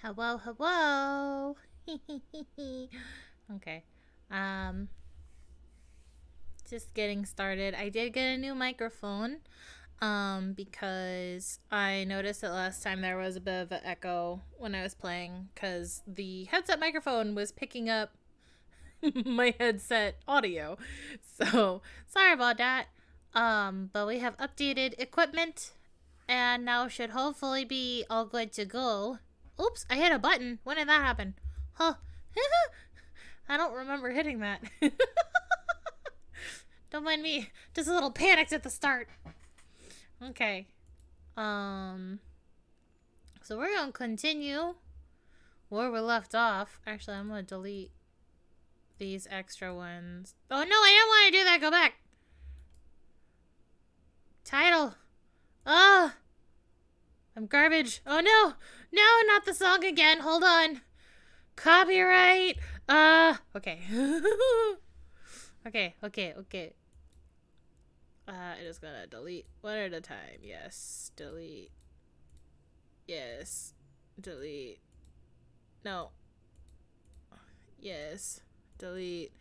Hello, hello. Okay. Um, just getting started. I did get a new microphone. Because I noticed that last time there was a bit of an echo when I was playing because the headset microphone was picking up my headset audio. So sorry about that. But we have updated equipment and now should hopefully be all good to go. Oops, I hit a button. When did that happen? Huh. I don't remember hitting that. Don't mind me. Just a little panicked at the start. Okay. Um so we're gonna continue where we left off. Actually, I'm gonna delete these extra ones. Oh no, I didn't want to do that. Go back. Title. Ugh. I'm garbage. Oh no. No, not the song again. Hold on. Copyright. Okay. Okay. I just gonna delete one at a time. Yes. Delete. Yes. Delete. No. Yes. Delete.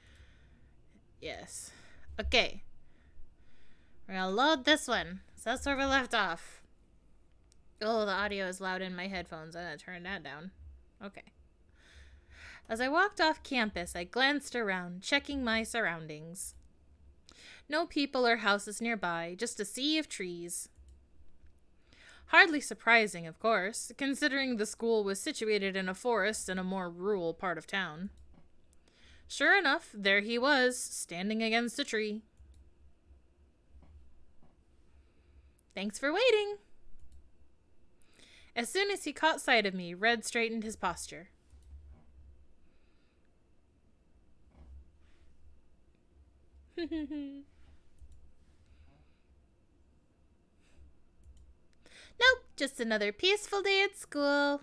Yes. Okay. We're gonna load this one. So that's where we left off. Oh, the audio is loud in my headphones. I'm gonna turn that down. Okay. As I walked off campus, I glanced around, checking my surroundings. No people or houses nearby, just a sea of trees. Hardly surprising, of course, considering the school was situated in a forest in a more rural part of town. Sure enough, there he was, standing against a tree. Thanks for waiting. As soon as he caught sight of me, Red straightened his posture. Nope, just another peaceful day at school.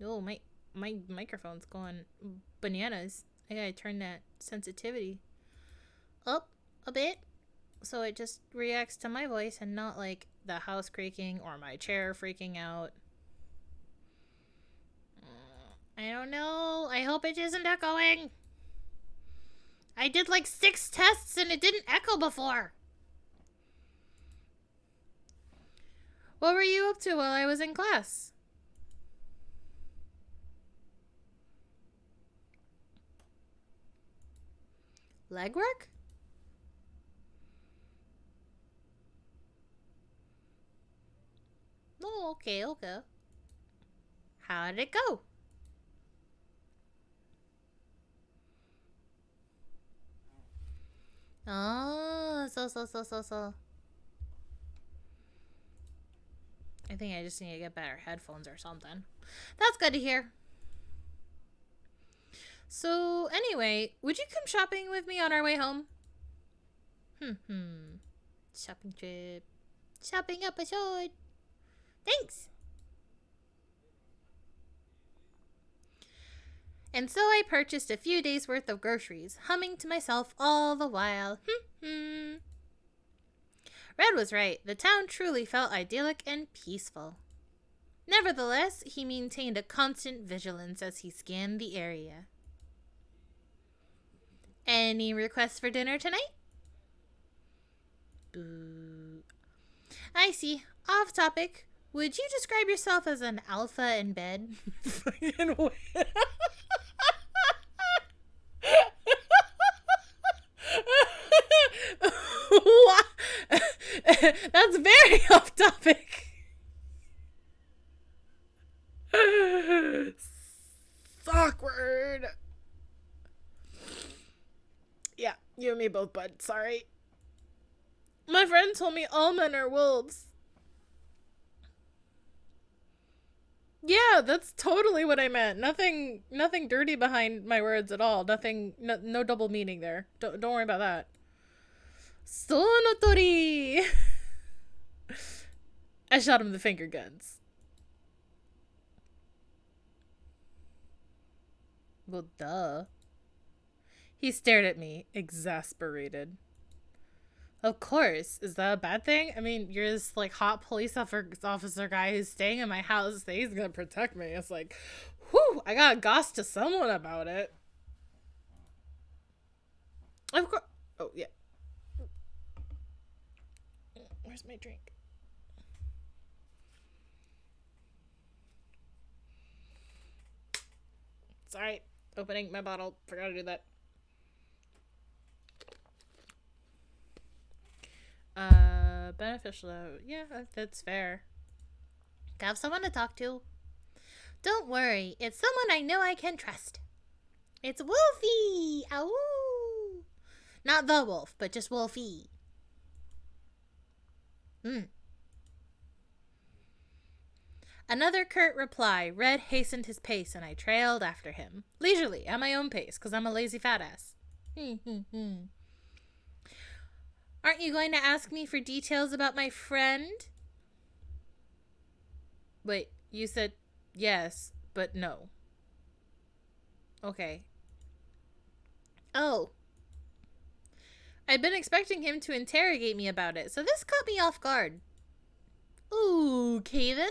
Oh, my microphone's going bananas. I gotta turn that sensitivity up a bit so it just reacts to my voice and not like the house creaking or my chair freaking out. I don't know. I hope it isn't echoing. I did like 6 tests and it didn't echo before. What were you up to while I was in class? Legwork? Oh, okay. How did it go? Oh, so. I think I just need to get better headphones or something. That's good to hear. So, anyway, would you come shopping with me on our way home? Shopping trip. Shopping episode. Thanks. And so I purchased a few days' worth of groceries, humming to myself all the while. Red was right. The town truly felt idyllic and peaceful. Nevertheless, he maintained a constant vigilance as he scanned the area. Any requests for dinner tonight? Boo. I see. Off topic. Would you describe yourself as an alpha in bed? What? That's very off topic. Awkward. Yeah, you and me both, bud. Sorry. My friend told me all men are wolves. Yeah, that's totally what I meant. Nothing dirty behind my words at all. No double meaning there. Don't worry about that. Sonotori! I shot him the finger guns. Well, duh. He stared at me, exasperated. Of course. Is that a bad thing? I mean, you're this like hot police officer guy who's staying in my house. That he's gonna protect me. It's like, whew, I gotta goss to someone about it. Of course. Oh, yeah. Where's my drink? Sorry. Opening my bottle. Forgot to do that. Beneficial. Yeah, that's fair. Have someone to talk to. Don't worry. It's someone I know I can trust. It's Wolfie! Ow! Not the wolf, but just Wolfie. Another curt reply. Red hastened his pace, and I trailed after him. Leisurely, at my own pace, because I'm a lazy fat ass. Aren't you going to ask me for details about my friend? Wait, you said yes, but no. Okay. Oh. I'd been expecting him to interrogate me about it, so this caught me off guard. Ooh, Caven.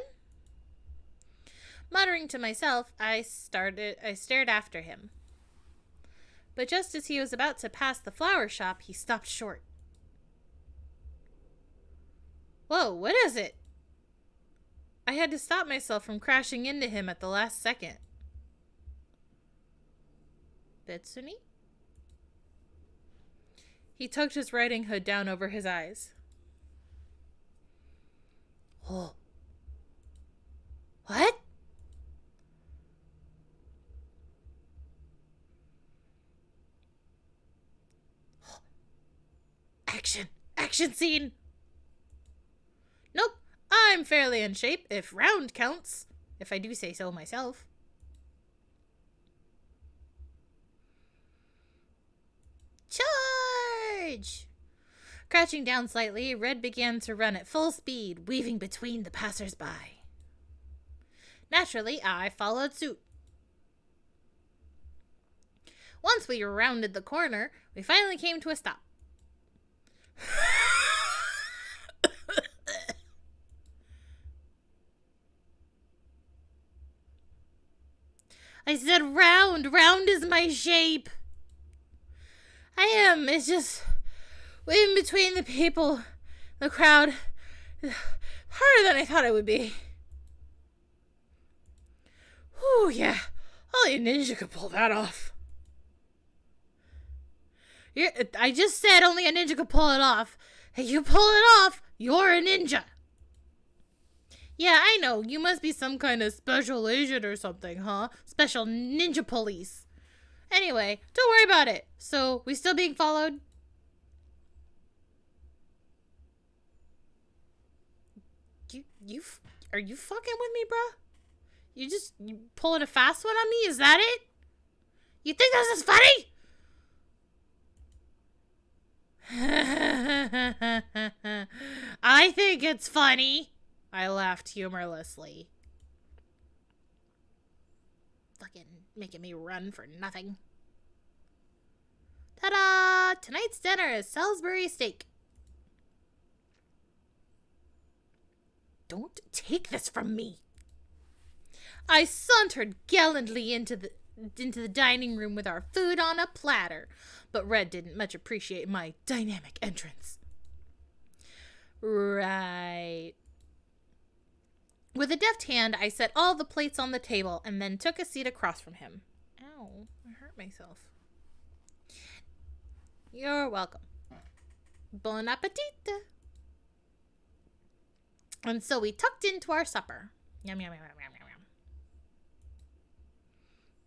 Muttering to myself, I stared after him. But just as he was about to pass the flower shop, he stopped short. Whoa, what is it? I had to stop myself from crashing into him at the last second. Betsuni? He tugged his riding hood down over his eyes. Oh. What? Action scene! Nope, I'm fairly in shape, if round counts. If I do say so myself. Charge! Crouching down slightly, Red began to run at full speed, weaving between the passers-by. Naturally, I followed suit. Once we rounded the corner, we finally came to a stop. I said round. Round is my shape. It's just waving between the people, the crowd. Harder than I thought it would be. Whew, yeah. Only a ninja could pull that off. I just said only a ninja could pull it off. Hey, you pull it off, you're a ninja. Yeah, I know. You must be some kind of special agent or something, huh? Special ninja police. Anyway, don't worry about it. So, we still being followed? Are you fucking with me, bruh? You pulling a fast one on me? Is that it? You think this is funny? I think it's funny. I laughed humorlessly. Fucking making me run for nothing. Ta-da! Tonight's dinner is Salisbury steak. Don't take this from me. I sauntered gallantly into the dining room with our food on a platter, but Red didn't much appreciate my dynamic entrance. Right. With a deft hand, I set all the plates on the table and then took a seat across from him. Ow, I hurt myself. You're welcome. Bon appetit. And so we tucked into our supper. Yum, yum, yum, yum, yum, yum.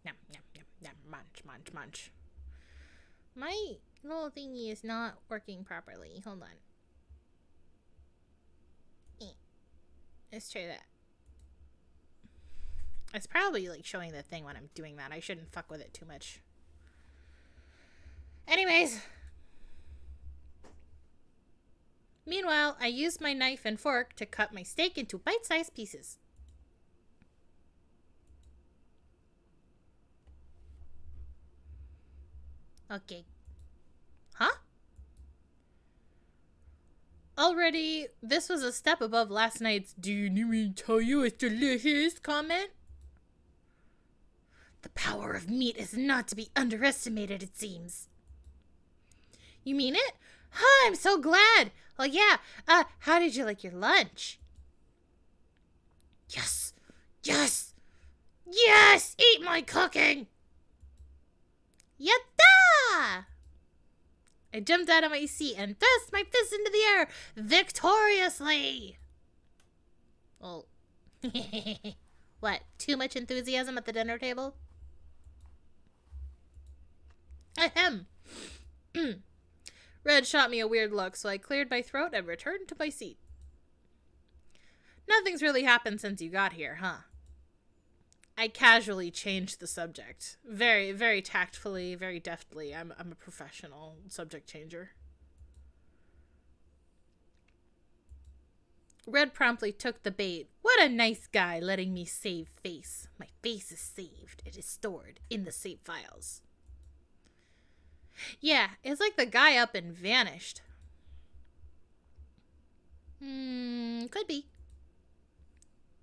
Yum, yum, yum, yum. Munch, munch, munch. My little thingy is not working properly. Hold on. Let's try that. It's probably like showing the thing when I'm doing that. I shouldn't fuck with it too much. Anyways. Meanwhile, I used my knife and fork to cut my steak into bite-sized pieces. Okay. Huh? Already, this was a step above last night's "Do you need me to tell you it's delicious" comment. The power of meat is not to be underestimated, it seems. You mean it? Huh, I'm so glad. Well, yeah. How did you like your lunch? Yes. Yes. Yes! Eat my cooking! Yatta! I jumped out of my seat and thrust my fist into the air victoriously. Well, what? Too much enthusiasm at the dinner table? Ahem. Red shot me a weird look, so I cleared my throat and returned to my seat. Nothing's really happened since you got here, huh? I casually changed the subject. Very, very tactfully, very deftly. I'm a professional subject changer. Red promptly took the bait. What a nice guy letting me save face. My face is saved. It is stored in the save files. Yeah, it's like the guy up and vanished. Could be.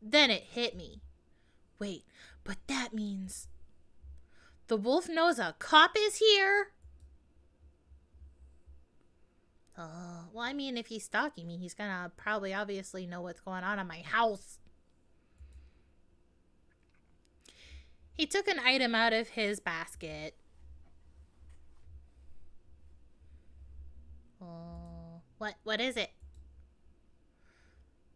Then it hit me. Wait, but that means the wolf knows a cop is here? Well, I mean, if he's stalking me, he's gonna probably obviously know what's going on in my house. He took an item out of his basket. What is it?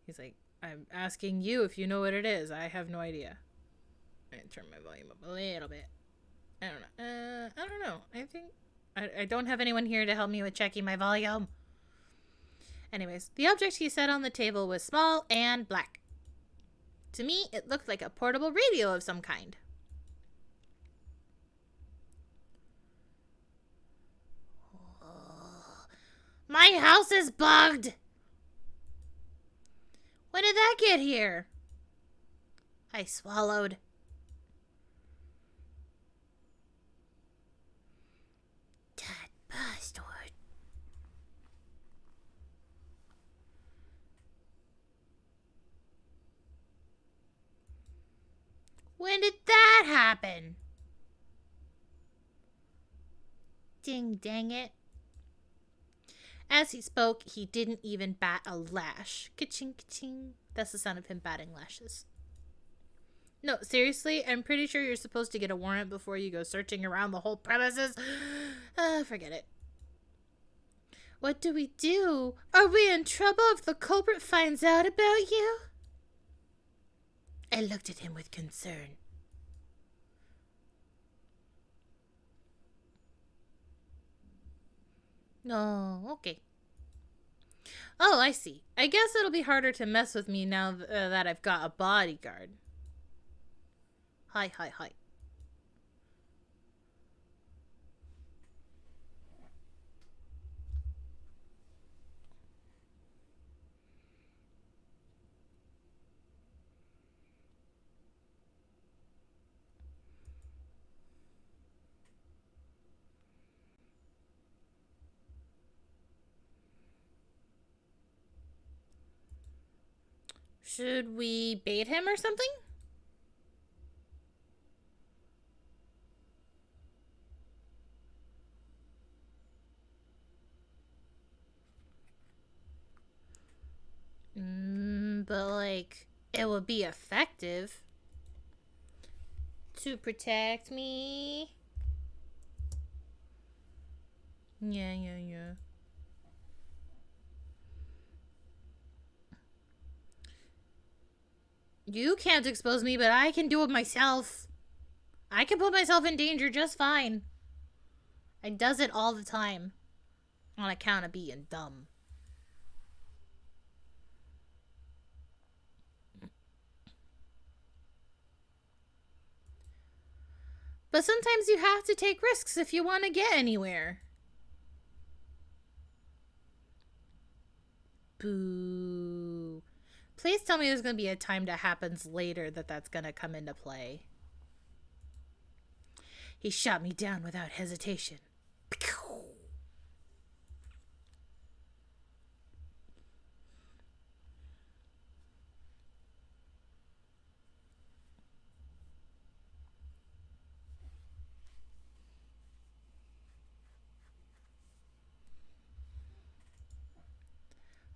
He's like, I'm asking you if you know what it is. I have no idea. I turn my volume up a little bit. I don't know. I don't know. I think I don't have anyone here to help me with checking my volume. Anyways, the object he set on the table was small and black. To me, it looked like a portable radio of some kind. My house is bugged! When did that get here? I swallowed. That bastard. When did that happen? Ding dang it. As he spoke, he didn't even bat a lash. Ka-ching, ka-ching. That's the sound of him batting lashes. No, seriously, I'm pretty sure you're supposed to get a warrant before you go searching around the whole premises. Forget it. What do we do? Are we in trouble if the culprit finds out about you? I looked at him with concern. No, okay. Oh, I see. I guess it'll be harder to mess with me now that I've got a bodyguard. Hi. Should we bait him or something? But like, it would be effective to protect me. Yeah. You can't expose me, but I can do it myself. I can put myself in danger just fine. I does it all the time. On account of being dumb. But sometimes you have to take risks if you want to get anywhere. Boo. Please tell me there's going to be a time that happens later that's going to come into play. He shot me down without hesitation.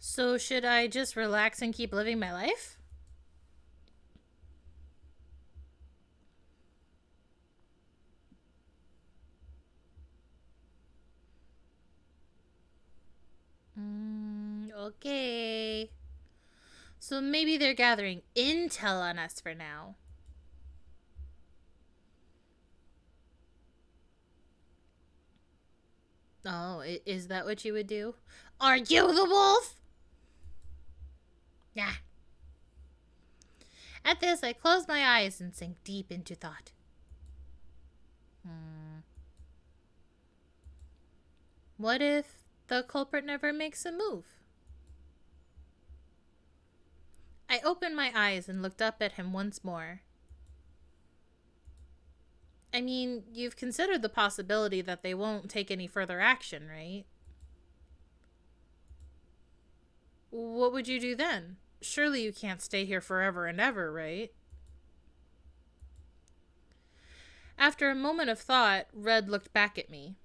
So should I just relax and keep living my life? Okay. So maybe they're gathering intel on us for now. Oh, is that what you would do? Are you the wolf? Yeah. At this, I close my eyes and sink deep into thought. What if the culprit never makes a move? I opened my eyes and looked up at him once more. I mean, you've considered the possibility that they won't take any further action, right? What would you do then? Surely you can't stay here forever and ever, right? After a moment of thought, Red looked back at me.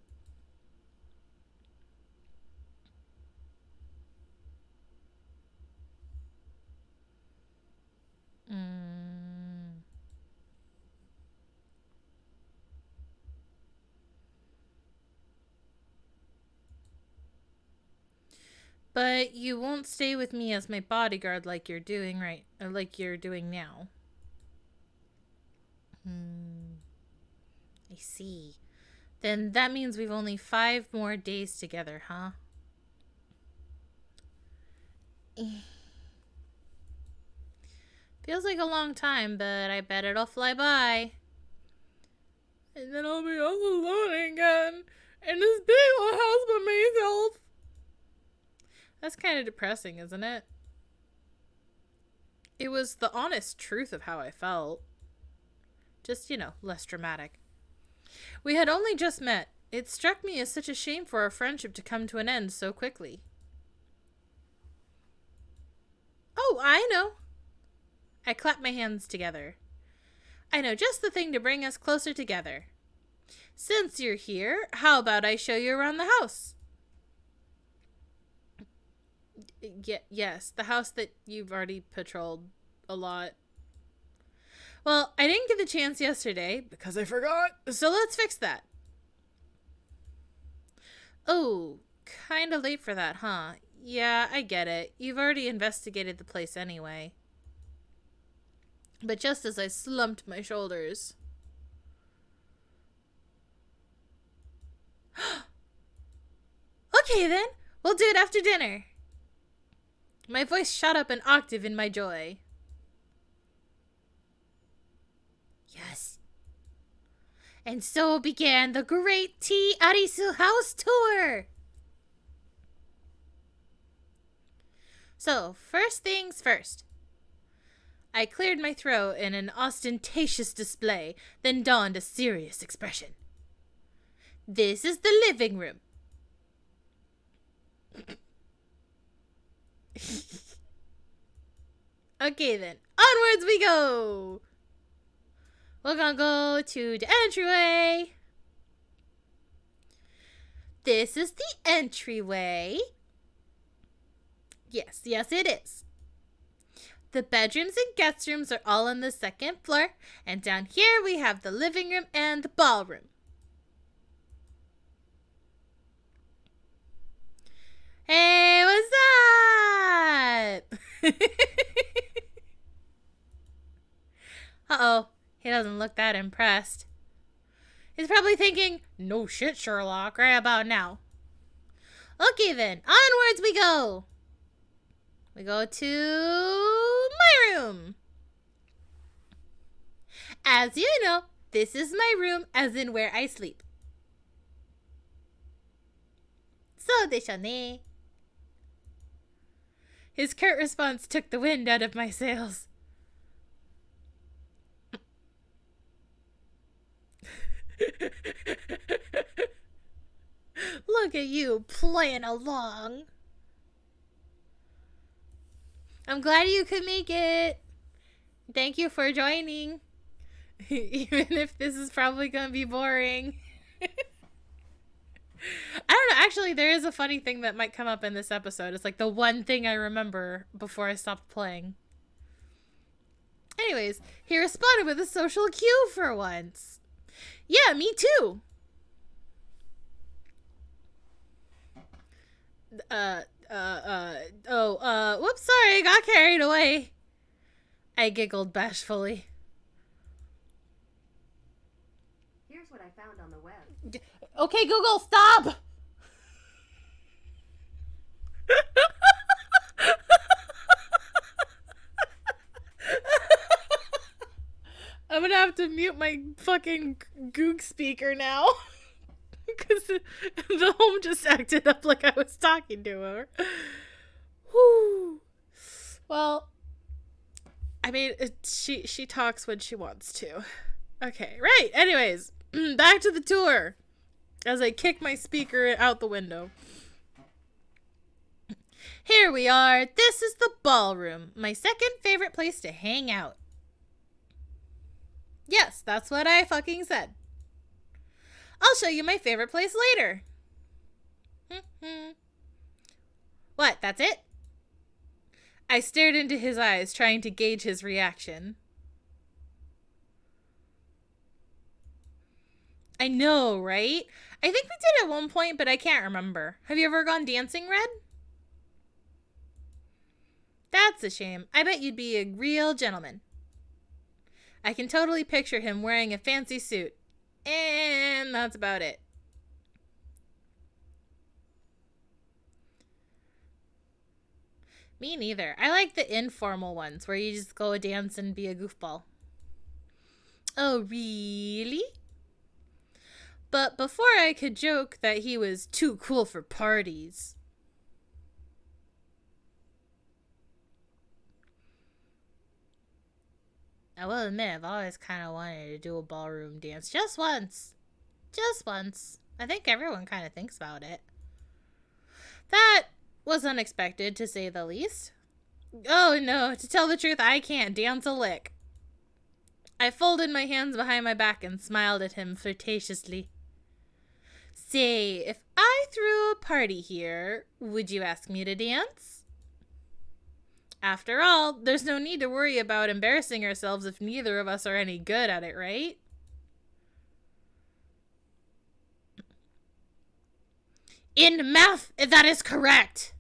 But you won't stay with me as my bodyguard like you're doing now. I see. Then that means we've only 5 more days together, huh? Feels like a long time, but I bet it'll fly by. And then I'll be all alone again in this big old house by myself. That's kind of depressing, isn't it? It was the honest truth of how I felt. Just, less dramatic. We had only just met. It struck me as such a shame for our friendship to come to an end so quickly. Oh, I know. I clapped my hands together. I know just the thing to bring us closer together. Since you're here, how about I show you around the house? Yes, the house that you've already patrolled a lot. Well, I didn't get the chance yesterday because I forgot, so let's fix that. Oh, kinda late for that, huh? Yeah, I get it. You've already investigated the place anyway. But just as I slumped my shoulders. Okay then, we'll do it after dinner. My voice shot up an octave in my joy. Yes. And so began the great Taisho Alice house tour. So, first things first. I cleared my throat in an ostentatious display, then donned a serious expression. This is the living room. Okay then, onwards we go. We're gonna go to the entryway. This is the entryway. Yes, it is. The bedrooms and guest rooms are all on the 2nd floor, and down here we have the living room and the ballroom. Hey, what's up? Uh-oh, he doesn't look that impressed. He's probably thinking, no shit, Sherlock, right about now. Okay then, onwards we go. We go to my room. As you know, this is my room, as in where I sleep. So desho ne. His curt response took the wind out of my sails. Look at you playing along. I'm glad you could make it. Thank you for joining. Even if this is probably going to be boring. I don't know. Actually, there is a funny thing that might come up in this episode. It's like the one thing I remember before I stopped playing. Anyways, he responded with a social cue for once. Yeah, me too. Whoops, sorry, I got carried away. I giggled bashfully. Here's what I found on the web. Okay, Google, stop! I'm gonna have to mute my fucking Goog speaker now. Because the home just acted up like I was talking to her. Whew. Well, I mean, she talks when she wants to. Okay, right. Anyways, back to the tour. As I kick my speaker out the window. Here we are. This is the ballroom. My second favorite place to hang out. Yes, that's what I fucking said. I'll show you my favorite place later. What, that's it? I stared into his eyes, trying to gauge his reaction. I know, right? I think we did at one point, but I can't remember. Have you ever gone dancing, Red? That's a shame. I bet you'd be a real gentleman. I can totally picture him wearing a fancy suit. And that's about it. Me neither. I like the informal ones where you just go dance and be a goofball. Oh, really? But before I could joke that he was too cool for parties. I will admit, I've always kind of wanted to do a ballroom dance. Just once. Just once. I think everyone kind of thinks about it. That was unexpected, to say the least. Oh no, to tell the truth, I can't dance a lick. I folded my hands behind my back and smiled at him flirtatiously. Say, if I threw a party here, would you ask me to dance? After all, there's no need to worry about embarrassing ourselves if neither of us are any good at it, right? In math, that is correct.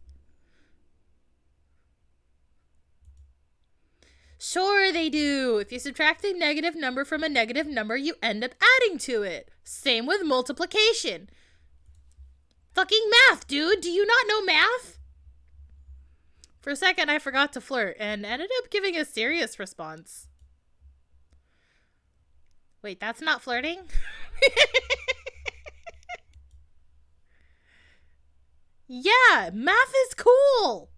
Sure they do. If you subtract a negative number from a negative number, you end up adding to it. Same with multiplication. Fucking math, dude. Do you not know math? For a second, I forgot to flirt and ended up giving a serious response. Wait, that's not flirting? Yeah, math is cool.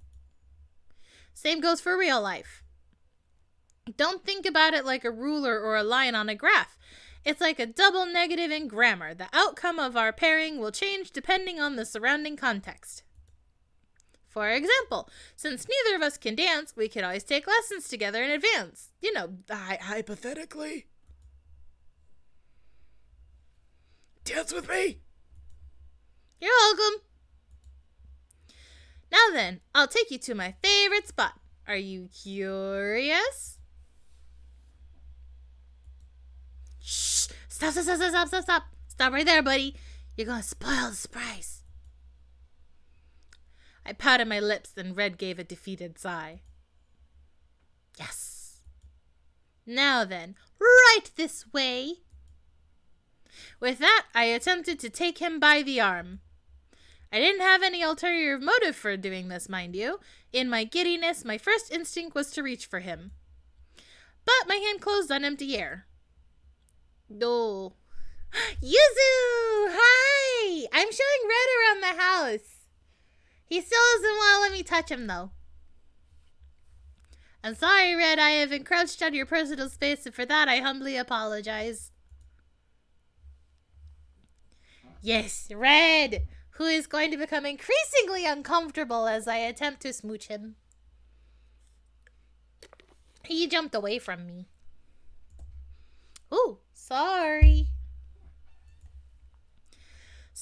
Same goes for real life. Don't think about it like a ruler or a line on a graph. It's like a double negative in grammar. The outcome of our pairing will change depending on the surrounding context. For example, since neither of us can dance, we could always take lessons together in advance. You know, hypothetically. Dance with me. You're welcome. Now then, I'll take you to my favorite spot. Are you curious? Shh! Stop. Stop right there, buddy. You're gonna spoil the surprise. I pouted my lips, and Red gave a defeated sigh. Yes. Now then, right this way. With that, I attempted to take him by the arm. I didn't have any ulterior motive for doing this, mind you. In my giddiness, my first instinct was to reach for him. But my hand closed on empty air. Oh. Yuzu! Hi! I'm showing Red around the house. He still doesn't want to let me touch him, though. I'm sorry, Red. I have encroached on your personal space, and for that I humbly apologize. Yes, Red, who is going to become increasingly uncomfortable as I attempt to smooch him. He jumped away from me. Ooh, sorry.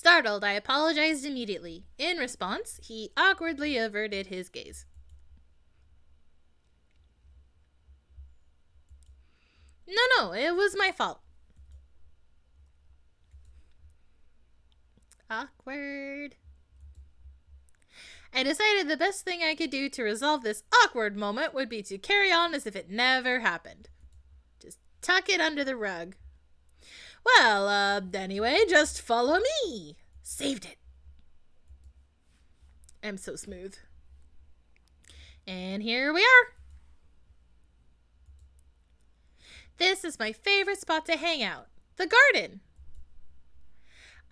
Startled, I apologized immediately. In response, he awkwardly averted his gaze. No, it was my fault. Awkward. I decided the best thing I could do to resolve this awkward moment would be to carry on as if it never happened. Just tuck it under the rug. Well, anyway, just follow me. Saved it. I'm so smooth. And here we are. This is my favorite spot to hang out. The garden.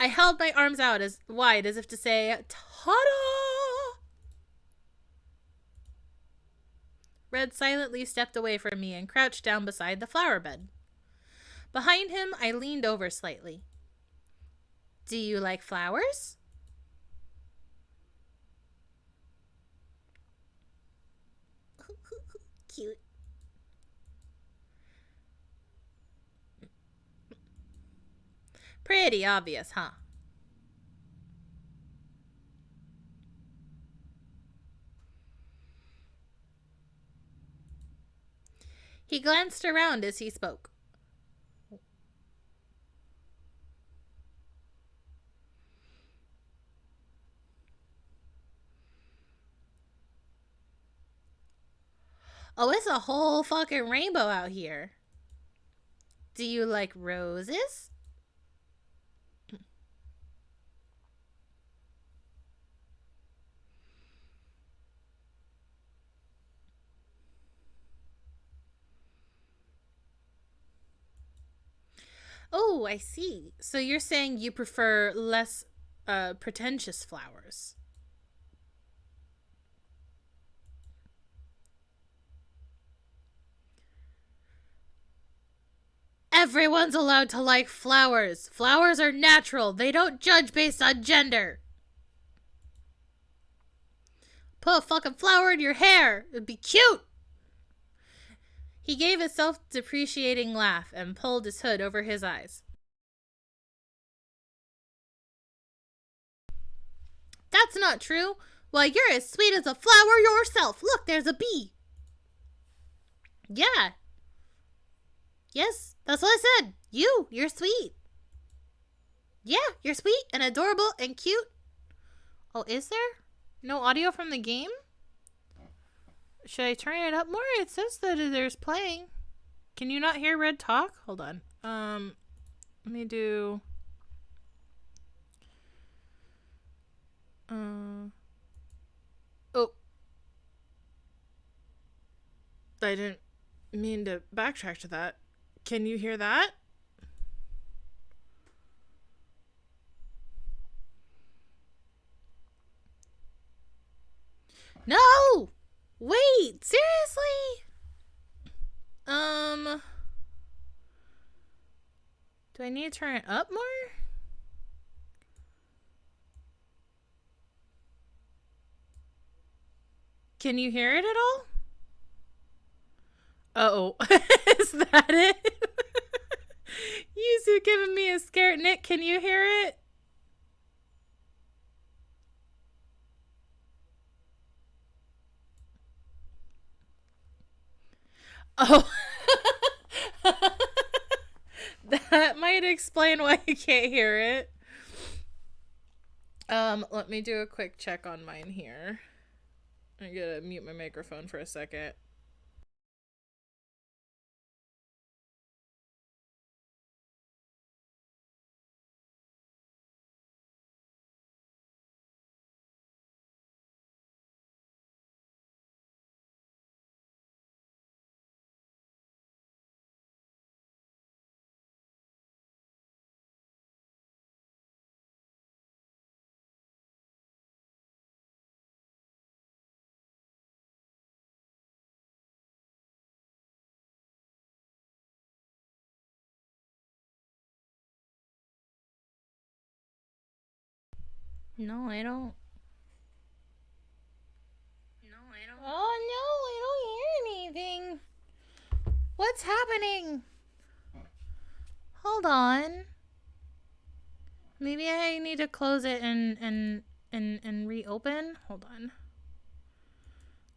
I held my arms out as wide as if to say, ta-da! Red silently stepped away from me and crouched down beside the flower bed. Behind him, I leaned over slightly. Do you like flowers? Cute. Pretty obvious, huh? He glanced around as he spoke. Oh, it's a whole fucking rainbow out here. Do you like roses? Oh, I see. So you're saying you prefer less pretentious flowers. Everyone's allowed to like flowers. Flowers are natural. They don't judge based on gender. Put a fucking flower in your hair. It'd be cute. He gave a self-depreciating laugh and pulled his hood over his eyes. That's not true. Why, you're as sweet as a flower yourself. Look, there's a bee. Yeah. Yes, that's what I said. You're sweet. Yeah, you're sweet and adorable and cute. Oh, is there no audio from the game? Should I turn it up more? It says that there's playing. Can you not hear Red talk? Hold on. Let me do... Oh. I didn't mean to backtrack to that. Can you hear that? No! Wait, seriously? Do I need to turn it up more? Can you hear it at all? Uh-oh. Is that it? Yuzu giving me a scare. Nick, can you hear it? Oh. That might explain why you can't hear it. Let me do a quick check on mine here. I'm gonna mute my microphone for a second. No, I don't. Oh, no, I don't hear anything. What's happening? Hold on. Maybe I need to close it and reopen. Hold on.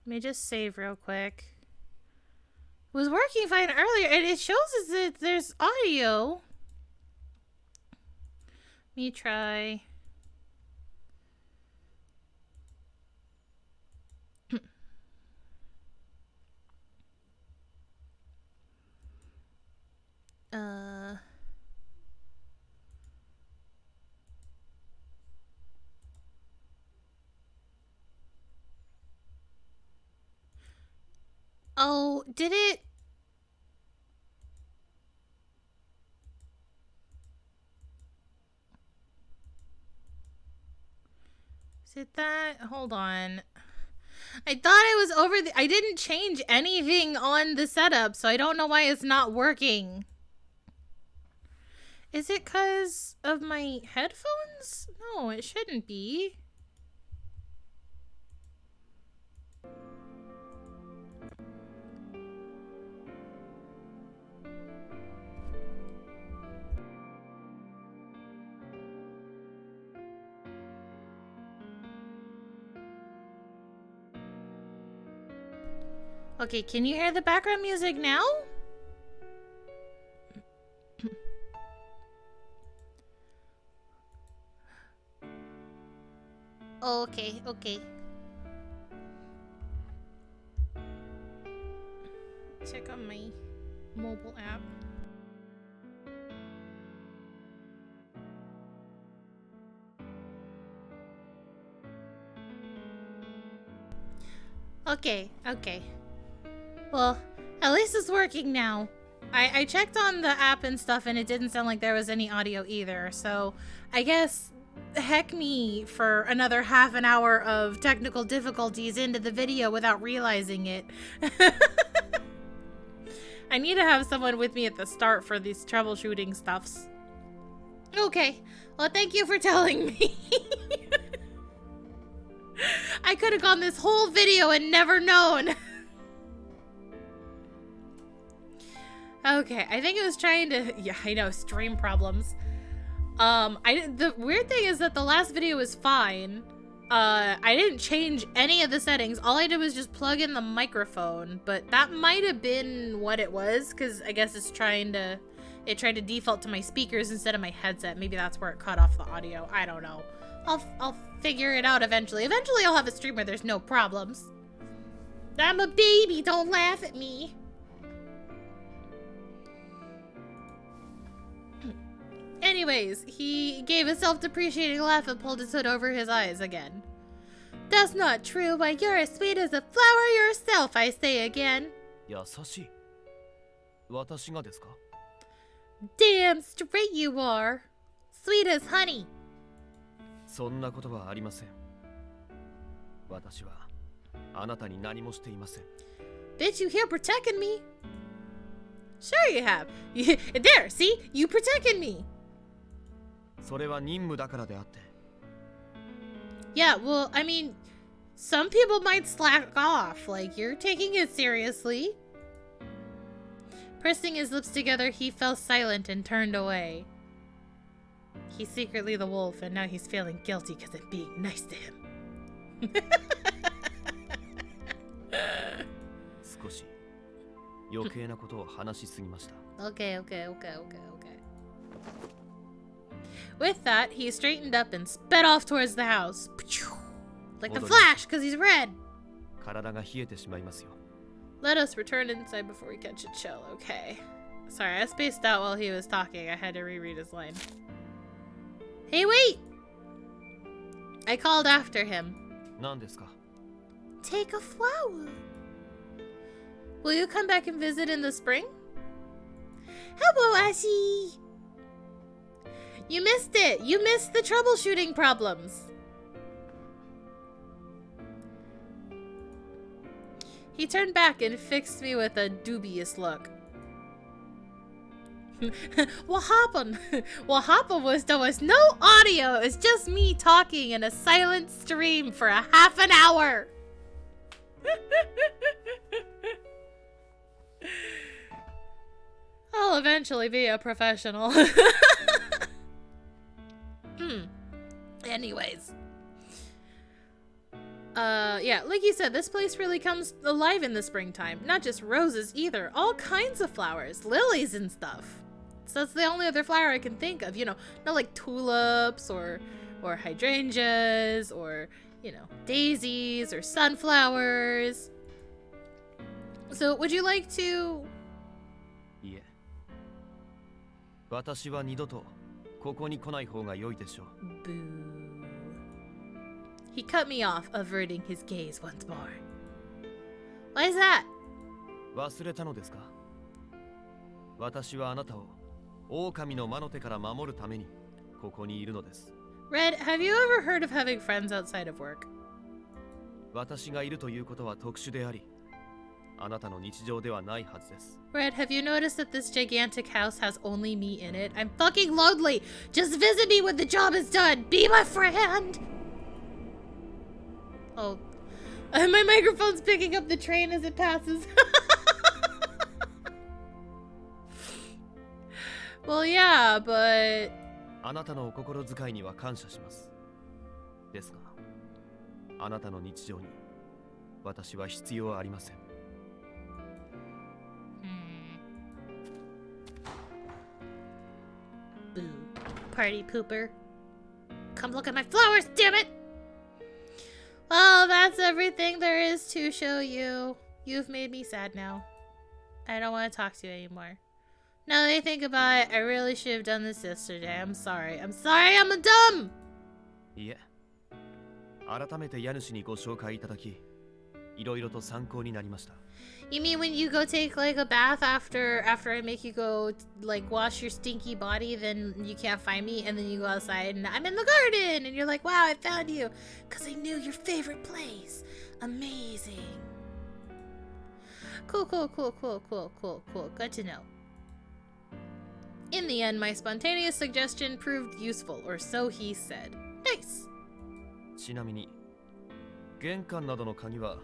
Let me just save real quick. It was working fine earlier, and it shows us that there's audio. Let me try. Oh, did it? Is it that? Hold on. I thought I was over the... I didn't change anything on the setup, so I don't know why it's not working. Is it because of my headphones? No, it shouldn't be. Okay, can you hear the background music now? Okay, okay. Check on my mobile app. Okay, okay. Well, at least it's working now. I checked on the app and stuff and it didn't sound like there was any audio either, so I guess heck me for another half an hour of technical difficulties into the video without realizing it. I need to have someone with me at the start for these troubleshooting stuffs. Okay, well thank you for telling me. I could have gone this whole video and never known. Okay, I think it was trying to... Yeah, I know, stream problems. The weird thing is that the last video was fine. I didn't change any of the settings. All I did was just plug in the microphone, but that might have been what it was, because I guess it's trying to... It tried to default to my speakers instead of my headset. Maybe that's where it cut off the audio. I don't know. I'll figure it out eventually. Eventually I'll have a stream where there's no problems. I'm a baby, don't laugh at me. Anyways, he gave a self-depreciating laugh and pulled his hood over his eyes again. That's not true. Why, you're as sweet as a flower yourself, I say again. 優しい。私がですか? Damn straight you are. Sweet as honey. そんなことはありません。私はあなたに何もしていません。 Bitch, you here protecting me? Sure you have. There, see? You protected me. それは任務だからであって。 Yeah, well, I mean, some people might slack off. Like, you're taking it seriously. Pressing his lips together, he fell silent and turned away. He's secretly the wolf, and now he's feeling guilty because I'm being nice to him. 少し余計なことを話しすぎました。 Okay. With that, he straightened up and sped off towards the house. Like the Flash, because he's red. 体が冷えてしまいますよ。 Let us return inside before we catch a chill. Okay. Sorry, I spaced out while he was talking. I had to reread his line. Hey, wait! I called after him. 何ですか? Take a flower. Will you come back and visit in the spring? Hello, Ashi! You missed it! You missed the troubleshooting problems! He turned back and fixed me with a dubious look. What happened? What happened was there was no audio. It's just me talking in a silent stream for a half an hour. I'll eventually be a professional. like you said, this place really comes alive in the springtime. Not just roses either. All kinds of flowers. Lilies and stuff. So that's the only other flower I can think of. You know, not like tulips or hydrangeas or, you know, daisies or sunflowers. So would you like to... いえ。私は二度とここに来ない方が良いでしょう。 Boo. He cut me off, averting his gaze once more. Why is that? 忘れたのですか？私はあなたを狼の魔の手から守るためにここにいるのです。 Red, have you ever heard of having friends outside of work? 私がいるということは特殊であり、あなたの日常ではないはずです。 Red, have you noticed that this gigantic house has only me in it? I'm fucking lonely! Just visit me when the job is done! Be my friend! Oh. My microphone's picking up the train as it passes. Well, yeah, but... あなたのお心遣いには感謝します。ですが、あなたの日常に私は必要ありません。Boo. Party pooper. Come look at my flowers, damn it! Well, that's everything there is to show you. You've made me sad now. I don't want to talk to you anymore. Now that I think about it, I really should have done this yesterday. I'm sorry. I'm sorry, I'm a dumb! いえ、改めて家主にご紹介いただき、いろいろと参考になりました。 You mean when you go take like a bath after I make you go like wash your stinky body, then you can't find me, and then you go outside and I'm in the garden and you're like, wow, I found you because I knew your favorite place. Amazing. Cool. Good to know. In the end, my spontaneous suggestion proved useful, or so he said. Nice. ちなみに、玄関などの鍵は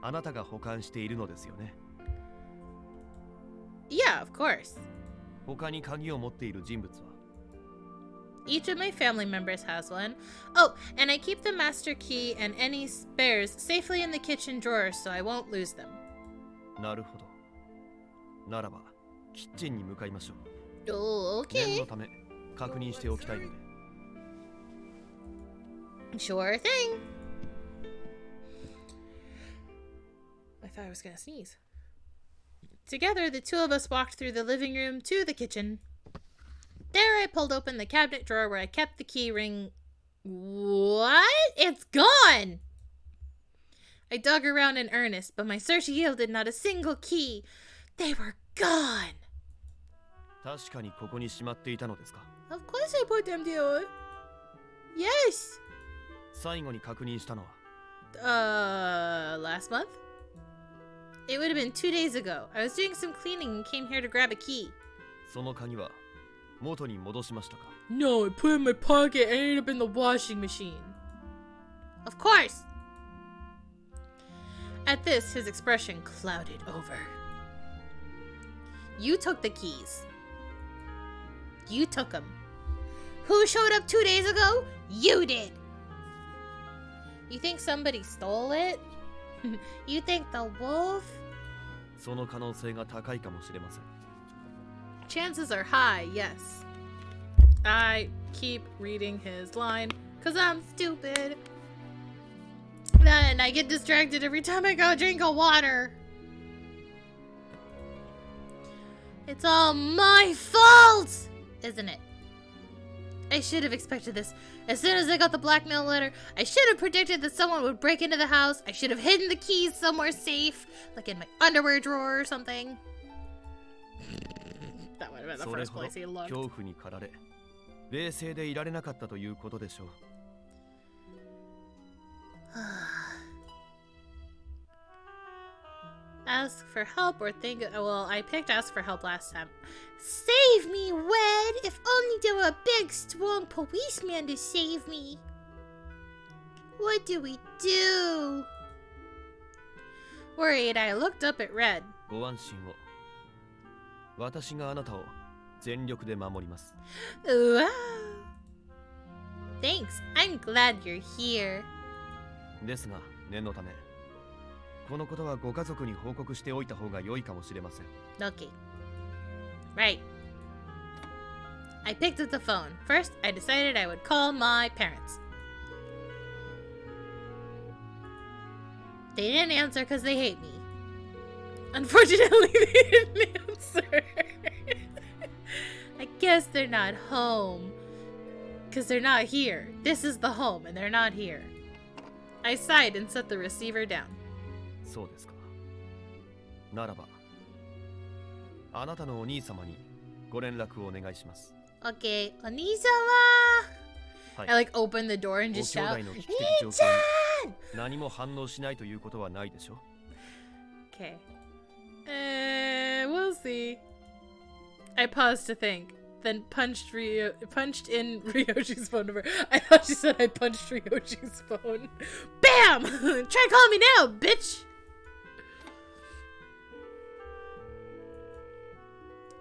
あなたが保管しているのですよね。 Yeah, of course. 他に鍵を持っている人物は Each of my family members has one. Oh, and I keep the master key and any spares safely in the kitchen drawer so I won't lose them. なるほど。ならば、キッチンに向かいましょう。 Oh, 念 okay. のため確認しておきたいので。 Sure thing. I thought I was gonna sneeze. Together, the two of us walked through the living room to the kitchen. There, I pulled open the cabinet drawer where I kept the key ring. What? It's gone! I dug around in earnest, but my search yielded not a single key. They were gone. 確かにここにしまっていたのですか？ Of course I put them there. Yes. 最後に確認したのは Last month? It would have been 2 days ago. I was doing some cleaning and came here to grab a key. その鍵は元に戻しましたか？ No, I put it in my pocket and ended up in the washing machine. Of course! At this, his expression clouded over. You took the keys. You took them. Who showed up 2 days ago? You did! You think somebody stole it? You think the wolf? その可能性が高いかもしれません。 Chances are high, yes. I keep reading his line, cause I'm stupid. And I get distracted every time I go drink a water. It's all my fault, isn't it? I should have expected this. As soon as I got the blackmail letter, I should have predicted that someone would break into the house. I should have hidden the keys somewhere safe, like in my underwear drawer or something. That would have been the それ first ほど place he looked. 恐怖に駆られ、冷静でいられなかったということでしょう。 Ask for help or think... Well, I picked ask for help last time. Save me, Wed! If only there were a big, strong policeman to save me. What do we do? Worried, I looked up at Red. ご安心を。私があなたを全力で守ります。 Wow. Thanks, I'm glad you're here. ですが、念のためこのことはご家族に報告しておいた方が良いかもしれません。 Okay. Right. I picked up the phone. First, I decided I would call my parents. They didn't answer because they hate me. Unfortunately, they didn't answer. I guess they're not home. Because they're not here. This is the home, and they're not here. I sighed and set the receiver down. そうですか。ならばあなたのお兄様にご連絡をお願いします。 Okay, Onisama! はい。 I like open the door and ご just 兄 shout, 弟の危機的状況に何も反応しないということはないでしょ。 Okay. We'll see. I paused to think, then punched in Ryoshi's phone number. I thought she said I punched Ryoshi's phone. BAM! Try calling me now, bitch!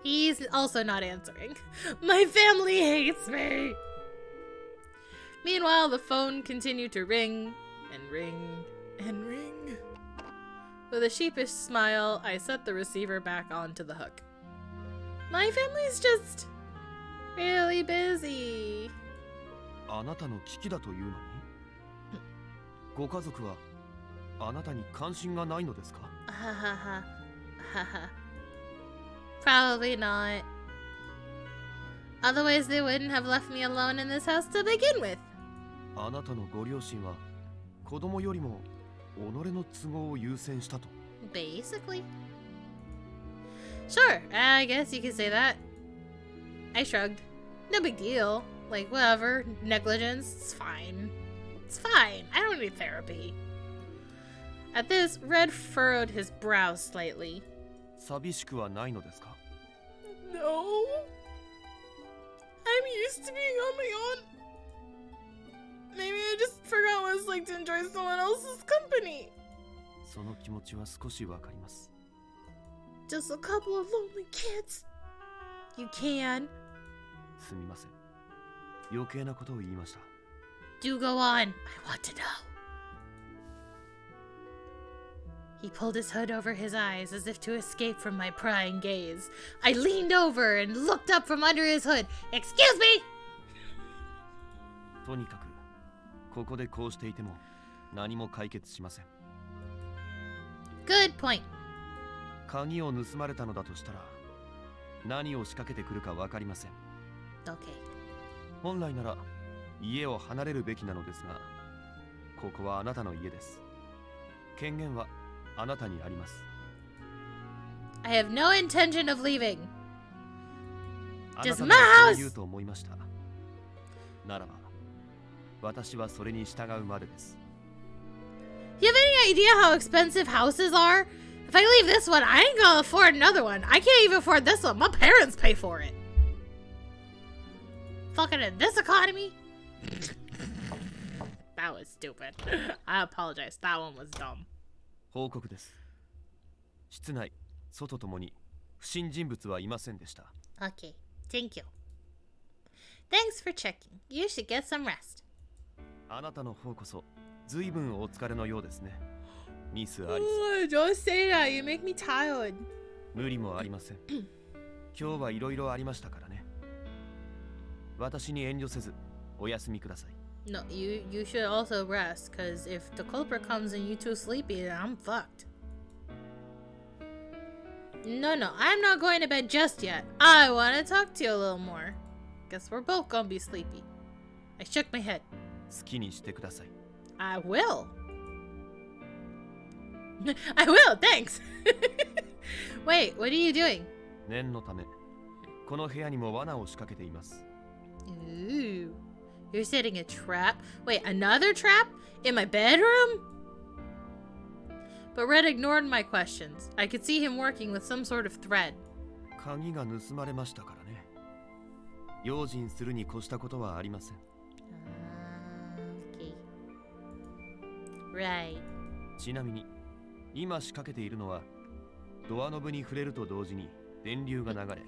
He's also not answering. My family hates me! Meanwhile, the phone continued to ring and ring and ring. With a sheepish smile, I set the receiver back onto the hook. My family's just really busy. あなたの危機だというのにご家族はあなたに関心がないのですか。 Probably not. Otherwise, they wouldn't have left me alone in this house to begin with. あなたのご両親は子供よりも己の都合を優先したと。 Basically. Sure, I guess you could say that. I shrugged. No big deal. Like, whatever. Negligence. It's fine. It's fine. I don't need therapy. At this, Red furrowed his brow slightly. 寂しくはないのですか。 No. I'm used to being on my own. Maybe I just forgot what it's like to enjoy someone else's company. その気持ちは少しわかります。 Just a couple of lonely kids. You can. すみません。余計なことを言いました。 Do go on. I want to know. He pulled his hood over his eyes as if to escape from my prying gaze. I leaned over and looked up from under his hood. Excuse me! とにかくここでこうしていても何も解決しません。 Good point. 鍵を盗まれたのだとしたら何を仕掛けてくるかわかりません。 Okay. 本来なら家を離れるべきなのですが、ここはあなたの家です。権限はあなたにあります。 I have no intention of leaving. あなた Just な my らそう house! 言うと思いました。ならば私はそれに従うまでです。 You have any idea how expensive houses are? If I leave this one, I ain't gonna afford another one. I can't even afford this one. My parents pay for it. Fucking in this economy? That was stupid. I apologize. That one was dumb. 報告です。室内、外ともに不審人物はいませんでした。 Okay. Thank you. Thanks for checking. You should get some rest. あなたの方こそ随分お疲れのようですね。ミス・アリス。 Don't say that. You make me tired. 無理もありません。今日はいろいろありましたからね。私に遠慮せずお休みください。 No, you should also rest, because if the culprit comes and you too sleepy, then I'm fucked. No, I'm not going to bed just yet. I want to talk to you a little more. Guess we're both gonna be sleepy. I shook my head. 好きにしてください。 I will. I will, thanks. Wait, what are you doing? 念のため、この部屋にも罠を仕掛けています。 Ooh. You're setting a trap? Wait, another trap? In my bedroom? But Red ignored my questions. I could see him working with some sort of thread. 鍵が盗まれましたからね。用心するに越したことはありません。Okay. Right. ちなみに、今仕掛けているのは、ドアノブに触れると同時に電流が流れ、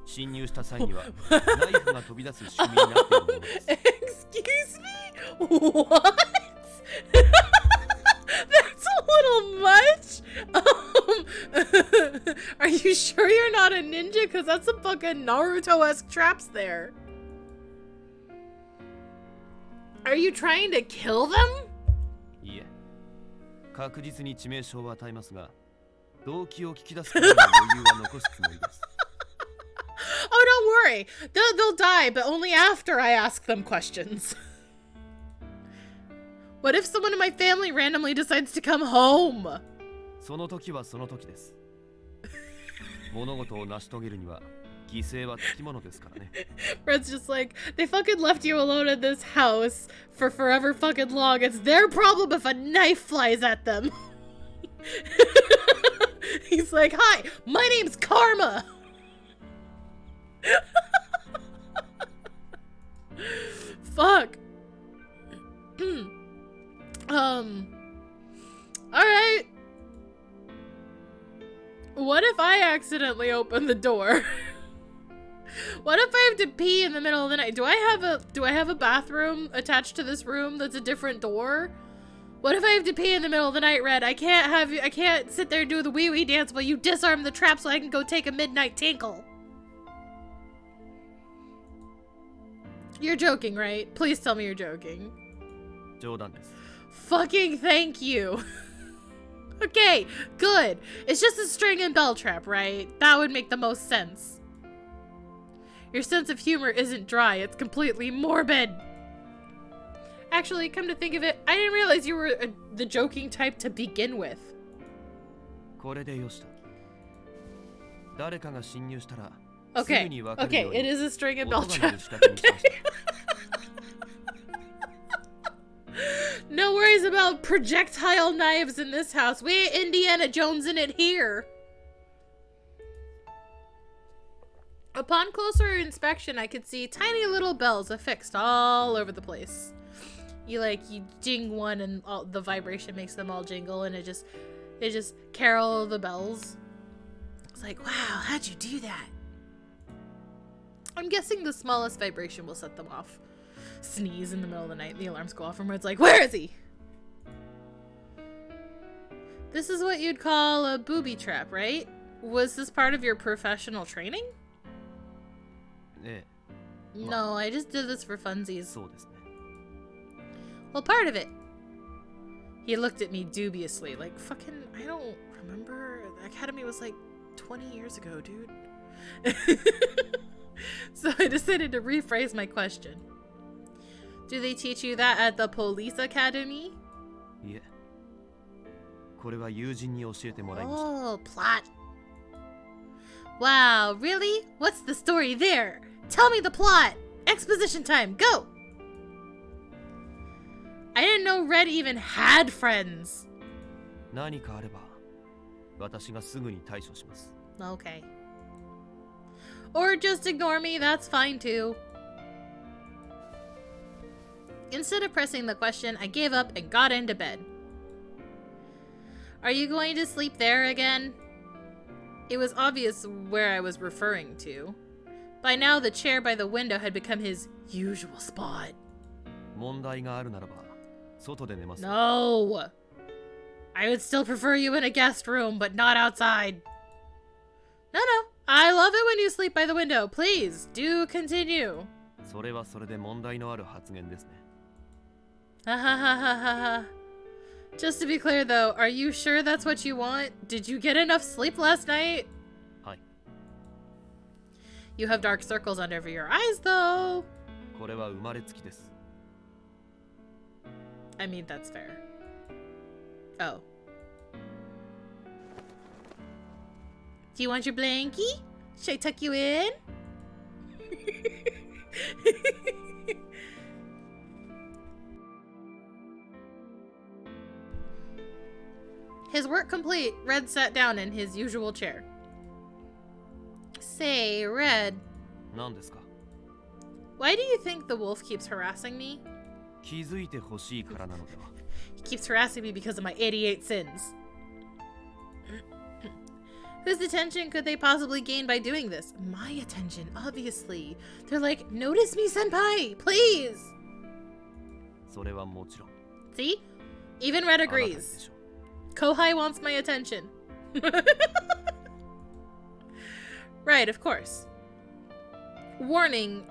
侵入した際にはナイフが飛び出す仕組みになっているものです。Excuse me? What? you sure you're not a ninja? Because that's some fucking Naruto-esque traps there. Are you trying to kill them? いえ、確実に致命傷は与えますが、動機を聞き出すことに余裕は残すつもりです。Oh, don't worry. They'll die, but only after I ask them questions. What if someone in my family randomly decides to come home? その時はその時です。物事を成し遂げるには犠牲はつきものですからね。Red's just like, they fucking left you alone in this house for forever fucking long. It's their problem if a knife flies at them. He's like, hi, my name's Karma. Fuck. Alright. What if I accidentally open the door? What if I have to pee in the middle of the night? Do I have a bathroom attached to this room that's a different door? What if I have to pee in the middle of the night, Red? I can't sit there and do the wee-wee dance while you disarm the trap so I can go take a midnight tinkle. You're joking, right? Please tell me you're joking. 冗談です。 Fucking thank you. Okay, good. It's just a string and bell trap, right? That would make the most sense. Your sense of humor isn't dry, it's completely morbid. Actually, come to think of it, I didn't realize you were the joking type to begin with. これでよしと。誰かが侵入したら、 Okay, すぐに分かる okay, ように it is a string and bell 音が鳴 trap. る仕掛けにしました。 No worries about projectile knives in this house. We ain't Indiana Jones in it here. Upon closer inspection, I could see tiny little bells affixed all over the place. You ding one and the vibration makes them all jingle, and it just carol the bells. It's like, wow, how'd you do that? I'm guessing the smallest vibration will set them off. Sneeze in the middle of the night, the alarms go off, and Red's like, where is he? This is what you'd call a booby trap, right? Was this part of your professional training? ええ、 No, I just did this for funsies. そうですね。 Well, part of it. He looked at me dubiously, like, fucking, I don't remember. The academy was like 20 years ago, dude. So I decided to rephrase my question. Do they teach you that at the police academy? いえ。これは友人に教えてもらいました。 Oh, plot. Wow, really? What's the story there? Tell me the plot. Exposition time, go! I didn't know Red even had friends. 何かあれば、私がすぐに対処します。 Okay. Or just ignore me, that's fine too. Instead of pressing the question, I gave up and got into bed. Are you going to sleep there again? It was obvious where I was referring to. By now, the chair by the window had become his usual spot. 問題があるならば、外で寝ます。 No! I would still prefer you in a guest room, but not outside. No, I love it when you sleep by the window. Please, do continue. それはそれで問題のある発言ですね。 Just to be clear though, are you sure that's what you want? Did you get enough sleep last night? はい。 You have dark circles under your eyes though. これは生まれつきです。 I mean, that's fair. Oh. Do you want your blankie? Should I tuck you in? His work complete, Red sat down in his usual chair. Say, Red, 何ですか? why do you think the wolf keeps harassing me? 気づいてほしいからなのでは。 He keeps harassing me because of my 88 sins. Whose attention could they possibly gain by doing this? My attention, obviously. They're like, notice me, senpai, please. それはもちろん。 See? Even Red あなたで agrees. しょう。 Kohai wants my attention. Right, of course. Warning,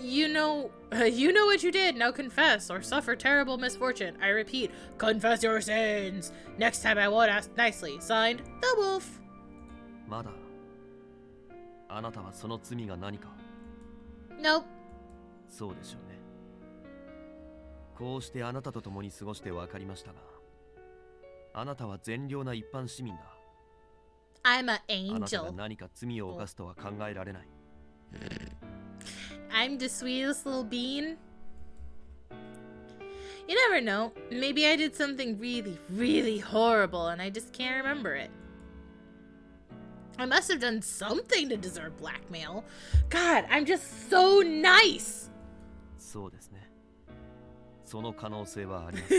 you know what you did. Now confess or suffer terrible misfortune. I repeat, confess your sins. Next time I won't ask nicely. Signed, the wolf. まだあなたはその罪が何か Nope. そうでしょうねこうしてあなたと共に過ごして分かりましたがあなたは善良な一般市民だ I'm an あなたが angel. 何か罪を犯すとは考えられない I'm the sweetest little bean. You never know. Maybe I did something really, really horrible and I just can't remember it. I must have done something to deserve blackmail. God, I'm just so nice. そうですねその可能性はあります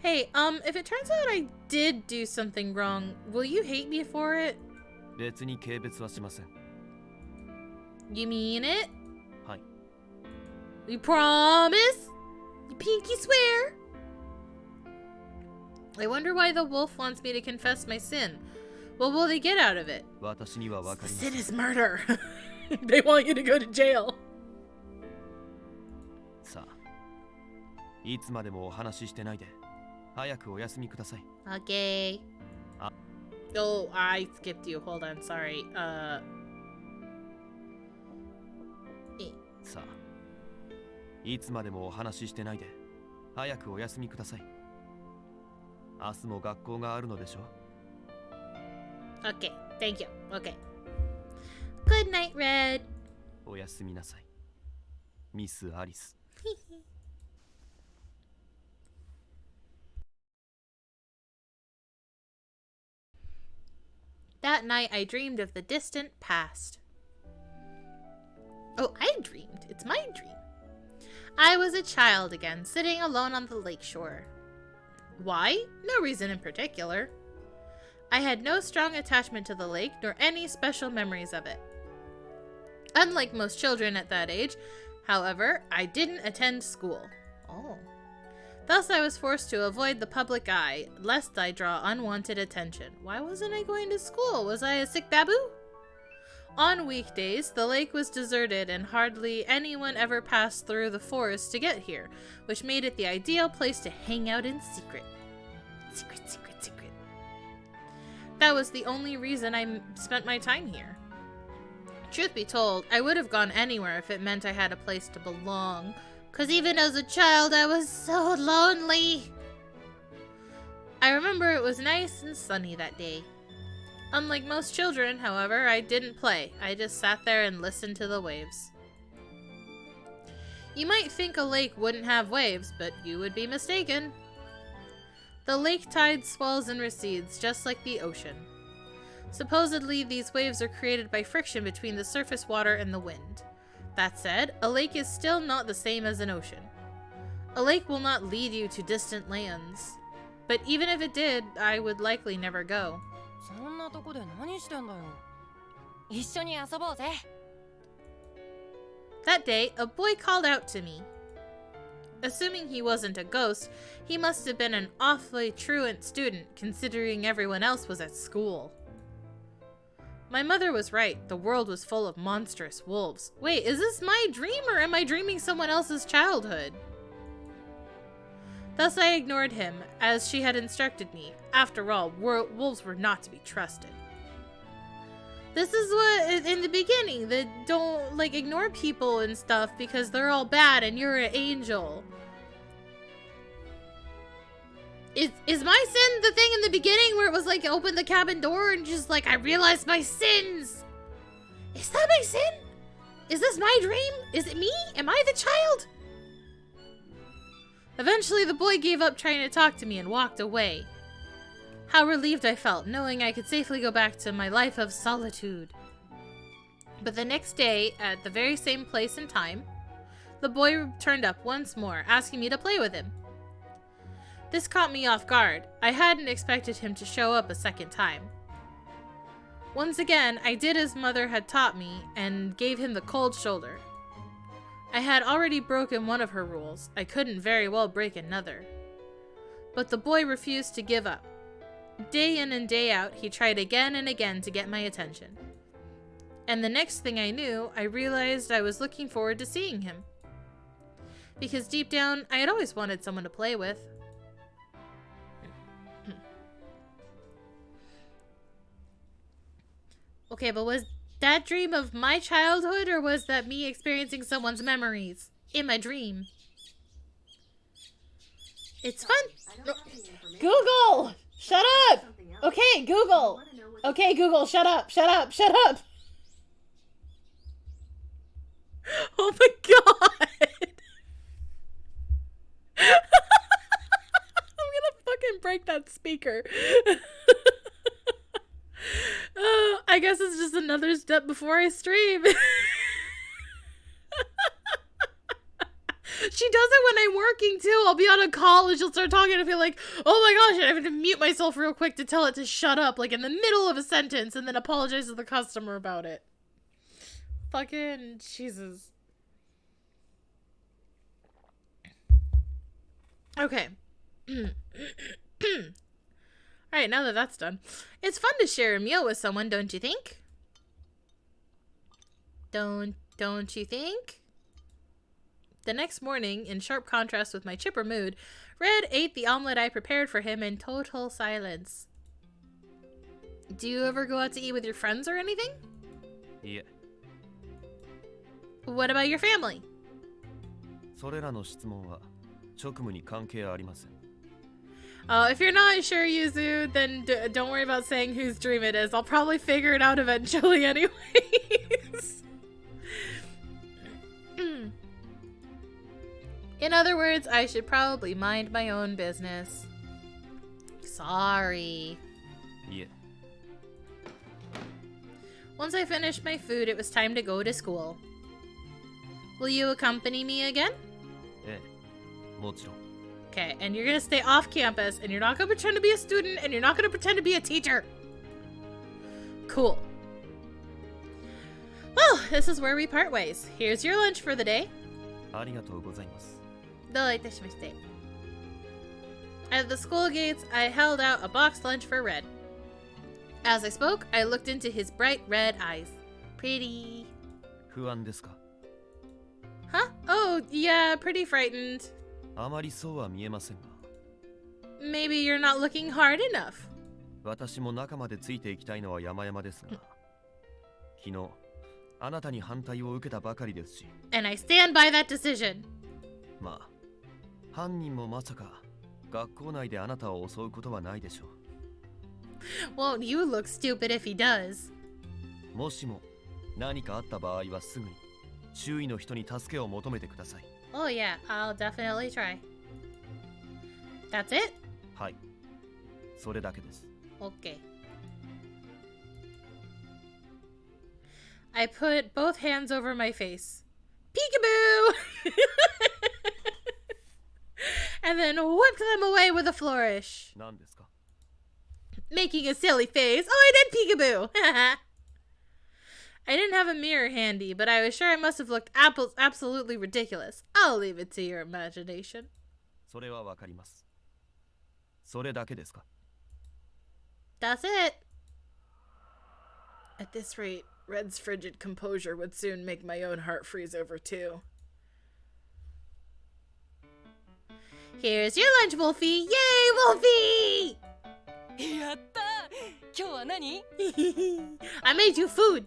Hey, if it turns out I did do something wrong, will you hate me for it? 別に軽蔑はしません You mean it? はい You promise? You pinky swear? I wonder why the wolf wants me to confess my sin. What will they get out of it? 私には分か The りま sin す is murder. They want you to go to jail. さあいつまでもお話ししてないで早くお休みください Okay. Oh, I skipped you. Hold on. Sorry. さあいつまでもお話ししてないで早くお休みください明日も学校があるのでしょ Okay. Thank you. Okay. Good night, Red. おやすみなさいミス・アリス That night, I dreamed of the distant past. Oh, I dreamed. It's my dream. I was a child again, sitting alone on the lakeshore. Why? No reason in particular. I had no strong attachment to the lake, nor any special memories of it. Unlike most children at that age, however, I didn't attend school. Oh. Thus, I was forced to avoid the public eye, lest I draw unwanted attention. Why wasn't I going to school? Was I a sick babu? On weekdays, the lake was deserted and hardly anyone ever passed through the forest to get here, which made it the ideal place to hang out in secret. Secret. That was the only reason I spent my time here. Truth be told, I would have gone anywhere if it meant I had a place to belong. 'Cause even as a child, I was so lonely. I remember it was nice and sunny that day. Unlike most children, however, I didn't play. I just sat there and listened to the waves. You might think a lake wouldn't have waves, but you would be mistaken. The lake tide swells and recedes, just like the ocean. Supposedly, these waves are created by friction between the surface water and the wind. That said, a lake is still not the same as an ocean. A lake will not lead you to distant lands. But even if it did, I would likely never go. そんなとこで何してんだよ。一緒に遊ぼうぜ。That day, a boy called out to me. Assuming he wasn't a ghost, he must have been an awfully truant student, considering everyone else was at school. My mother was right. The world was full of monstrous wolves. Wait, is this my dream or am I dreaming someone else's childhood? Thus I ignored him, as she had instructed me. After all, wolves were not to be trusted. This is what, in the beginning, that don't, like, ignore people and stuff because they're all bad and you're an angel. Is my sin the thing in the beginning where it was like, open the cabin door and just like, I realized my sins? Is that my sin? Is this my dream? Is it me? Am I the child? Eventually, the boy gave up trying to talk to me and walked away. How relieved I felt, knowing I could safely go back to my life of solitude. But the next day, at the very same place and time, the boy turned up once more, asking me to play with him. This caught me off guard. I hadn't expected him to show up a second time. Once again, I did as Mother had taught me and gave him the cold shoulder. I had already broken one of her rules. I couldn't very well break another. But the boy refused to give up. Day in and day out, he tried again and again to get my attention. And the next thing I knew, I realized I was looking forward to seeing him. Because deep down, I had always wanted someone to play with. Okay, but was that dream of my childhood, or was that me experiencing someone's memories in my dream? It's fun. I don't have any information. Google! Shut up! Something else. Okay, I Google! want to know what Okay, Google, shut up, shut up, shut up! Oh my god! I'm gonna fucking break that speaker. I guess it's just another step before I stream. She does it when I'm working too. I'll be on a call and she'll start talking and feel like, oh my gosh, I have to mute myself real quick to tell it to shut up, like in the middle of a sentence, and then apologize to the customer about it. Fucking Jesus. Okay. Alright, now that that's done. It's fun to share a meal with someone, don't you think? Don't you think? The next morning, in sharp contrast with my chipper mood, Red ate the omelet I prepared for him in total silence. Do you ever go out to eat with your friends or anything? いえ、 What about your family? それらの質問は職務に関係ありません。 If you're not sure, Yuzu, then don't worry about saying whose dream it is. I'll probably figure it out eventually anyways. In other words, I should probably mind my own business. Sorry. いえ、 Once I finished my food, it was time to go to school. Will you accompany me again? ええ、もちろん。 Okay, and you're gonna stay off campus, and you're not gonna pretend to be a student, and you're not gonna pretend to be a teacher. Cool. Well, this is where we part ways. Here's your lunch for the day. ありがとうございます。 Dokiizutea. At the school gates, I held out a boxed lunch for Red. As I spoke, I looked into his bright red eyes. Pretty. 不安ですか？ Huh? Oh, yeah, pretty frightened. あまりそうは見えませんが。 Maybe you're not looking hard enough. 私も中までついていきたいのは山々ですが、昨日あなたに反対を受けたばかりですし。 And I stand by that decision. まあ、犯人もまさか学校内であなたを襲うことはないでしょう。 Won't you look stupid if he does? もしも何かあった場合はすぐに周囲の人に助けを求めてください。 Oh yeah, I'll definitely try. That's it? はい、それだけです。 Okay. I put both hands over my face. Peekaboo! And then whipped them away with a flourish. 何ですか？ Making a silly face. Oh, I did peekaboo! I didn't have a mirror handy, but I was sure I must have looked absolutely ridiculous. I'll leave it to your imagination. それはわかります。それだけですか？ That's it. At this rate, Red's frigid composure would soon make my own heart freeze over too. Here's your lunch, Wolfie! Yay, Wolfie! やったー。今日は何？ I made you food.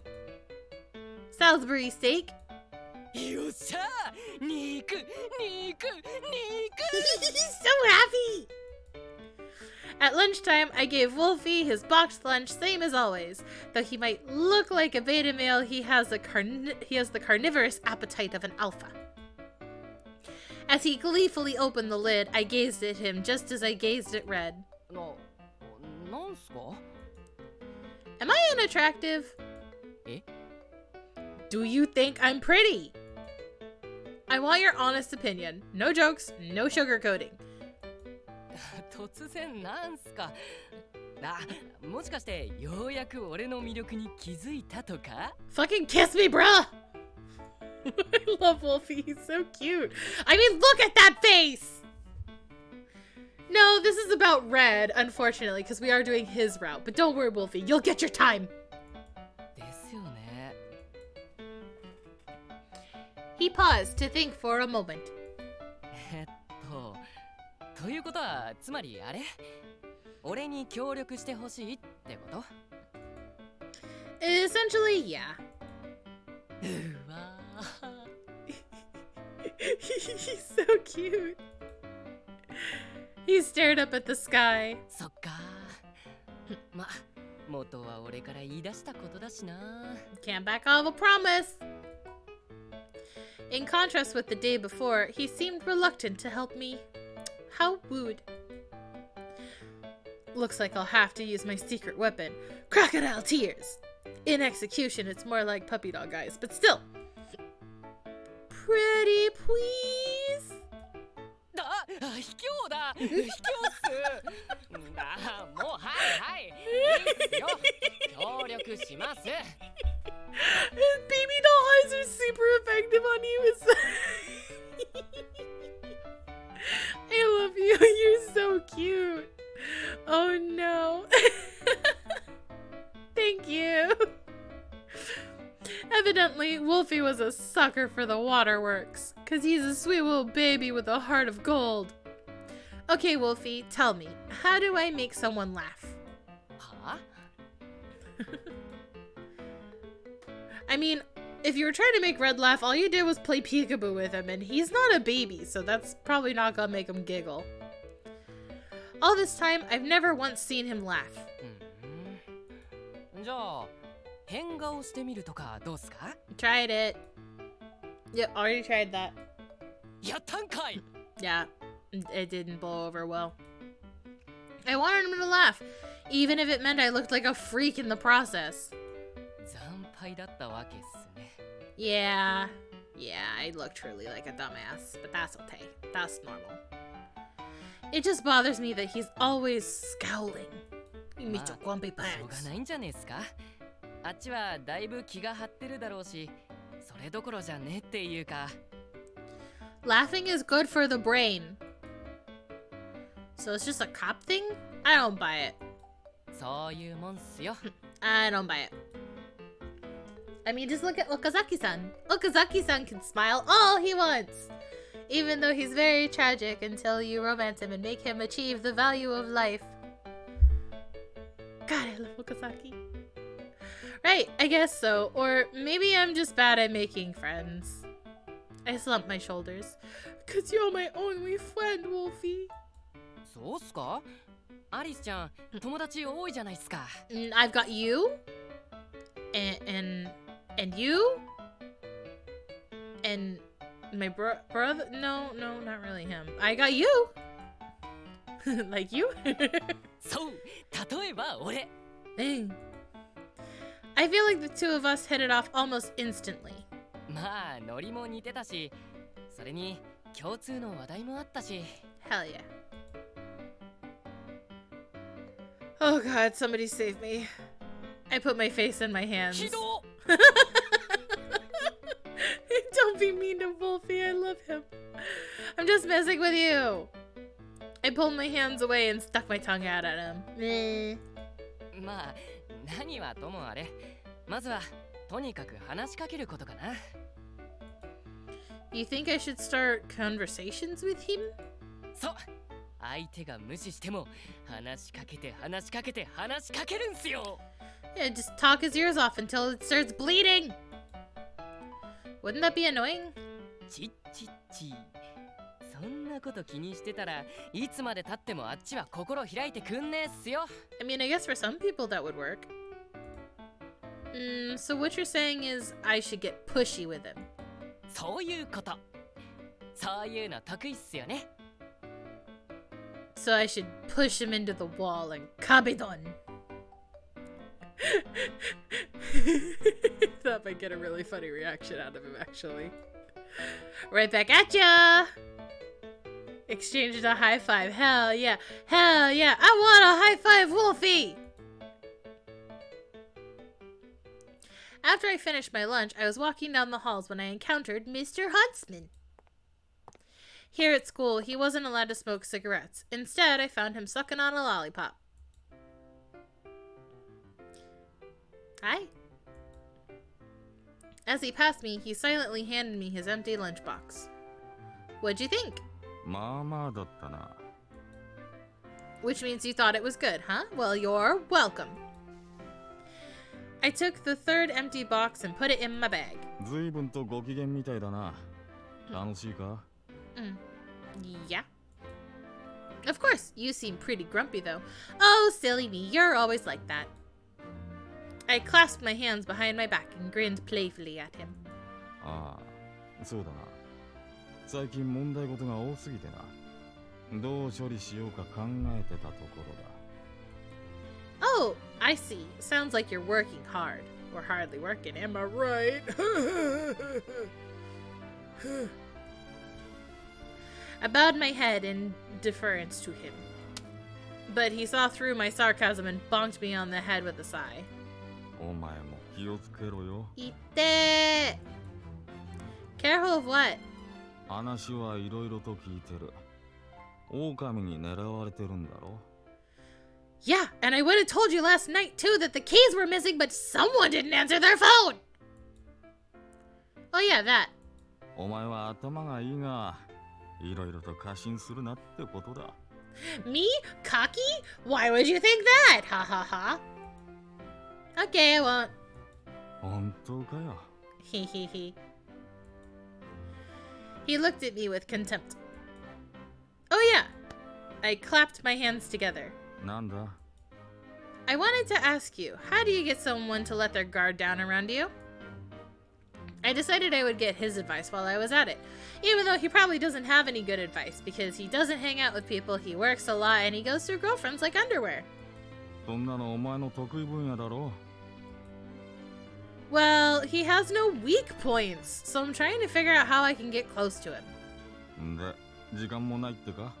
Salisbury steak. よっしゃー。肉。 So happy! At lunchtime, I gave Wolfie his boxed lunch, same as always. Though he might look like a beta male, he has the carnivorous appetite of an alpha. As he gleefully opened the lid, I gazed at him just as I gazed at Red. なんすか？ Am I unattractive? え？ Do you think I'm pretty? I want your honest opinion. No jokes, no sugarcoating. 突然なんすか？もしかしてようやく俺の魅力に気づいたとか？ Fucking kiss me, bruh! I love Wolfie, he's so cute. I mean, look at that face! No, this is about Red, unfortunately, because we are doing his route. But don't worry, Wolfie. You'll get your time. ですよね。 He paused to think for a moment. ということはつまりあれ？俺に協力してほしいってこと？ Essentially, yeah. うわHe's so cute. He stared up at the sky. そっか。ま、元は俺から言い出したことだしな。 Can't back off a promise. In contrast with the day before, he seemed reluctant to help me. How rude. Looks like I'll have to use my secret weapon, crocodile tears. In execution, it's more like puppy dog eyes, but still. Pretty please? 卑怯だ卑怯っすもうはいいいっすよ協力します His baby doll eyes are super effective on you. I love you. You're so cute. Oh no. Thank you. Evidently, Wolfie was a sucker for the waterworks, because he's a sweet little baby with a heart of gold. Okay, Wolfie, tell me, how do I make someone laugh? Huh? I mean, if you were trying to make Red laugh, all you did was play peekaboo with him, and he's not a baby, so that's probably not gonna make him giggle. All this time, I've never once seen him laugh. じゃあ変顔してみるとかどうすか Tried it. Yep, already tried that. やったんかい Yeah, it didn't blow over well. I wanted him to laugh, even if it meant I looked like a freak in the process. 惨敗だったわけっすね Yeah, I looked truly like a dumbass, but that's okay. That's normal. It just bothers me that he's always scowling. まあしょうがないんじゃねえっすかあっちはだいぶ気が張ってるだろうしそれどころじゃねえっていうか Laughing is good for the brain. So it's just a cop thing? I don't buy it. そういうもんっすよ I don't buy it. I mean, just look at Okazaki-san. Okazaki-san can smile all he wants. Even though he's very tragic until you romance him and make him achieve the value of life. God, I love Okazaki. Right, I guess so. Or maybe I'm just bad at making friends. I slump my shoulders. Cause you're my only friend, Wolfie. そうっすかアリスちゃん友達多いじゃないっすか I've got you. And you. And my brother. No, not really him. I got you. Like you? そう例えば俺 I feel like the two of us hit it off almost instantly. まあノリも似てたしそれに共通の話題もあったし Hell yeah. Oh god, somebody save me. I put my face in my hands. ひど Don't be mean to Wolfie, I love him. I'm just messing with you. I pulled my hands away and stuck my tongue out at him. Meh. まあ何はともあれまずはとにかく話しかけることかな You think I should start conversations with him? そう相手が無視しても話しかけて話しかけて話しかけるんすよ Yeah, just talk his ears off until it starts bleeding. Wouldn't that be annoying? ちっちっちそんなこと気にしてたらいつまで経ってもあっちは心開いてくんねえっすよ I mean, I guess for some people that would work. So what you're saying is I should get pushy with him. そういうことそういうの得意っすよね So I should push him into the wall and kabedon. That might get a really funny reaction out of him, actually. Right back at ya! Exchanged a high five. Hell yeah. Hell yeah. I want a high five, Wolfie! After I finished my lunch, I was walking down the halls when I encountered Mr. Huntsman. Here at school, he wasn't allowed to smoke cigarettes. Instead, I found him sucking on a lollipop. Hi. As he passed me, he silently handed me his empty lunchbox. What'd you think? まあまあだったな。 Which means you thought it was good, huh? Well, you're welcome. I took the third empty box and put it in my bag. 随分とご機嫌みたいだな。楽しいか？ Yeah. Of course, you seem pretty grumpy though. Oh, silly me, you're always like that. I clasped my hands behind my back and grinned playfully at him. ああ、そうだな。最近問題事が多すぎてな。どう処理しようか考えてたところだ。 Oh, I see. Sounds like you're working hard. We're hardly working, am I right? I bowed my head in deference to him. But he saw through my sarcasm and bonked me on the head with a sigh. お前も気をつけろよ。 Ite! Careful of what? 話はいろいろと聞いてる。狼に狙われてるんだろ？ Yeah, and I would have told you last night too that the keys were missing, but someone didn't answer their phone! Oh yeah, that. お前は頭がいいが、いろいろと過信するなってことだ。 Me? Cocky? Why would you think that? Ha ha ha. Okay, I won't. 本当かよ。 He he he. He looked at me with contempt. Oh yeah. I clapped my hands together. なんだ？ I wanted to ask you, how do you get someone to let their guard down around you? I decided I would get his advice while I was at it, even though he probably doesn't have any good advice because he doesn't hang out with people, he works a lot, and he goes through girlfriends like underwear. そんなのお前の得意分野だろ？ Well, he has no weak points, so I'm trying to figure out how I can get close to him. で、時間もないってか？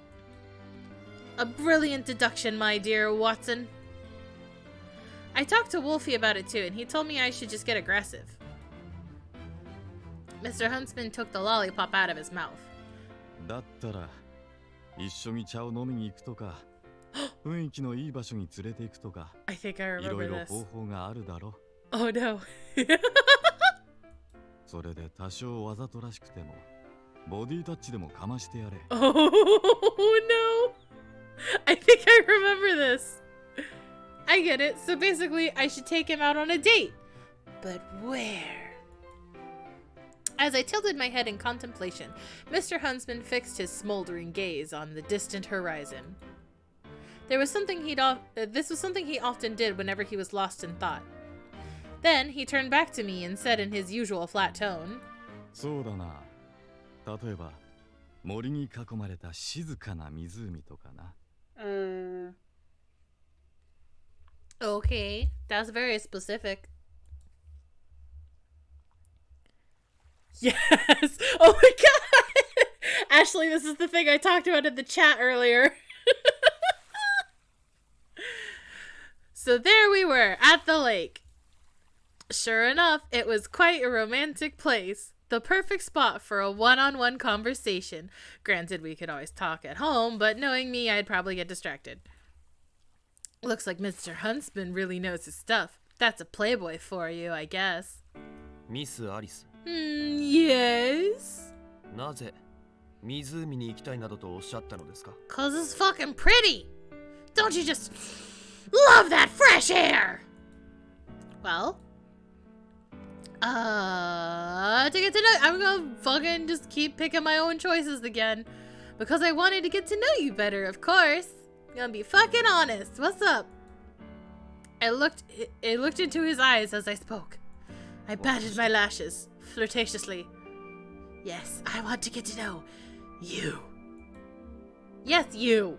A brilliant deduction, my dear Watson. I talked to Wolfie about it too, and he told me I should just get aggressive. Mr. Huntsman took the lollipop out of his mouth. だったら、一緒に茶を飲みに行くとか、雰囲気のいい場所に連れて行くとか、 I think I いろ remember いろ this. 方法があるだろ。 Oh no. それで多少わざとらしくても、ボディタッチでもかましてやれ。 Oh no. I think I remember this. I get it. So basically, I should take him out on a date. But where? As I tilted my head in contemplation, Mr. Huntsman fixed his smoldering gaze on the distant horizon. This was something he often did whenever he was lost in thought. Then he turned back to me and said in his usual flat tone, そうだな。例えば、森に囲まれた静かな湖とかな。Okay, that's very specific. Yes! Oh my god! Ashley, this is the thing I talked about in the chat earlier. So there we were, at the lake. Sure enough, it was quite a romantic place. The perfect spot for a one-on-one conversation. Granted, we could always talk at home, but knowing me, I'd probably get distracted. Looks like Mr. Huntsman really knows his stuff. That's a playboy for you, I guess. ミス・アリス、 Yes? なぜ湖に行きたいなどとおっしゃったのですか？ Cause it's fucking pretty! Don't you just love that fresh air? Well, to get to know, I'm gonna fucking just keep picking my own choices again. Because I wanted to get to know you better, of course. Gonna be fucking honest. What's up? I looked into his eyes as I spoke. I batted my lashes, flirtatiously. Yes, I want to get to know you. Yes, you.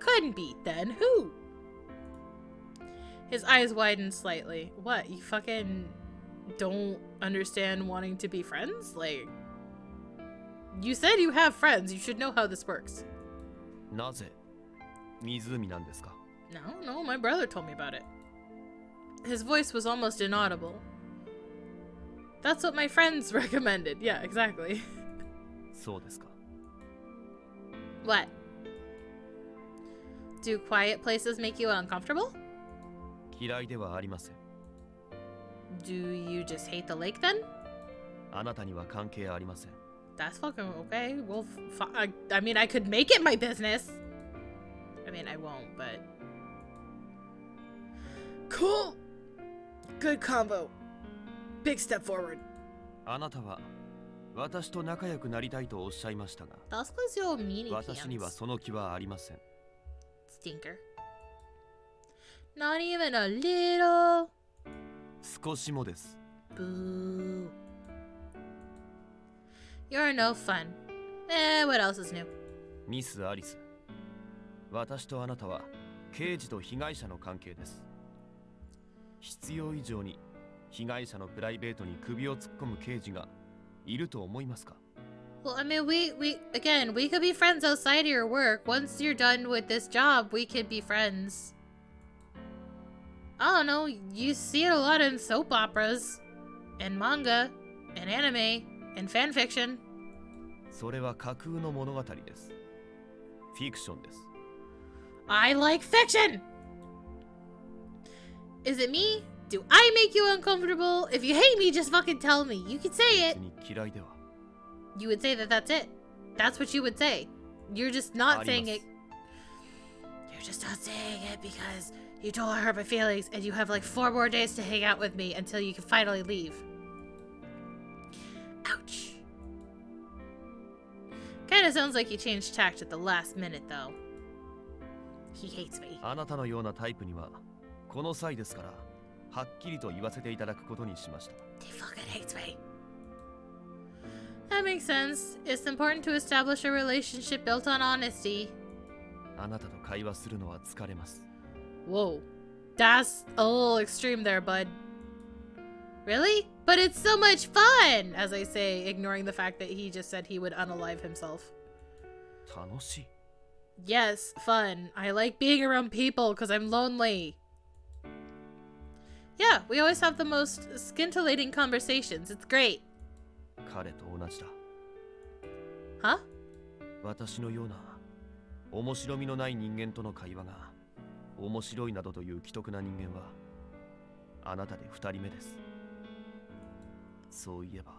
Couldn't be, then. Who? His eyes widened slightly. What, you fucking don't understand wanting to be friends? Like, you said you have friends. You should know how this works. なぜ湖なんですか？ No, my brother told me about it. His voice was almost inaudible. That's what my friends recommended. Yeah, exactly. そうですか。What? Do quiet places make you uncomfortable? 嫌いではありません。 Do you just hate the lake then? あなたには関係ありません。 That's fucking okay. Well, I mean, I could make it my business. I mean, I won't, but... Cool! Good combo. Big step forward. あなたは私と仲良くなりたいとおっしゃいましたが、 That's because you're meanie 私には pants. その気はありません。 Stinker. Not even a little. 少しもです。 Boo. You're no fun. What else is new? ミス・アリス、私とあなたは刑事と被害者の関係です。必要以上に被害者のプライベートに首を突っ込む刑事がいると思いますか？ Well, I mean, we could be friends outside of your work. Once you're done with this job, we could be friends. I don't know, you see it a lot in soap operas, and manga, and anime, and fan fiction. それは架空の物語です。フィクションです。 I like fiction! Is it me? Do I make you uncomfortable? If you hate me, just fucking tell me. You can say it. 別に嫌いでは。 You would say that that's it. That's what you would say. You're just not saying it. You're just not saying it because you don't want to hurt my feelings and you have like 4 more days to hang out with me until you can finally leave. Ouch. Kinda sounds like you changed tact at the last minute though. He hates me. あなたのようなタイプにはこの際ですからはっきりと言わせていただくことにしました。 He fucking hates me. That makes sense. It's important to establish a relationship built on honesty. あなたと会話するのは疲れます。 Whoa. That's a little extreme there, bud. Really? But it's so much fun! As I say, ignoring the fact that he just said he would unalive himself. 楽しい。 Yes, fun. I like being around people because I'm lonely. Yeah, we always have the most scintillating conversations. It's great. 彼と同じだ。 Huh? 私のような面白みのない人間との会話が面白いなどという既得な人間はあなたで2人目です。そういえば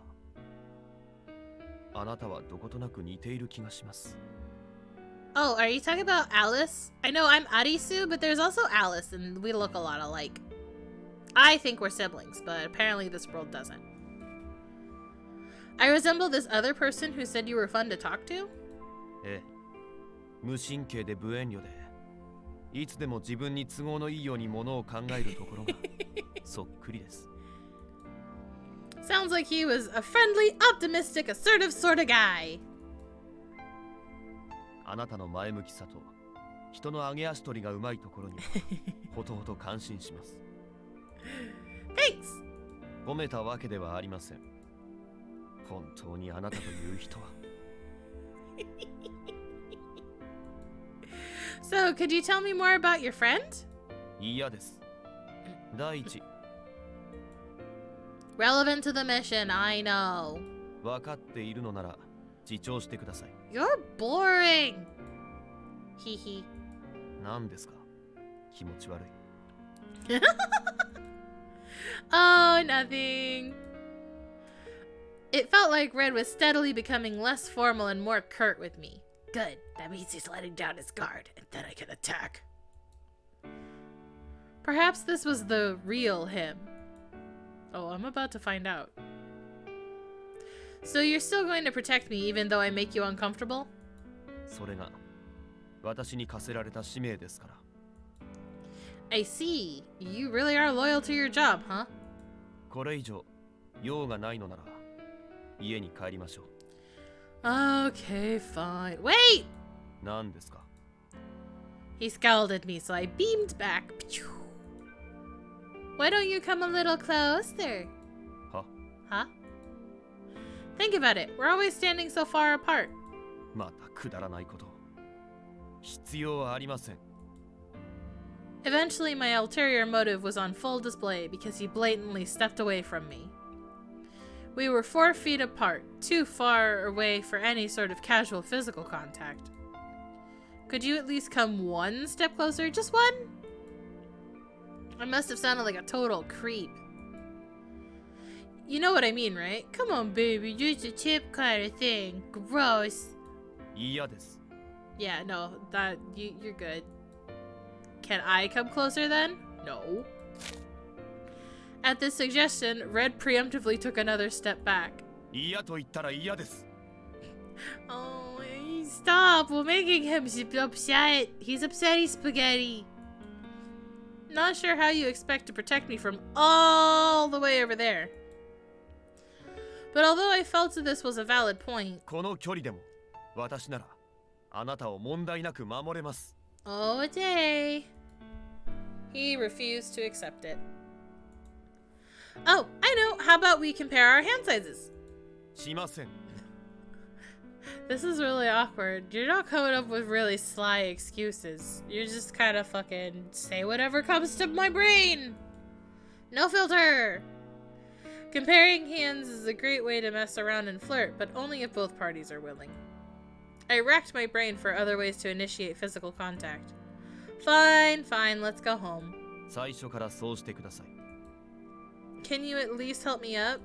あなたはどことなく似ている気がします。 Oh, are you talking about Alice? I know I'm Arisu, but there's also Alice, and we look a lot alike. I think we're siblings, but apparently this world doesn't. I resemble this other person who said you were fun to talk to? ええ、無神経で無遠慮でいつでも自分に都合のいいようにものを考えるところがそっくりです。 Sounds like he was a friendly, optimistic, assertive sort of guy. あなたの前向きさと人の上げ足取りがうまいところにはほとほと感心します。 Thanks! 褒めたわけではありません。本当にあなたという人は。So, could you tell me more about your friend? 嫌です。第一、 Relevant to the mission, I know. 分かっているのなら自重してください。 You're boring! Hee hee. 何ですか？気持ち悪い。 Oh, nothing. It felt like Red was steadily becoming less formal and more curt with me. Good. That means he's letting down his guard, and then I can attack. Perhaps this was the real him. Oh, I'm about to find out. So you're still going to protect me even though I make you uncomfortable? それが私に課せられた使命ですから。 I see. You really are loyal to your job, huh? これ以上用がないのなら家に帰りましょう。 Okay, fine. Wait! 何ですか？ He scowled at me, so I beamed back. Why don't you come a little closer? は？ Huh? Think about it. We're always standing so far apart. またくだらないこと。必要はありません。 Eventually, my ulterior motive was on full display because he blatantly stepped away from me. We were 4 feet apart, too far away for any sort of casual physical contact. Could you at least come one step closer? Just one? I must have sounded like a total creep. You know what I mean, right? Come on, baby. Just a tip kind of thing. Gross. 嫌です。 Yeah, no. You're good. Can I come closer then? No. At this suggestion, Red preemptively took another step back. 嫌と言ったら嫌です。 Oh, stop. We're making him upset. He's upsetty spaghetti. Not sure how you expect to protect me from all the way over there. But although I felt that this was a valid point... この距離でも私ならあなたを問題なく守れます。 Oh, day. He refused to accept it. Oh, I know. How about we compare our hand sizes? しません。 This is really awkward. You're not coming up with really sly excuses. You're just kind of fucking say whatever comes to my brain. No filter. Comparing hands is a great way to mess around and flirt, but only if both parties are willing. I racked my brain for other ways to initiate physical contact. Fine, let's go home. 最初からそうしてください。 Can you at least help me up?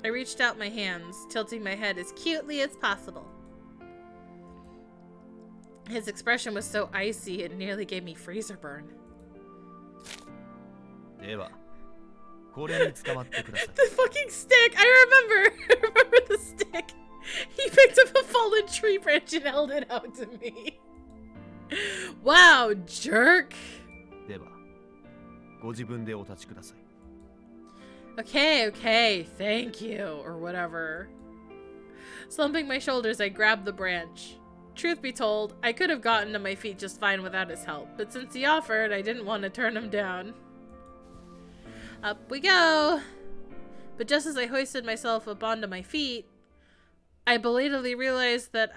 I reached out my hands, tilting my head as cutely as possible. His expression was so icy it nearly gave me freezer burn. では、これに捕まってください。 The fucking stick! I remember the stick! He picked up a fallen tree branch and held it out to me. Wow, jerk! では、ご自分でお立ちください。 Okay, thank you, or whatever. Slumping my shoulders, I grabbed the branch. Truth be told, I could have gotten to my feet just fine without his help, but since he offered, I didn't want to turn him down. Up we go! But just as I hoisted myself up onto my feet, I belatedly realized that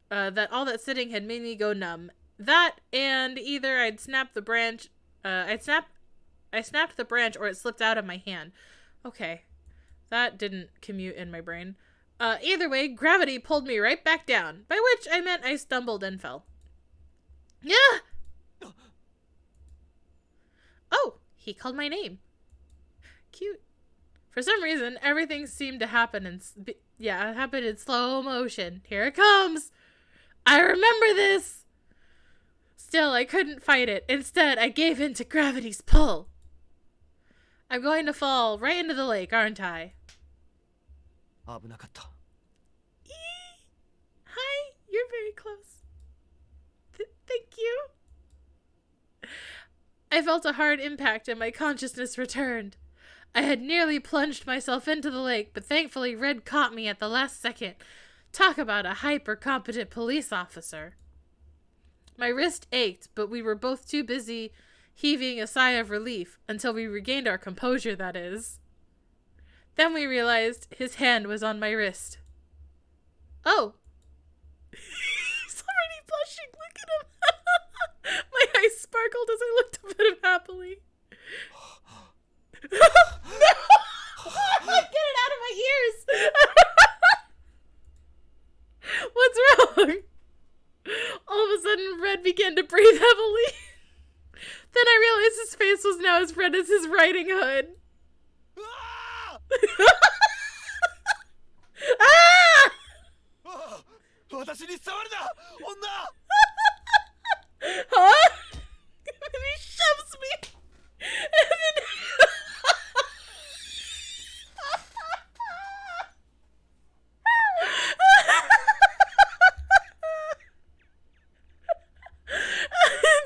that all that sitting had made me go numb. That, and either I'd snapped the branch, I snapped the branch or it slipped out of my hand. Okay. That didn't commute in my brain. Either way, gravity pulled me right back down, by which I meant I stumbled and fell. Yeah! Oh, he called my name. Cute. For some reason, everything seemed to happen in slow motion. Here it comes! I remember this! Still, I couldn't fight it. Instead, I gave in to gravity's pull. I'm going to fall right into the lake, aren't I? 危なかった。 Hi, you're very close. Thank you. I felt a hard impact and my consciousness returned. I had nearly plunged myself into the lake, but thankfully Red caught me at the last second. Talk about a hyper-competent police officer. My wrist ached, but we were both too busy heaving a sigh of relief, until we regained our composure, that is. Then we realized his hand was on my wrist. Oh! He's already blushing, look at him! My eyes sparkled as I looked up at him happily. No! Get it out of my ears! What's wrong? All of a sudden, Red began to breathe heavily. Then I realized his face was now as red as his riding hood. Ah! 私に触るな、女! Huh? And he shoves me. And then...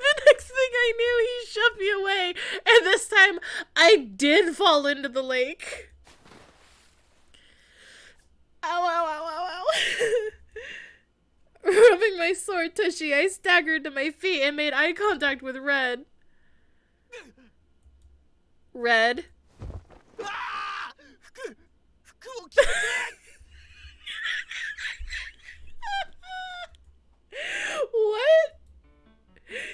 The next thing I knew, he shoved me away. And this time, I did fall into the lake. Ow, ow, ow, ow, ow. Rubbing my sore tushy, I staggered to my feet and made eye contact with Red. Red? What?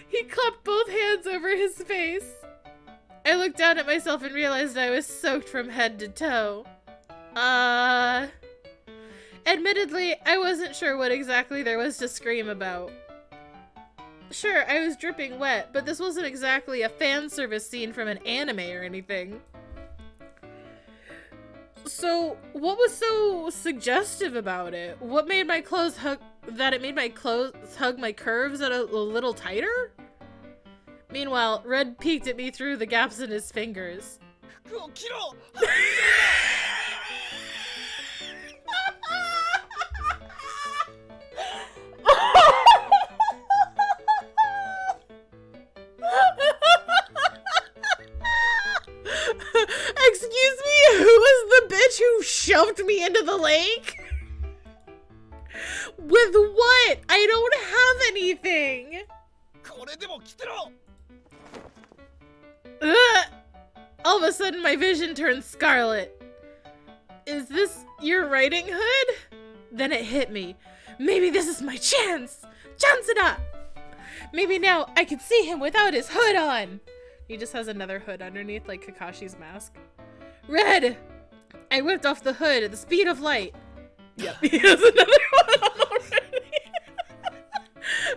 He clapped both hands over his face. I looked down at myself and realized I was soaked from head to toe. Admittedly, I wasn't sure what exactly there was to scream about. Sure, I was dripping wet, but this wasn't exactly a fan service scene from an anime or anything. So, what was so suggestive about it? What made my clothes hug my curves a little tighter? Meanwhile, Red peeked at me through the gaps in his fingers. Excuse me, who was the bitch who shoved me into the lake? With what? I don't have anything. Ugh. All of a sudden, my vision turns scarlet. Is this your Riding Hood? Then it hit me. Maybe this is my chance. Chanceda! Maybe now I can see him without his hood on. He just has another hood underneath, like Kakashi's mask. Red! I whipped off the hood at the speed of light. Yep, he has another one on already.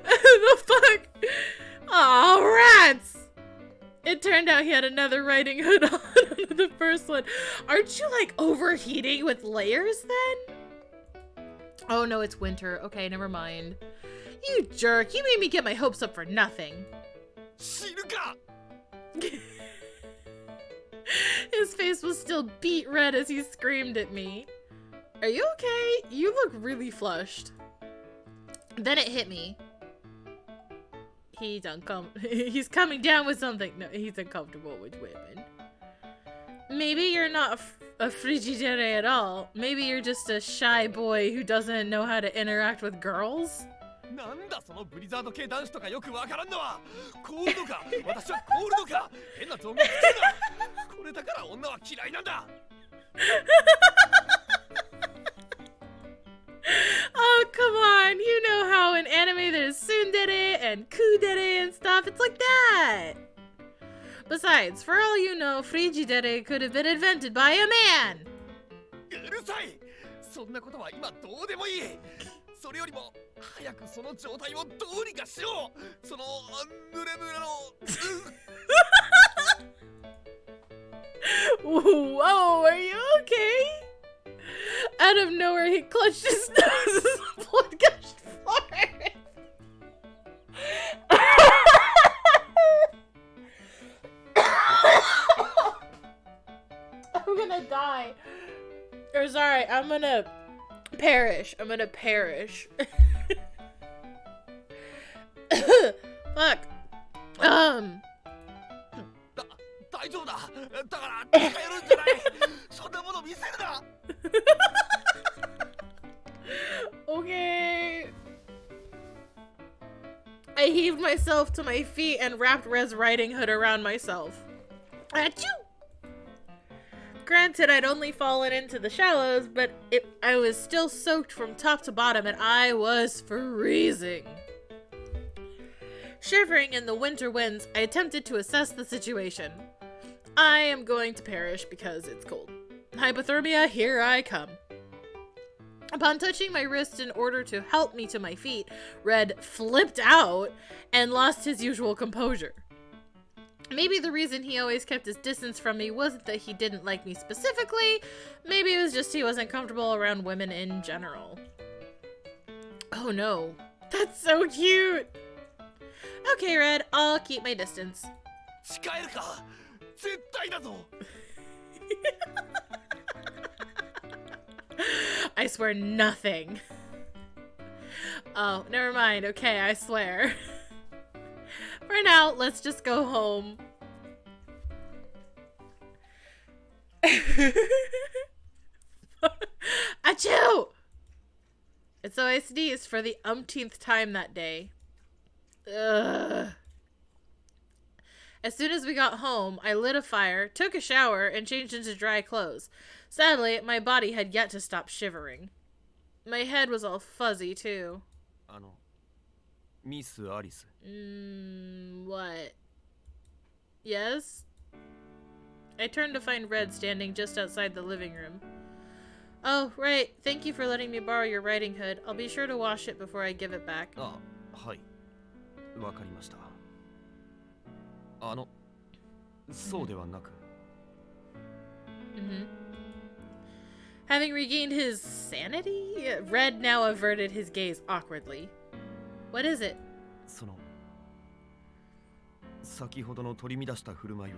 The fuck? Aw, rats! It turned out he had another Riding Hood on under the first one. Aren't you, like, overheating with layers, then? Oh, no, it's winter. Okay, never mind. You jerk. You made me get my hopes up for nothing. His face was still beet red as he screamed at me. Are you okay? You look really flushed. Then it hit me. He's coming down with something. No, he's uncomfortable with women. Maybe you're not a frigidere at all. Maybe you're just a shy boy who doesn't know how to interact with girls? Oh, come on. You know how in anime there's tsundere and kudere and stuff. It's like that. Besides, for all you know, frigidere could have been invented by a man. Whoa, are you okay? Out of nowhere, he clutched his nose as the blood gushed forward. I'm gonna die. Or sorry, I'm gonna perish. I'm gonna perish. Fuck. Okay. I heaved myself to my feet and wrapped Red's Riding Hood around myself. Achoo! Granted, I'd only fallen into the shallows, but I was still soaked from top to bottom and I was freezing. Shivering in the winter winds, I attempted to assess the situation. I am going to perish because it's cold. Hypothermia, here I come. Upon touching my wrist in order to help me to my feet, Red flipped out and lost his usual composure. Maybe the reason he always kept his distance from me wasn't that he didn't like me specifically, maybe it was just he wasn't comfortable around women in general. Oh no, that's so cute! Okay, Red, I'll keep my distance. I swear nothing. Oh, never mind. Okay, I swear. For now, let's just go home. Achoo! It's so I sneezed for the umpteenth time that day. Ugh. As soon as we got home, I lit a fire, took a shower, and changed into dry clothes. Sadly, my body had yet to stop shivering. My head was all fuzzy, too. Miss Alice. What? Yes? I turned to find Red standing just outside the living room. Oh, right. Thank you for letting me borrow your riding hood. I'll be sure to wash it before I give it back. はい。わかりました。そうではなく。Having regained his sanity, Red now averted his gaze awkwardly. What is it? 先ほどの取り乱した振る舞いを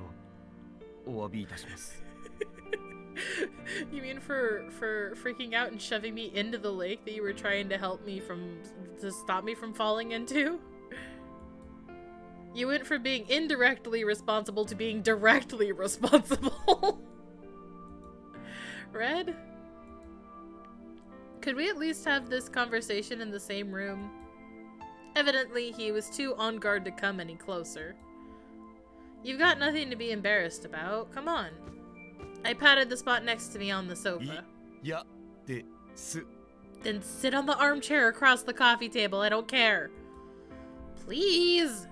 お詫びいたします。You mean for freaking out and shoving me into the lake that you were trying to stop me from falling into? You went from being indirectly responsible to being directly responsible. Red? Could we at least have this conversation in the same room? Evidently, he was too on guard to come any closer. You've got nothing to be embarrassed about. Come on. I patted the spot next to me on the sofa. Then sit on the armchair across the coffee table. I don't care. Please.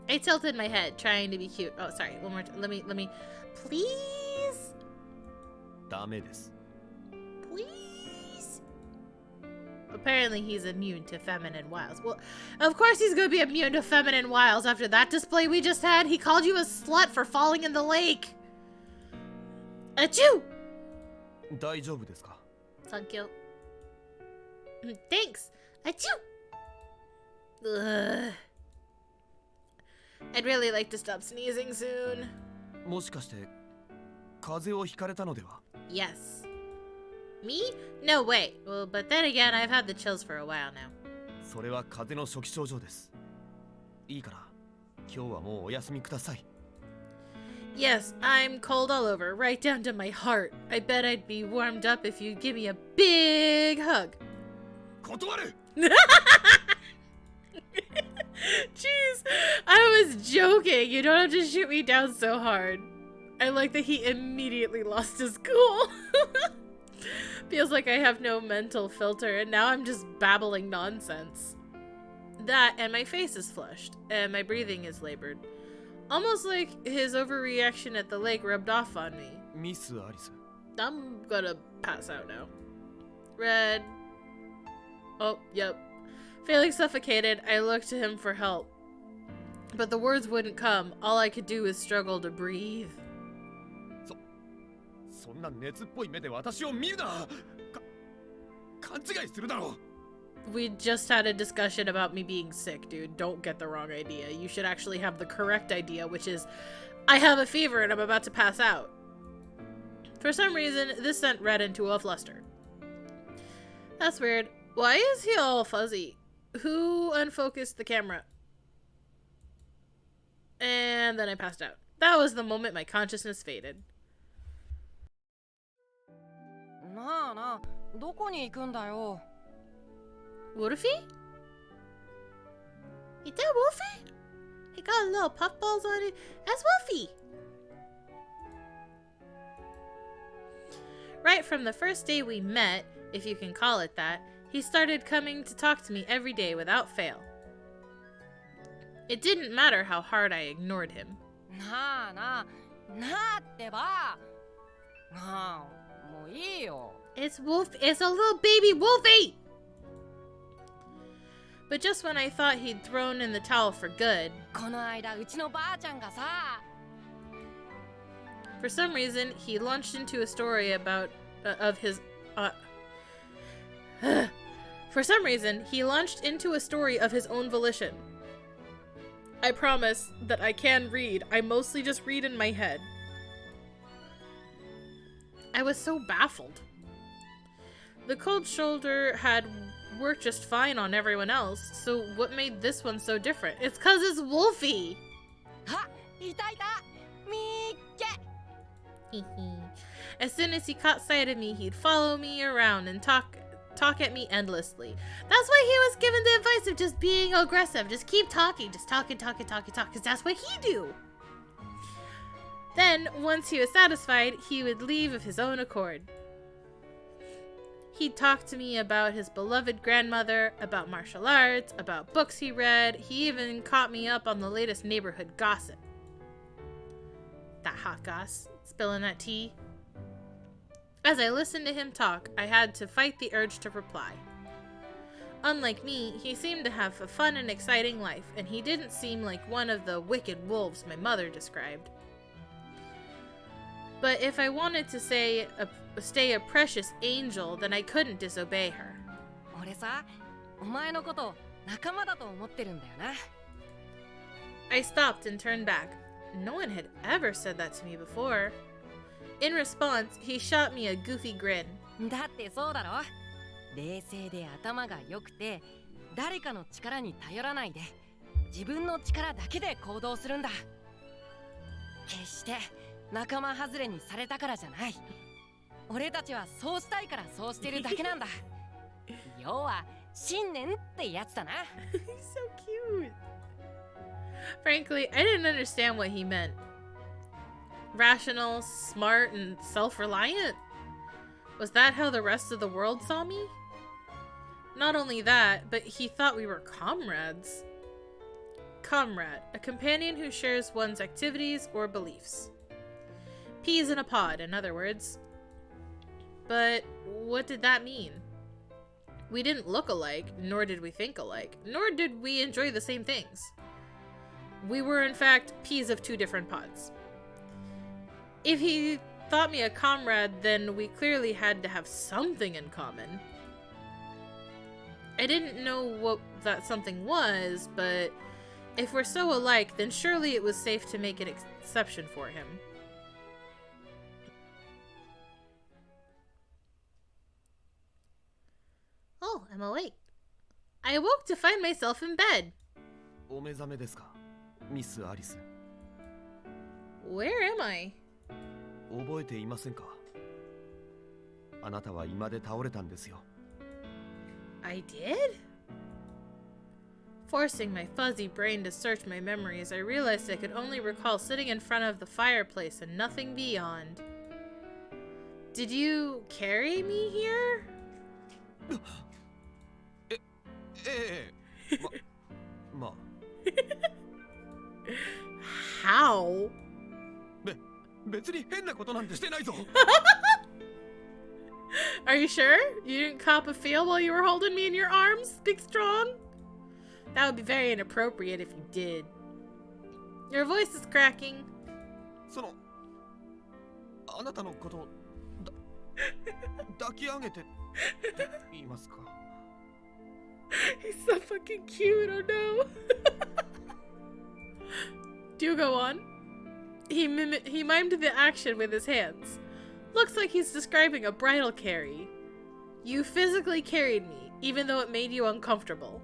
I tilted my head, trying to be cute. Oh, sorry. One more time. Let me. Please. ダメです。 Please. Apparently he's immune to feminine wiles. Well, of course he's gonna be immune to feminine wiles after that display we just had. He called you a slut for falling in the lake. Achoo! 大丈夫ですか? Thank you. Thanks. Achoo! Ugh. I'd really like to stop sneezing soon. もしかして風邪をひかれたのでは? Yes. Me? No way. Well, but then again, I've had the chills for a while now. それは風邪の初期症状です。いいから今日はもうお休みください。 Yes, I'm cold all over, right down to my heart. I bet I'd be warmed up if you'd give me a big hug. 断る! Jeez, I was joking. You don't have to shoot me down so hard. I like that he immediately lost his cool. Feels like I have no mental filter, and now I'm just babbling nonsense. That, and my face is flushed, and my breathing is labored. Almost like his overreaction at the lake rubbed off on me. Miss Alice. I'm gonna pass out now. Red. Oh, yep. Feeling suffocated, I looked to him for help. But the words wouldn't come. All I could do was struggle to breathe. そんな熱っぽい目で私を見るな。勘違いするだろう。 We just had a discussion about me being sick, dude. Don't get the wrong idea. You should actually have the correct idea, which is, I have a fever and I'm about to pass out. For some reason, this sent Red into a fluster. That's weird. Why is he all fuzzy? Who unfocused the camera? And then I passed out. That was the moment my consciousness faded. なあなあ、どこに行くんだよ。 Wolfie? Is that Wolfie? He got little puffballs on it. That's Wolfie! Right from the first day we met, if you can call it that, he started coming to talk to me every day without fail. It didn't matter how hard I ignored him. なあなあ、なあってば。なあ、もういいよ。 It's Wolf. It's a little baby Wolfie! But just when I thought he'd thrown in the towel for good, この間うちのばあちゃんがさ。 for some reason, he launched into a story about For some reason, he launched into a story of his own volition. I promise that I can read. I mostly just read in my head. I was so baffled. The cold shoulder had worked just fine on everyone else, so what made this one so different? It's 'cause it's Wolfie! あ、いたいた。みっけ。 As soon as he caught sight of me, he'd follow me around and talk at me endlessly. That's why he was given the advice of just being aggressive. Just keep talking. Just talk, because that's what he do. Then, once he was satisfied, he would leave of his own accord. He'd talk to me about his beloved grandmother, about martial arts, about books he read. He even caught me up on the latest neighborhood gossip. That hot goss, spilling that tea. As I listened to him talk, I had to fight the urge to reply. Unlike me, he seemed to have a fun and exciting life, and he didn't seem like one of the wicked wolves my mother described. But if I wanted to stay a precious angel, then I couldn't disobey her. 俺さ、お前のこと仲間だと思ってるんだよな。I stopped and turned back. No one had ever said that to me before. In response, he shot me a goofy grin. だってそうだろ。冷静で頭が良くて、誰かの力に頼らないで、自分の力だけで行動するんだ。決して仲間外れにされたからじゃない。俺たちはそうしたいからそうしてるだけなんだ。要は信念ってやつだな。He's so cute. Frankly, I didn't understand what he meant. Rational, smart, and self-reliant? Was that how the rest of the world saw me? Not only that, but he thought we were comrades. Comrade, a companion who shares one's activities or beliefs. Peas in a pod, in other words. But what did that mean? We didn't look alike, nor did we think alike, nor did we enjoy the same things. We were, in fact, peas of two different pods. If he thought me a comrade, then we clearly had to have something in common. I didn't know what that something was, but if we're so alike, then surely it was safe to make an exception for him. Oh, I'm awake. I awoke to find myself in bed. お目覚めですか、ミス・アリス。 Where am I? 覚えていませんか。あなたは居間で倒れたんですよ。I did? Forcing my fuzzy brain to search my memories, I realized I could only recall sitting in front of the fireplace and nothing beyond. Did you carry me here? ええ、まあ。How? 別に変なことなんてしてないぞ。Are you sure? You didn't cop a feel while you were holding me in your arms, big strong? That would be very inappropriate if you did. Your voice is cracking. その、あなたのことを抱き上げてって言いますか。He's so fucking cute, oh no. Do go on. He mimed the action with his hands. Looks like he's describing a bridal carry. You physically carried me, even though it made you uncomfortable.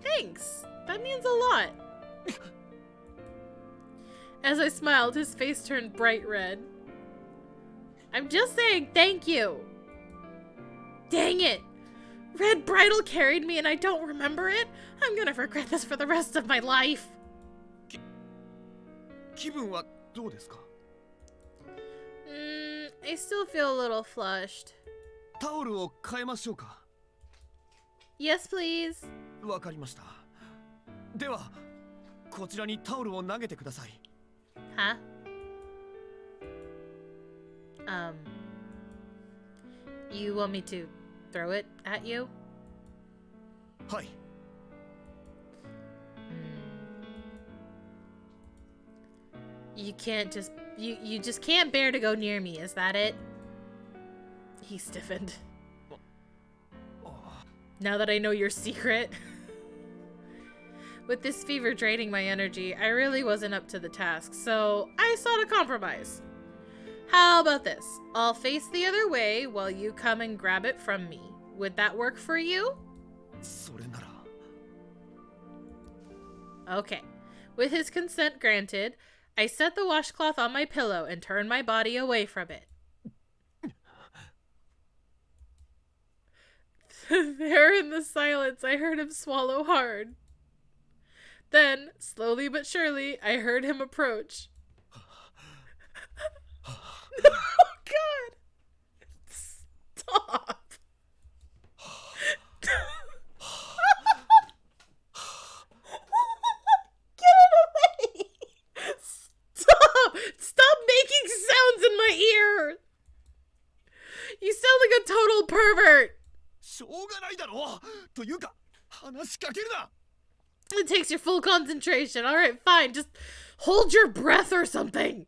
Thanks. That means a lot. As I smiled, his face turned bright red. I'm just saying thank you. Dang it. Red Bridal carried me and I don't remember it? I'm gonna regret this for the rest of my life. 気分はどうですか。I still feel a little flushed. タオルを変えましょうか。Yes, please. わかりました。では、こちらにタオルを投げてください。Huh? You want me to throw it at you? はい。You can't just you just can't bear to go near me, is that it? He stiffened. Now that I know your secret. With this fever draining my energy, I really wasn't up to the task, so I sought a compromise. How about this? I'll face the other way while you come and grab it from me. Would that work for you? それなら。 Okay. With his consent granted, I set the washcloth on my pillow and turned my body away from it. There in the silence, I heard him swallow hard. Then, slowly but surely, I heard him approach. Oh, God! Stop! Get it away! Stop! Stop making sounds in my ear! You sound like a total pervert! しょうがなないだろう。というか話しかけるな。 It takes your full concentration. Alright, fine. Just hold your breath or something.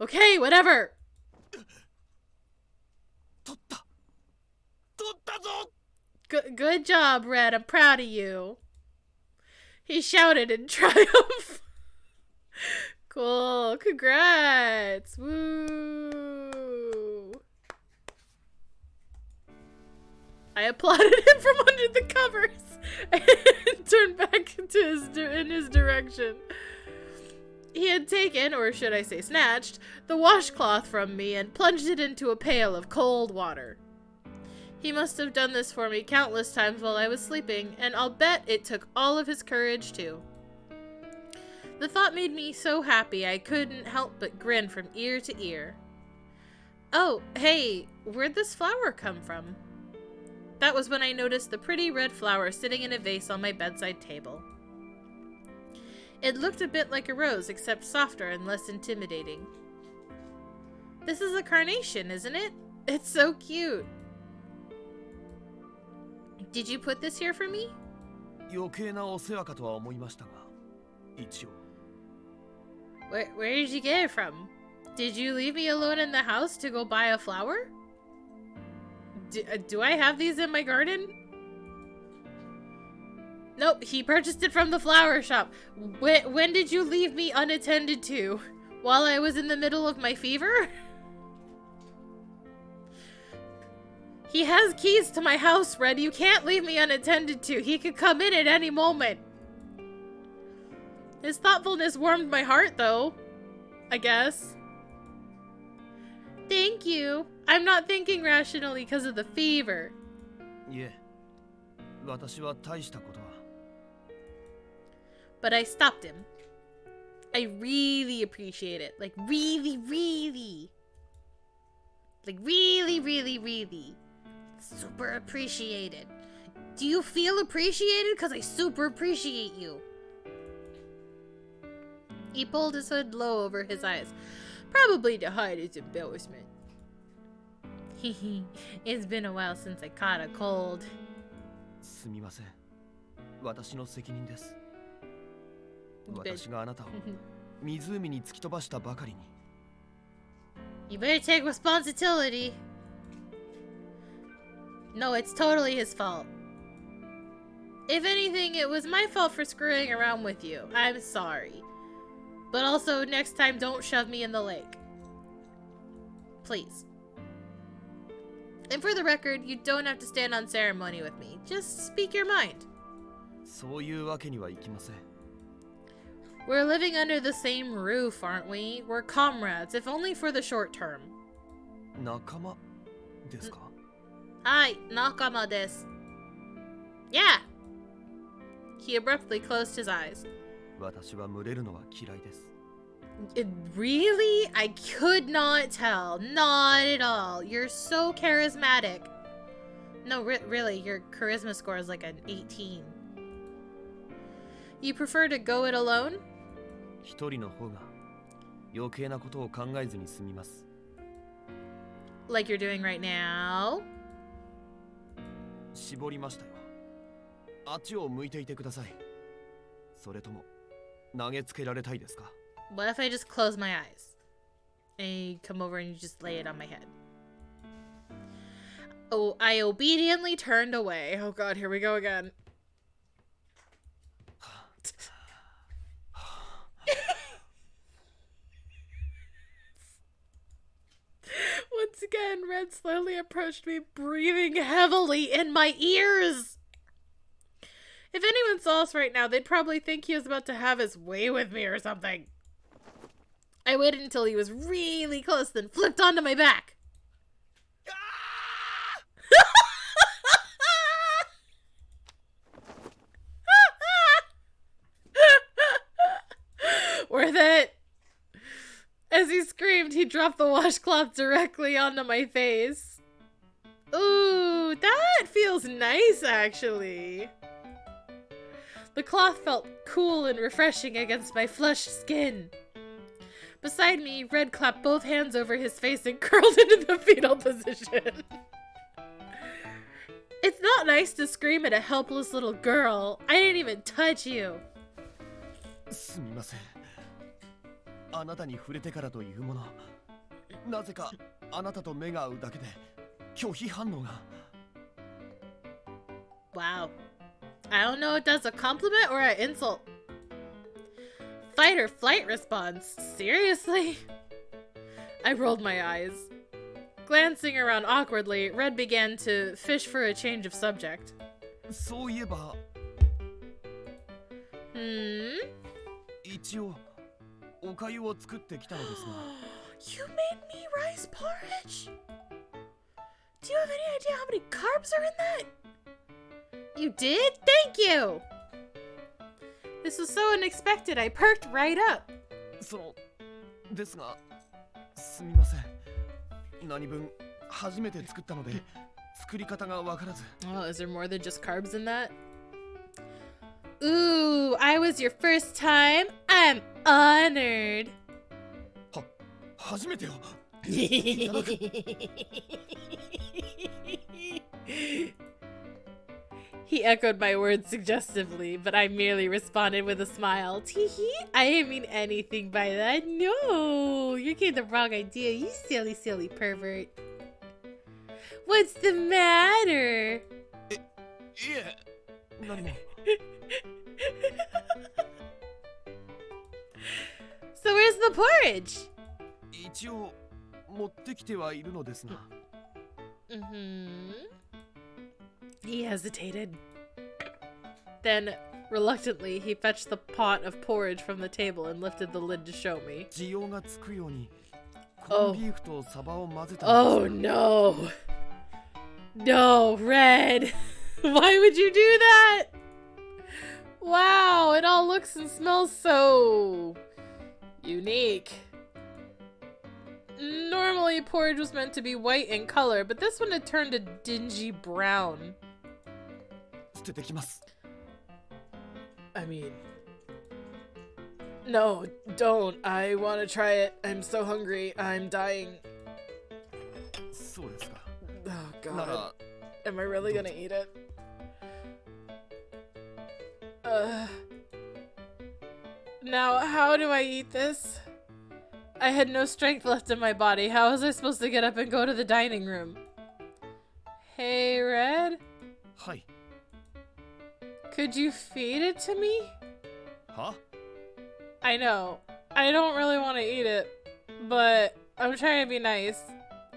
Okay, whatever. 取ったぞ。 Good job, Red. I'm proud of you. He shouted in triumph. Cool. Congrats. Woo. I applauded him from under the covers and turned back in his direction. He had taken, or should I say snatched, the washcloth from me and plunged it into a pail of cold water. He must have done this for me countless times while I was sleeping, and I'll bet it took all of his courage too. The thought made me so happy I couldn't help but grin from ear to ear. Oh, hey, where'd this flower come from? That was when I noticed the pretty red flower sitting in a vase on my bedside table. It looked a bit like a rose, except softer and less intimidating. This is a carnation, isn't it? It's so cute. Did you put this here for me? 余計なお世話かとは思いましたが、一応。 Where did you get it from? Did you leave me alone in the house to go buy a flower? Do I have these in my garden? Nope, he purchased it from the flower shop. When did you leave me unattended to? While I was in the middle of my fever? He has keys to my house, Red. You can't leave me unattended to. He could come in at any moment. His thoughtfulness warmed my heart, though. I guess. Thank you. I'm not thinking rationally because of the fever. いえ、私は大したことは。 But I stopped him. I really appreciate it. Like, really, really. Like, really, really, really. Super appreciated. Do you feel appreciated? Because I super appreciate you. He pulled his hood low over his eyes, probably to hide his embarrassment. It's been a while since I caught a cold. すみません。私の責任です。私があなたを湖に突き飛ばしたばかりに。 You better take responsibility. No, it's totally his fault. If anything, it was my fault for screwing around with you. I'm sorry. But also, next time, don't shove me in the lake. Please. And for the record, you don't have to stand on ceremony with me. Just speak your mind. そういうわけにはいきません。 We're living under the same roof, aren't we? We're comrades, if only for the short term. 仲間ですか? Hi, nakama desu. Yeah! He abruptly closed his eyes. 私は群れるのは嫌いです。 Really? I could not tell. Not at all. You're so charismatic. No, really, your charisma score is like an 18. You prefer to go it alone? 一人の方が余計なことを考えずに済みます。 Like you're doing right now? 絞りましたよ。あっちを向いていてください。それとも投げつけられたいですか? What if I just close my eyes? And you come over and you just lay it on my head. Oh, I obediently turned away. Oh god, here we go again. Once again, Red slowly approached me, breathing heavily in my ears. If anyone saw us right now, they'd probably think he was about to have his way with me or something. I waited until he was really close, then flipped onto my back. Worth it. As he screamed, he dropped the washcloth directly onto my face. Ooh, that feels nice, actually. The cloth felt cool and refreshing against my flushed skin. Beside me, Red clapped both hands over his face and curled into the fetal position. It's not nice to scream at a helpless little girl. I didn't even touch you. すみません。あなたに触れてからというもの、なぜかあなたと目が合うだけで拒否反応が。Wow. I don't know if that's a compliment or an insult. Fight or flight response? Seriously? I rolled my eyes. Glancing around awkwardly, Red began to fish for a change of subject. そういえば、一応お粥を作ってきたのですが。You made me rice porridge? Do you have any idea how many carbs are in that? You did? Thank you! This was so unexpected, I perked right up. ですが、すみません。何分初めて作ったので作り方がわからず。Oh, is there more than just carbs in that? Ooh, I was your first time. I'm honored. 初めてよ。He echoed my words suggestively, but I merely responded with a smile. Teehee, I didn't mean anything by that. No, you're getting the wrong idea, you silly, silly pervert. What's the matter? いえ、何も。So where's the porridge? 一応持ってきてはいるのですが。He hesitated. Then, reluctantly, he fetched the pot of porridge from the table and lifted the lid to show me. 需要がつくようにコンビーフとサバを混ぜた。Oh no! No, Red! Why would you do that? Wow, it all looks and smells so unique. Normally, porridge was meant to be white in color, but this one had turned a dingy brown. 捨ててきます。I mean... No, don't. I want to try it. I'm so hungry. I'm dying. そうですか。Oh な god. ら Am I really gonna eat it? Now, how do I eat this? I had no strength left in my body. How was I supposed to get up and go to the dining room? Hey, Red? はい。 Could you feed it to me? は？ I know. I don't really want to eat it, but I'm trying to be nice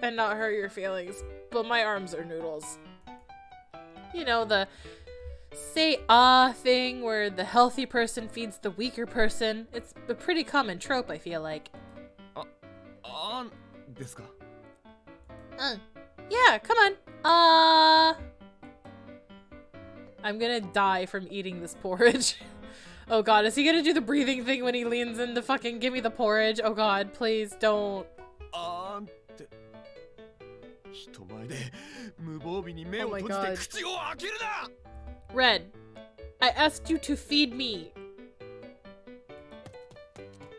and not hurt your feelings. But my arms are noodles. You know, the say ah thing where the healthy person feeds the weaker person. It's a pretty common trope, I feel like. ですか。Yeah, come on. I'm gonna die from eating this porridge. Oh god, is he gonna do the breathing thing when he leans in to fucking give me the porridge? Oh god, please don't. って人前で無防備に目を Oh my 閉じて God. 口を開けるな。 Red, I asked you to feed me.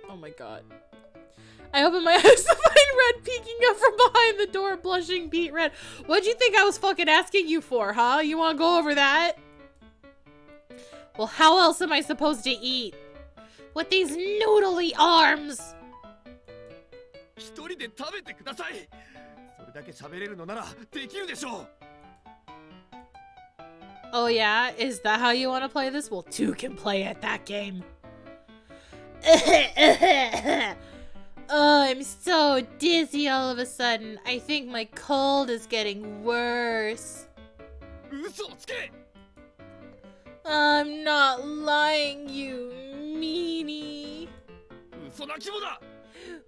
Oh my god. I opened my eyes to find Red peeking up from behind the door, blushing beet red. What'd you think I was fucking asking you for, huh? You wanna go over that? Well, how else am I supposed to eat? With these noodly arms? 一人で食べてください。それだけ喋れるのならできるでしょう。 Oh yeah? Is that how you want to play this? Well, two can play at that game. Oh, I'm so dizzy all of a sudden. I think my cold is getting worse. 嘘をつけ。 I'm not lying, you meanie. 嘘泣きもだ。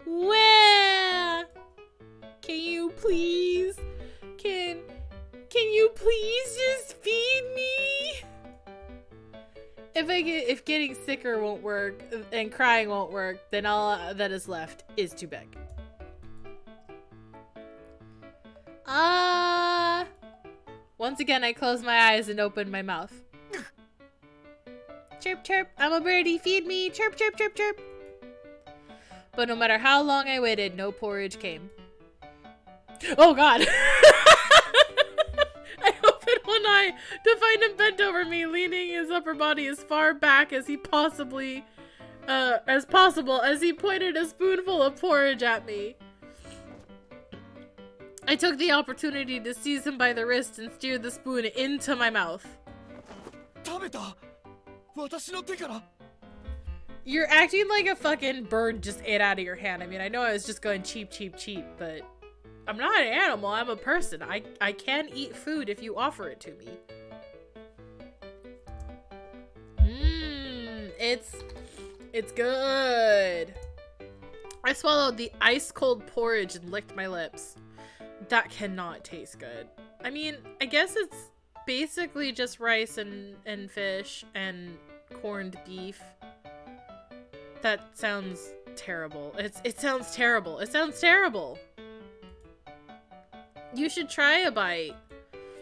Where? Can you please? Can you please just feed me? If getting sicker won't work and crying won't work, then all that is left is to beg. Once again, I closed my eyes and opened my mouth. Chirp, chirp, I'm a birdie, feed me, chirp, chirp, chirp, chirp. But no matter how long I waited, no porridge came. Oh god! I opened one eye to find him bent over me, leaning his upper body as far back as he possible as he pointed a spoonful of porridge at me. I took the opportunity to seize him by the wrist and steered the spoon into my mouth. 食べた私の手から You're acting like a fucking bird just ate out of your hand. I mean, I know I was just going cheap, but I'm not an animal, I'm a person. I can eat food if you offer it to me. It's good. I swallowed the ice cold porridge and licked my lips. That cannot taste good. I mean, I guess it's basically just rice and fish and corned beef. That sounds terrible. It sounds terrible. It sounds terrible. You should try a bite.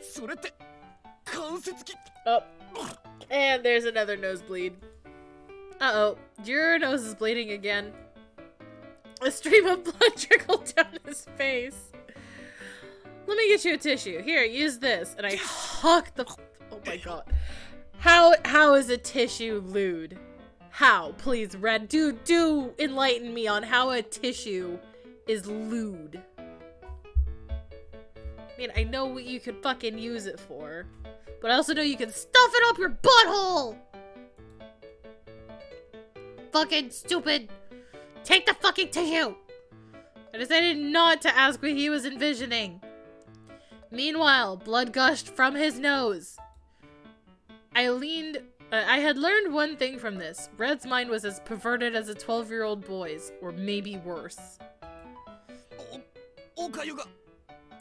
それって関節器 Oh. And there's another nosebleed. Uh-oh. Your nose is bleeding again. A stream of blood trickled down his face. Let me get you a tissue. Here, use this. And I huck the... Oh my god. How is a tissue lewd? How? Please, Red, do enlighten me on how a tissue is lewd. I mean, I know what you could fucking use it for, but I also know you can stuff it up your butthole! Fucking stupid! Take the fucking tissue! I decided not to ask what he was envisioning. Meanwhile, blood gushed from his nose. I had learned one thing from this. Red's mind was as perverted as a 12-year-old boy's, or maybe worse. おかゆが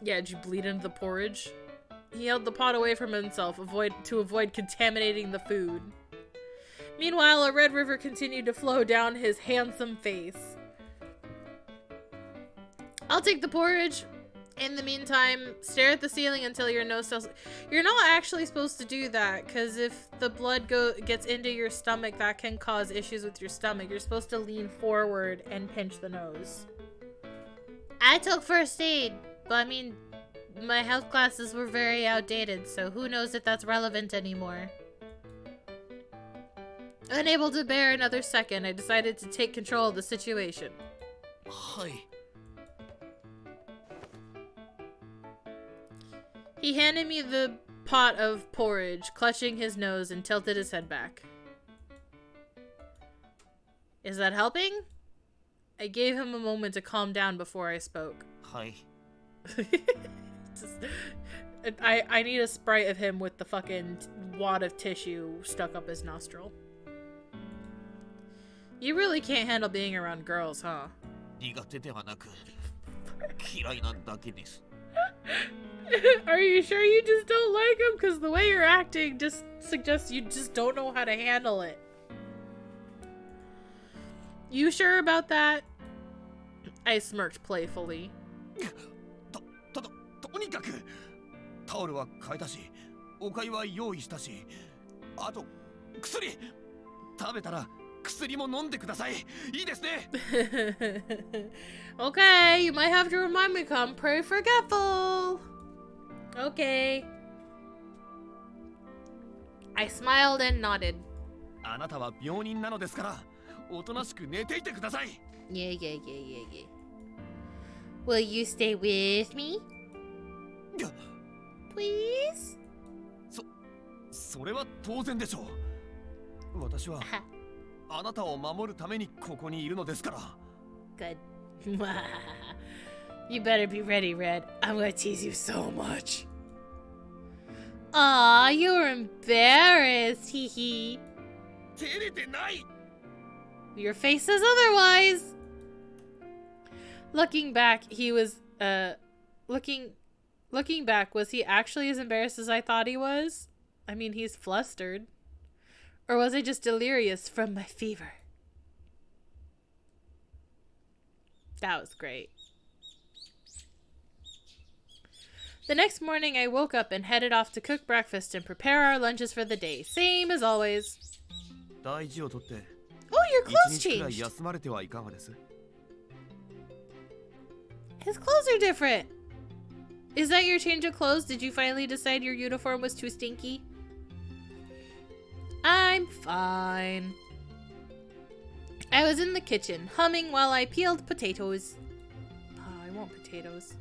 Yeah, did you bleed into the porridge? He held the pot away from himself to avoid contaminating the food. Meanwhile, a red river continued to flow down his handsome face. I'll take the porridge. In the meantime, stare at the ceiling until your nose tells... You're not actually supposed to do that, because if the blood gets into your stomach, that can cause issues with your stomach. You're supposed to lean forward and pinch the nose. I took first aid, but I mean, my health classes were very outdated, so who knows if that's relevant anymore. Unable to bear another second, I decided to take control of the situation. はい He handed me the pot of porridge, clutching his nose, and tilted his head back. Is that helping? I gave him a moment to calm down before I spoke. はい I need a sprite of him with the fucking wad of tissue stuck up his nostril. You really can't handle being around girls, huh? 苦手ではなく嫌いなだけです Are you sure you just don't like him? Because the way you're acting just suggests you just don't know how to handle it. You sure about that? I smirked playfully. とにかくタオルは変えたしおかゆは用意したしあと薬食べたら薬も飲んでくださいいいですね Okay, you might have to remind me 'cause I'm pretty forgetful. Okay. I smiled and nodded. あなたは病人なのですからおとなしく寝ていてください Yeah. Will you stay with me? Please? それは当然でしょう私はあなたを守るためにここにいるのですから Good. You better be ready, Red. I'm gonna tease you so much. Aw, you're embarrassed, hee hee. 照れてない Your face says otherwise. Looking back, he was, looking back, was he actually as embarrassed as I thought he was? I mean, he's flustered. Or was I just delirious from my fever? That was great. The next morning, I woke up and headed off to cook breakfast and prepare our lunches for the day. Same as always. 大事をとって Oh, your 一 clothes 日くらい changed. 休まれてはいかがです His clothes are different. Is that your change of clothes? Did you finally decide your uniform was too stinky? I'm fine. I was in the kitchen, humming while I peeled potatoes. Oh, I want potatoes.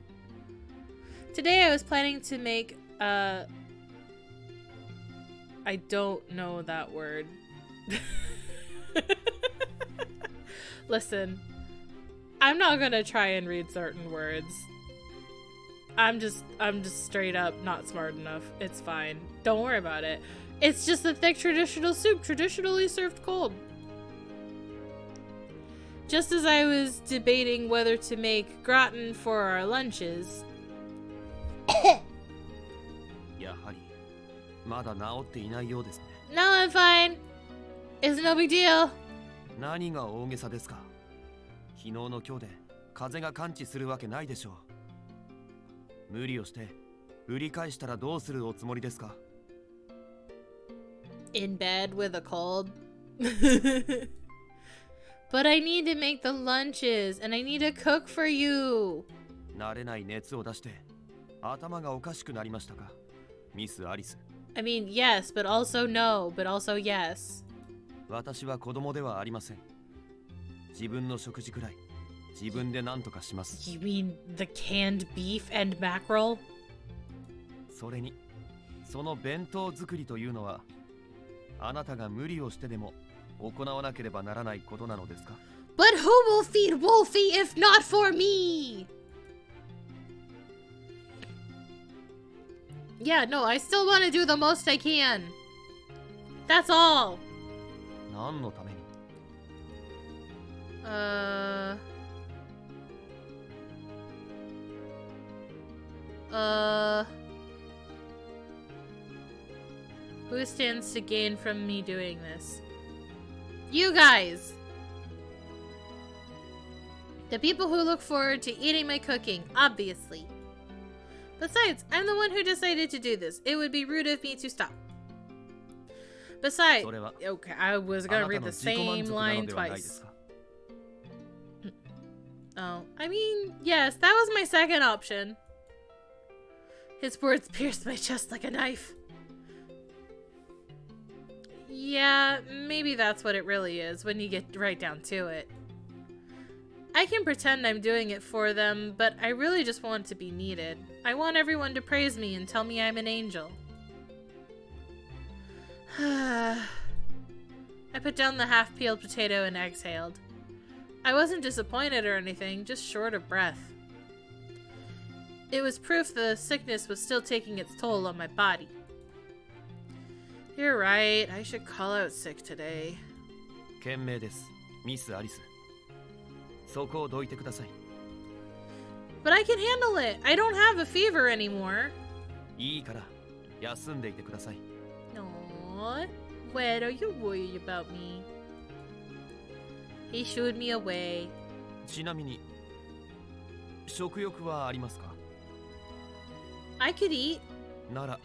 Today I was planning to make, I don't know that word. Listen, I'm not gonna try and read certain words. I'm just straight up not smart enough. It's fine. Don't worry about it. It's just a thick traditional soup, traditionally served cold. Just as I was debating whether to make gratin for our lunches. やはりまだ治っていないようですね。 No, I'm fine. It's no big deal. 何が大げさですか。昨日の今日で風が感知するわけないでしょう。無理をして売り返したらどうするおつもりですか。 In bed with a cold. But I need to make the lunches and I need to cook for you. 慣れない熱を出して頭がおかしくなりましたか、ミス・アリス。 I mean, yes, but also no, but also yes. 私は子供ではありません。自分の食事くらい自分で何とかします。 You mean the canned beef and mackerel? それにその弁当作りというのはあなたが無理をしてでも行わなければならないことなのですか。 But who will feed Wolfie if not for me? Yeah, no, I still want to do the most I can. That's all. 何のために。 Who stands to gain from me doing this? You guys! The people who look forward to eating my cooking, obviously. Besides, I'm the one who decided to do this. It would be rude of me to stop. Besides, okay, I was gonna read the same line twice. Oh, I mean, yes, that was my second option. His words pierced my chest like a knife. Yeah, maybe that's what it really is when you get right down to it. I can pretend I'm doing it for them, but I really just want to be needed. I want everyone to praise me and tell me I'm an angel. I put down the half-peeled potato and exhaled. I wasn't disappointed or anything, just short of breath. It was proof the sickness was still taking its toll on my body. You're right, I should call out sick today. 賢明です、ミス・アリス。そこをどいてください。 But I can handle it. I don't have a fever anymore. いいから休んでいてください。 Aww, what are you worried about me? He shooed me away. ちなみに食欲はありますか。 I could eat. なら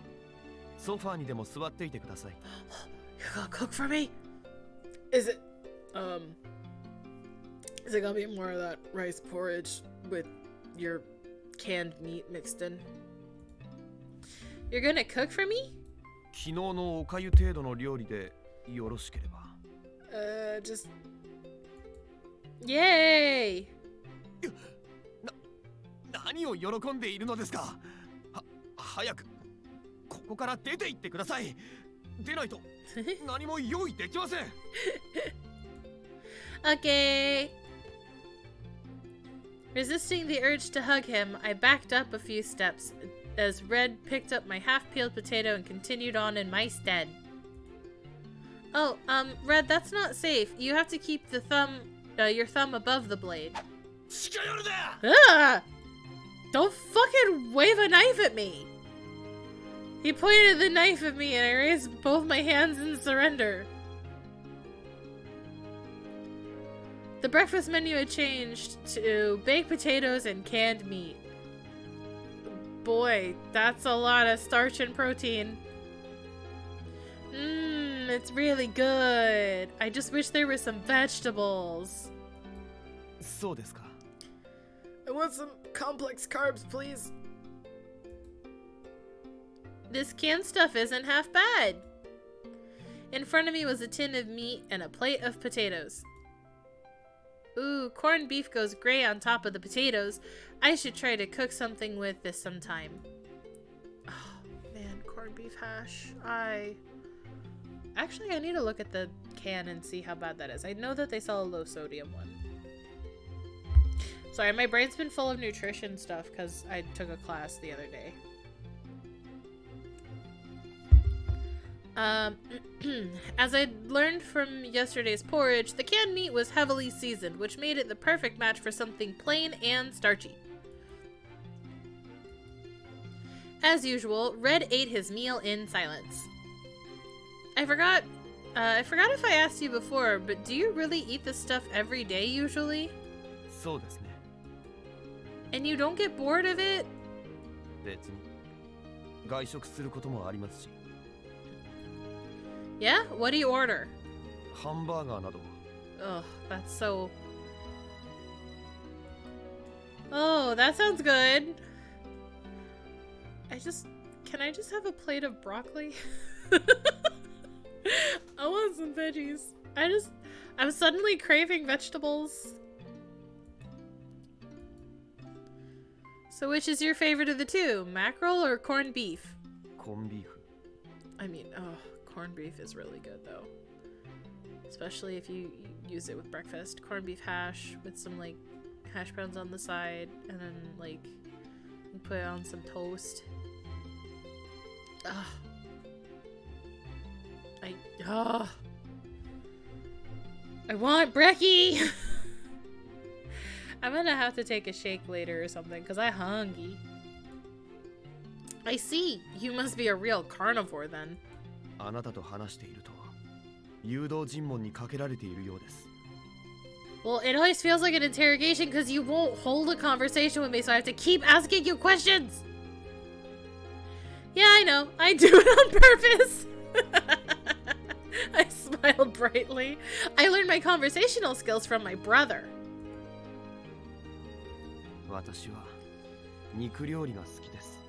ソファーにでも座っていてください。 You're gonna cook for me? Is it gonna be more of that rice porridge with your canned meat mixed in? You're gonna cook for me? 昨日のおかゆ程度の料理でよろしければ。Just... Yay! 何を喜んでいるのですか。早くここから出て行ってください。出ないと何も用意できません。Okay. Resisting the urge to hug him, I backed up a few steps as Red picked up my half-peeled potato and continued on in my stead. Oh, Red, that's not safe. You have to keep the your thumb above the blade. Ah! Don't fucking wave a knife at me! He pointed the knife at me and I raised both my hands in surrender. The breakfast menu had changed to baked potatoes and canned meat. Boy, that's a lot of starch and protein. Mmm, it's really good. I just wish there were some vegetables. そうですか。 I want some complex carbs, please. This canned stuff isn't half bad. In front of me was a tin of meat and a plate of potatoes. Ooh, corned beef goes gray on top of the potatoes. I should try to cook something with this sometime. Oh, man, corned beef hash. Actually, I need to look at the can and see how bad that is. I know that they sell a low sodium one. Sorry, my brain's been full of nutrition stuff because I took a class the other day. As I learned from yesterday's porridge, the canned meat was heavily seasoned, which made it the perfect match for something plain and starchy. As usual, Red ate his meal in silence. I forgot if I asked you before, but do you really eat this stuff every day usually? そうですね。 And you don't get bored of it? 別に外食することもありますし、 Yeah? What do you order? ハンバーガーなど。 Ugh, that's so... Oh, that sounds good. Can I just have a plate of broccoli? I want some veggies. I'm suddenly craving vegetables. So which is your favorite of the two? Mackerel or corned beef? コンビーフ。 I mean, oh, corned beef is really good though. Especially if you use it with breakfast. Corned beef hash with some like hash browns on the side and then like you put it on some toast. Ugh. I want brekkie! I'm gonna have to take a shake later or something because I'm hungry. I see. You must be a real carnivore then. あなたと話していると誘導尋問にかけられているようです。 Well, it always feels like an interrogation because you won't hold a conversation with me, so I have to keep asking you questions. Yeah, I know. I do it on purpose. I smiled brightly. I learned my conversational skills from my brother. 私は肉料理が好きです。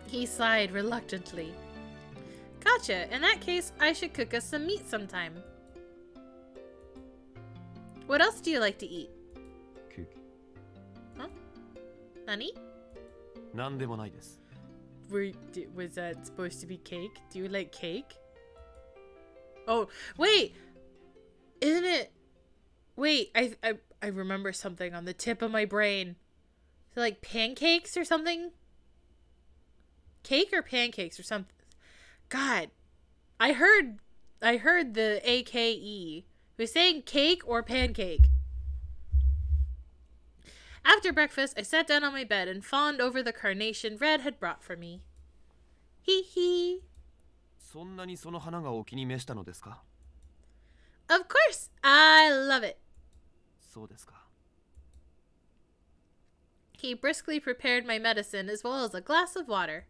He sighed reluctantly. Gotcha. In that case, I should cook us some meat sometime. What else do you like to eat? ケーキ。 Huh? Nani? なんでもないです。 Was that supposed to be cake? Do you like cake? Oh, wait! Isn't it... Wait, I remember something on the tip of my brain. Is it like pancakes or something? Cake or pancakes or something? God, I heard the AKE. Was saying cake or pancake. After breakfast, I sat down on my bed and fawned over the carnation Red had brought for me. Hee hee. そんなにその花がお気に召したのですか? Of course, I love it. そうですか。 He briskly prepared my medicine as well as a glass of water.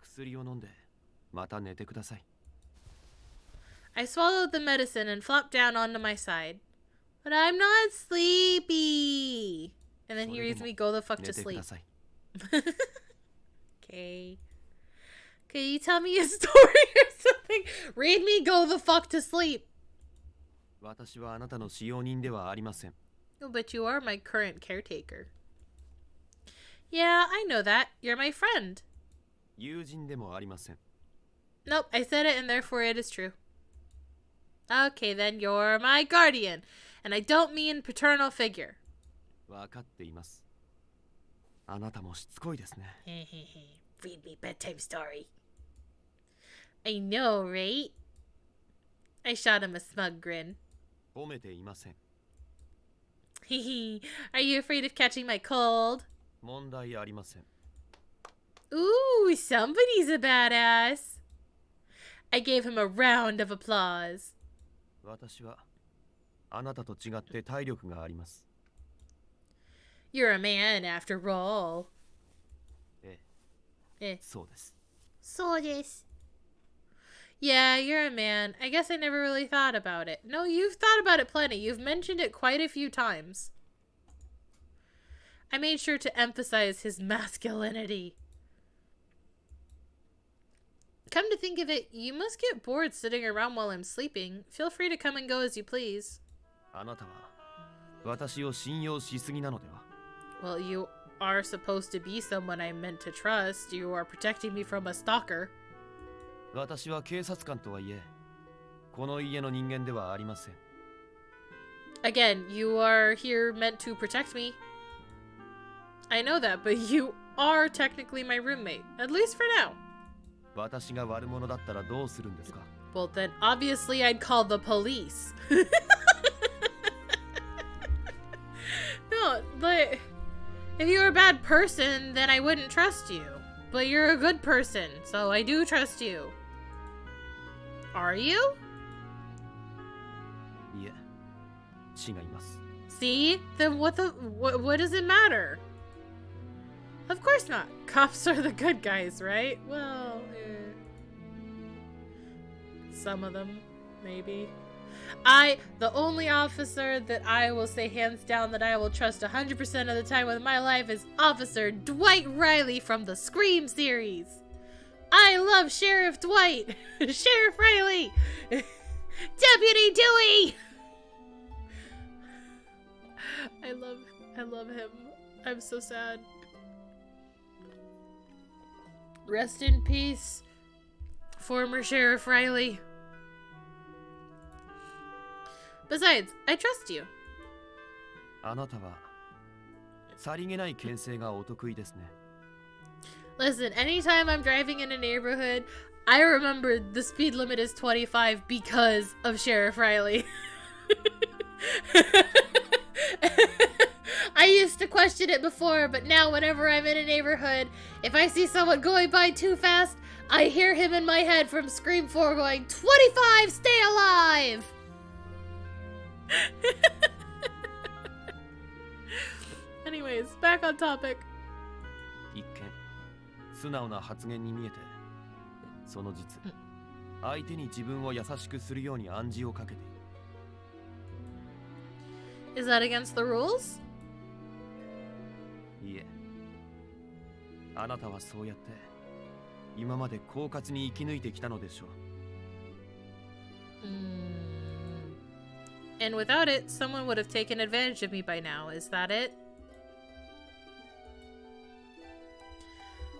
薬を飲んでまた寝てください。 I swallowed the medicine and flopped down onto my side. But I'm not sleepy. And then he reads me go the fuck to 寝てく sleep. ださい。 Okay. Can you tell me a story or something? Read me go the fuck to sleep. 私はあなたの使用人ではありません。 Oh, but you are my current caretaker. Yeah, I know that. You're my friend. 友人でもありません。 Nope, I said it and therefore it is true. Okay, then you're my guardian. And I don't mean paternal figure. わかっています。あなたもしつこいですね。Read me bedtime story. I know, right? I shot him a smug grin. 褒めていません。 Are you afraid of catching my cold? 問題ありません。 Ooh, somebody's a badass. I gave him a round of applause. 私はあなたと違って体力があります。 You're a man after all. ええ、そうです。そうです. Yeah, you're a man. I guess I never really thought about it. No, you've thought about it plenty. You've mentioned it quite a few times. I made sure to emphasize his masculinity. Come to think of it, you must get bored sitting around while I'm sleeping. Feel free to come and go as you please. あなたは私を信用しすぎなのでは？ Well, you are supposed to be someone I'm meant to trust. You are protecting me from a stalker. 私は警察官とはいえ、この家の人間ではありません。Again, you are here meant to protect me. I know that, but you are technically my roommate. At least for now. 私が悪者だったらどうするんですか？ Well, then obviously I'd call the police. No, but if you were a bad person, then I wouldn't trust you. But you're a good person, so I do trust you. Are you? いえ、違います。 See? Then what does it matter? Of course not. Cops are the good guys, right? Well, some of them, maybe. The only officer that I will say hands down that I will trust 100% of the time with my life is Officer Dwight Riley from the Scream series. I love Sheriff Dwight! Sheriff Riley! Deputy Dewey! I love him. I'm so sad. Rest in peace, former Sheriff Riley. Besides, I trust you. あなたはさりげない牽制がお得意ですね。 Listen, anytime I'm driving in a neighborhood, I remember the speed limit is 25 because of Sheriff Riley. I used to question it before, but now whenever I'm in a neighborhood, if I see someone going by too fast, I hear him in my head from Scream 4 going, 25, stay alive! Anyways, back on topic. 一見素直な発言に見えて、その実相手に自分を優しくするように暗示をかけている。 Is that against the rules? いえ、あなたはそうやって今まで狡猾に生き抜いてきたのでしょう。And without it, someone would have taken advantage of me by now. Is that it?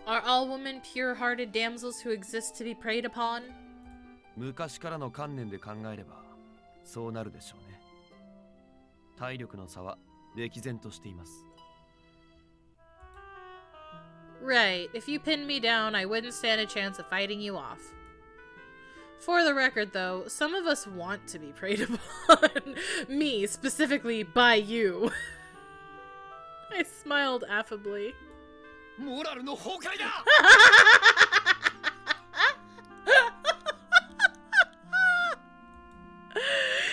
Are all women pure-hearted damsels who exist to be preyed upon? 昔からの観念で考えればそうなるでしょうね。体力の差は歴然としています。 Right. If you pinned me down, I wouldn't stand a chance of fighting you off. For the record, though, some of us want to be preyed upon. Me, specifically, by you. I smiled affably. モラルの崩壊だ!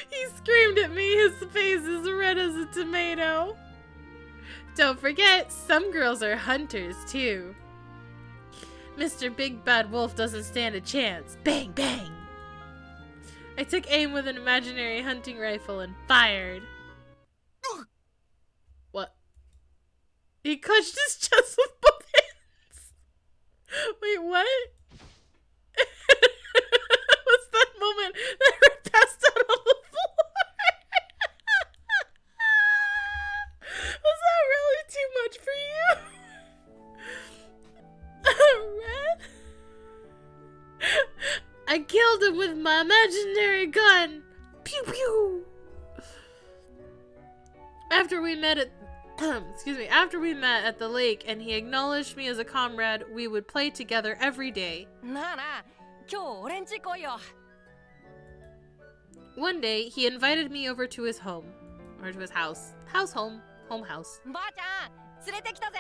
He screamed at me, his face as red as a tomato. Don't forget, some girls are hunters, too. Mr. Big Bad Wolf doesn't stand a chance. Bang, bang! I took aim with an imaginary hunting rifle and fired. What? He clutched his chest with both hands. Wait, what? What's that moment that I passed out on the floor? Was that really too much for you? Red? I killed him with my imaginary gun. Pew pew. After we met at after we met at the lake and he acknowledged me as a comrade, we would play together every day. なあなあ、今日俺ん家来いよ。 One day, he invited me over to his home. Or to his house. Home house. ばあちゃん、連れてきたぜ。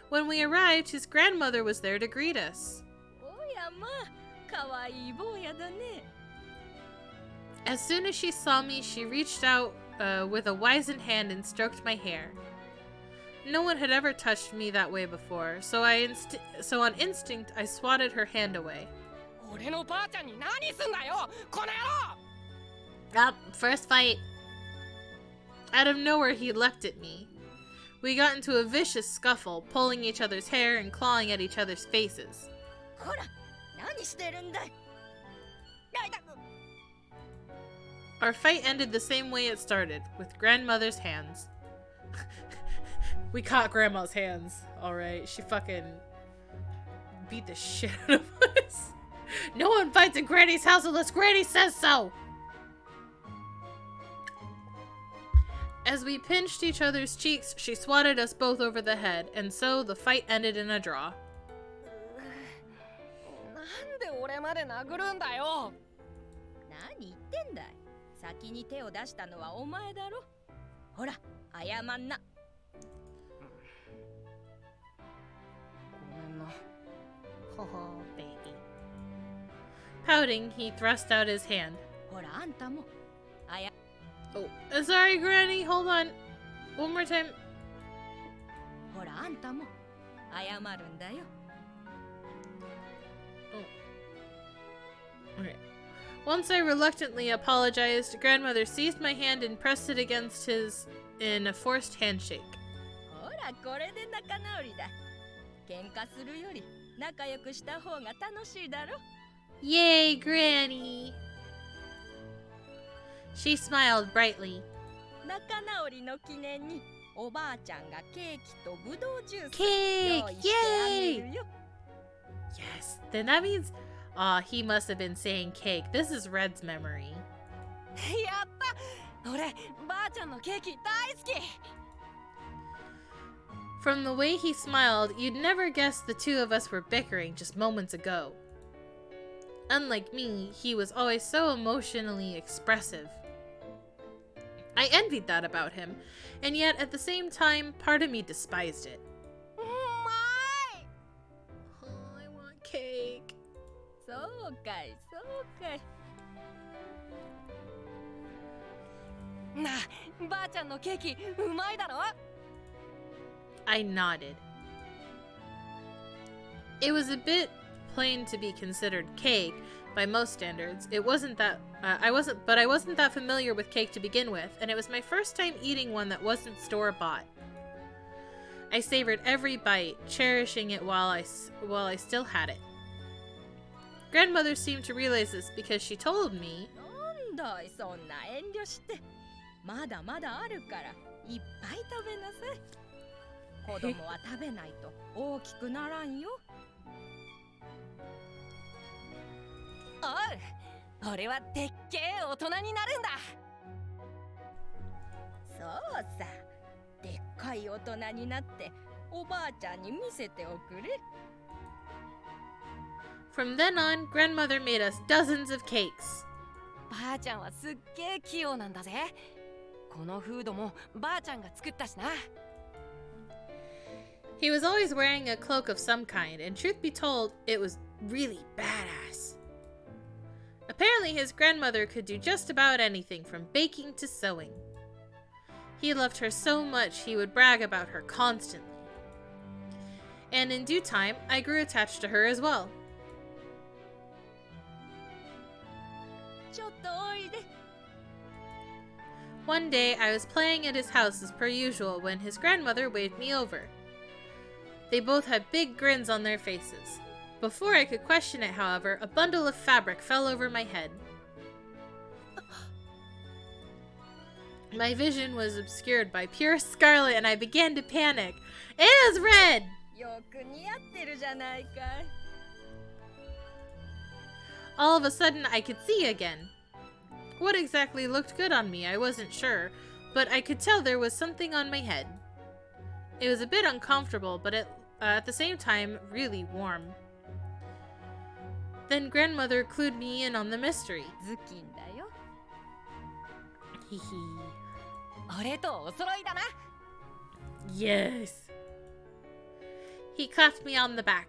When we arrived, his grandmother was there to greet us. おやまあ、かわいい坊やだね。 As soon as she saw me, she reached out with a wizened hand and stroked my hair. No one had ever touched me that way before, so on instinct, I swatted her hand away. 俺のばあちゃんに何すんだよ、この野郎。 Up, first fight. Out of nowhere, he leapt at me. We got into a vicious scuffle, pulling each other's hair and clawing at each other's faces. ほら、何してるんだい。Our fight ended the same way it started, with grandmother's hands. We caught grandma's hands, alright. She fucking beat the shit out of us. No one fights in Granny's house unless Granny says so! As we pinched each other's cheeks, she swatted us both over the head, and so the fight ended in a draw. なんで俺まで殴るんだよ。何言ってんだい。先に手を出したのはお前だろ。ほら、謝んな。ごめんな。Ho ho, baby. Pouting, he thrust out his hand. ほら、あんたも。Oh, sorry, Granny. Hold on. One more time. ほら、あんたも。謝るんだよ。Okay. Once I reluctantly apologized, grandmother seized my hand and pressed it against his in a forced handshake. ほら、これで仲直りだ。喧嘩するより仲良くした方が楽しいだろ。Yay, Granny! She smiled brightly. 仲直りの記念におばあちゃんがケーキとぶどうジュース Cake! 用意してあげるよ。 Yes, then that means... he must have been saying cake. This is Red's memory. やった。俺、ばあちゃんのケーキ大好き。From the way he smiled, you'd never guess the two of us were bickering just moments ago. Unlike me, he was always so emotionally expressive. I envied that about him, and yet at the same time, part of me despised it. うまい。 Oh, I want cake. そうかい、そうかい。なあ、ばあちゃんのケーキうまいだろ。 I nodded. It was a bit plain to be considered cake by most standards. It wasn't that I wasn't that familiar with cake to begin with, and it was my first time eating one that wasn't store-bought. I savored every bite, cherishing it while I still had it. Grandmother seemed to realize this because she told me, なんだい、そんな遠慮して。まだまだあるからいっぱい食べなさい。子供は食べないと大きくならんよ。おう、俺はでっけえ大人になるんだ。そうさ、でっかい大人になっておばあちゃんに見せておくれ。 From then on, grandmother made us dozens of cakes. ばあちゃんはすっげえ器用なんだぜ。このフードもばあちゃんが作ったしな。He was always wearing a cloak of some kind, and truth be told, it was really badass. Apparently, his grandmother could do just about anything from baking to sewing. He loved her so much he would brag about her constantly. And in due time, I grew attached to her as well. ちょっとおいで。 One day, I was playing at his house as per usual when his grandmother waved me over. They both had big grins on their faces. Before I could question it, however, a bundle of fabric fell over my head. My vision was obscured by pure scarlet and I began to panic. It is red! よく似合ってるじゃないかい。 All of a sudden, I could see again. What exactly looked good on me, I wasn't sure, but I could tell there was something on my head. It was a bit uncomfortable, but at the same time, really warm. Then grandmother clued me in on the mystery. ズキンだよ。 Hee hee. 俺とお揃いだな。 Yes. He clapped me on the back.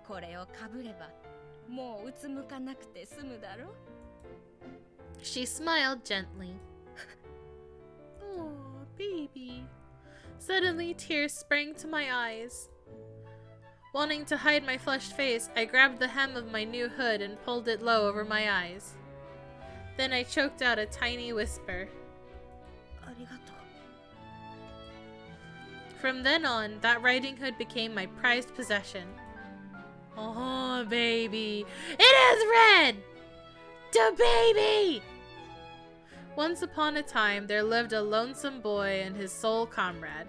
これをかぶればもううつむかなくて済むだろ。 She smiled gently. Oh, baby. Suddenly, tears sprang to my eyes. Wanting to hide my flushed face, I grabbed the hem of my new hood and pulled it low over my eyes. Then I choked out a tiny whisper. ありがとう。 From then on, that riding hood became my prized possession. Oh, baby. It is red! The baby! Once upon a time, there lived a lonesome boy and his sole comrade.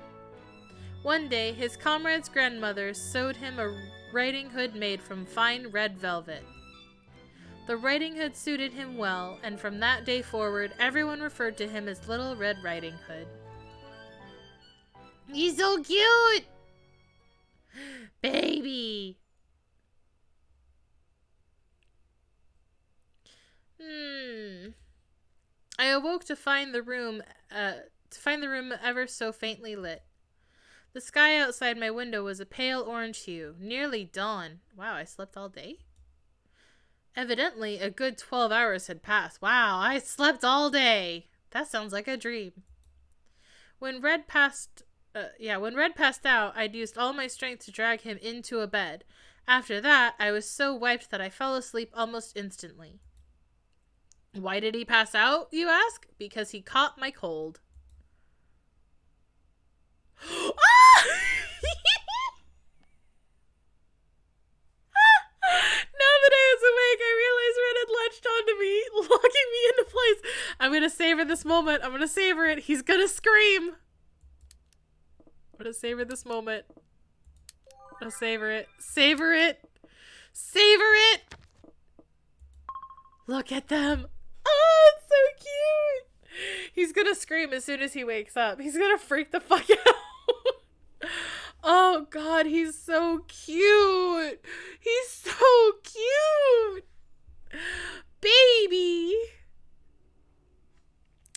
One day, his comrade's grandmother sewed him a riding hood made from fine red velvet. The riding hood suited him well, and from that day forward, everyone referred to him as Little Red Riding Hood. He's so cute! Baby! I awoke to find the room ever so faintly lit. The sky outside my window was a pale orange hue, nearly dawn. Wow, I slept all day? Evidently, a good 12 hours had passed. Wow, I slept all day. That sounds like a dream. When Red passed out, I'd used all my strength to drag him into a bed. After that, I was so wiped that I fell asleep almost instantly. Why did he pass out, you ask? Because he caught my cold. Now that I was awake, I realized Red had latched onto me, locking me into place. I'm gonna savor this moment. I'm gonna savor it. He's gonna scream. I'm gonna savor this moment. I'm gonna savor it. Savor it. Savor it. Look at them. Oh, it's so cute. He's gonna scream as soon as he wakes up. He's gonna freak the fuck out. Oh god, he's so cute. He's so cute. Baby.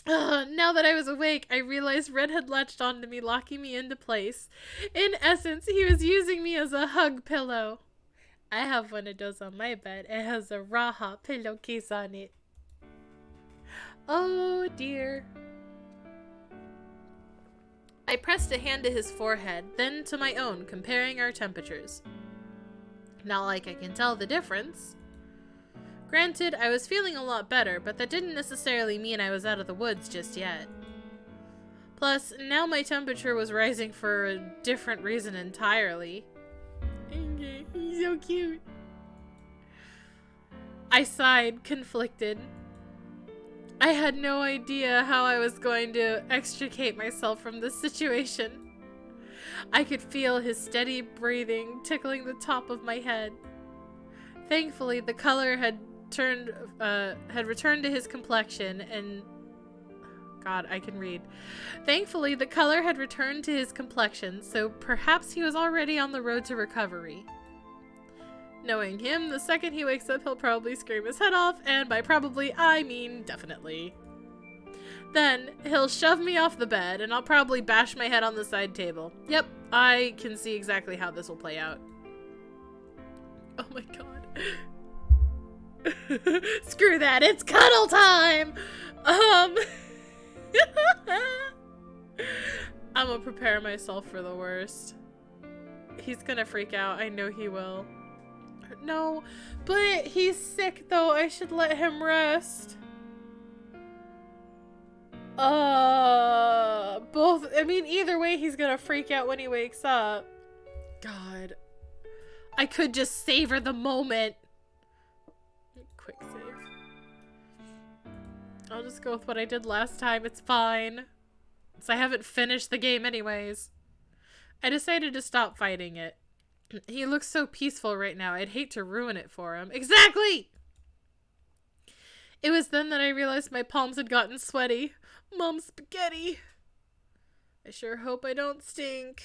Now that I was awake, I realized Red had latched onto me, locking me into place. In essence, he was using me as a hug pillow. I have one of those on my bed. It has a Raha pillowcase on it. Oh dear. I pressed a hand to his forehead, then to my own, comparing our temperatures. Not like I can tell the difference. Granted, I was feeling a lot better, but that didn't necessarily mean I was out of the woods just yet. Plus, now my temperature was rising for a different reason entirely. He's so cute. I sighed, conflicted. I had no idea how I was going to extricate myself from this situation. I could feel his steady breathing tickling the top of my head. Thankfully, the color had returned to his complexion, and God, I can read. Thankfully, the color had returned to his complexion, so perhaps he was already on the road to recovery. Knowing him, the second he wakes up, he'll probably scream his head off, and by probably, I mean definitely. Then, he'll shove me off the bed, and I'll probably bash my head on the side table. Yep, I can see exactly how this will play out. Oh my god. Screw that, it's cuddle time! I'm gonna prepare myself for the worst. He's gonna freak out, I know he will. No, but he's sick though, I should let him rest. Either way he's gonna freak out when he wakes up. God. I could just savor the moment. Quick save. I'll just go with what I did last time, it's fine. Since I haven't finished the game anyways. I decided to stop fighting it. He looks so peaceful right now, I'd hate to ruin it for him. Exactly! It was then that I realized my palms had gotten sweaty. Mom spaghetti! I sure hope I don't stink.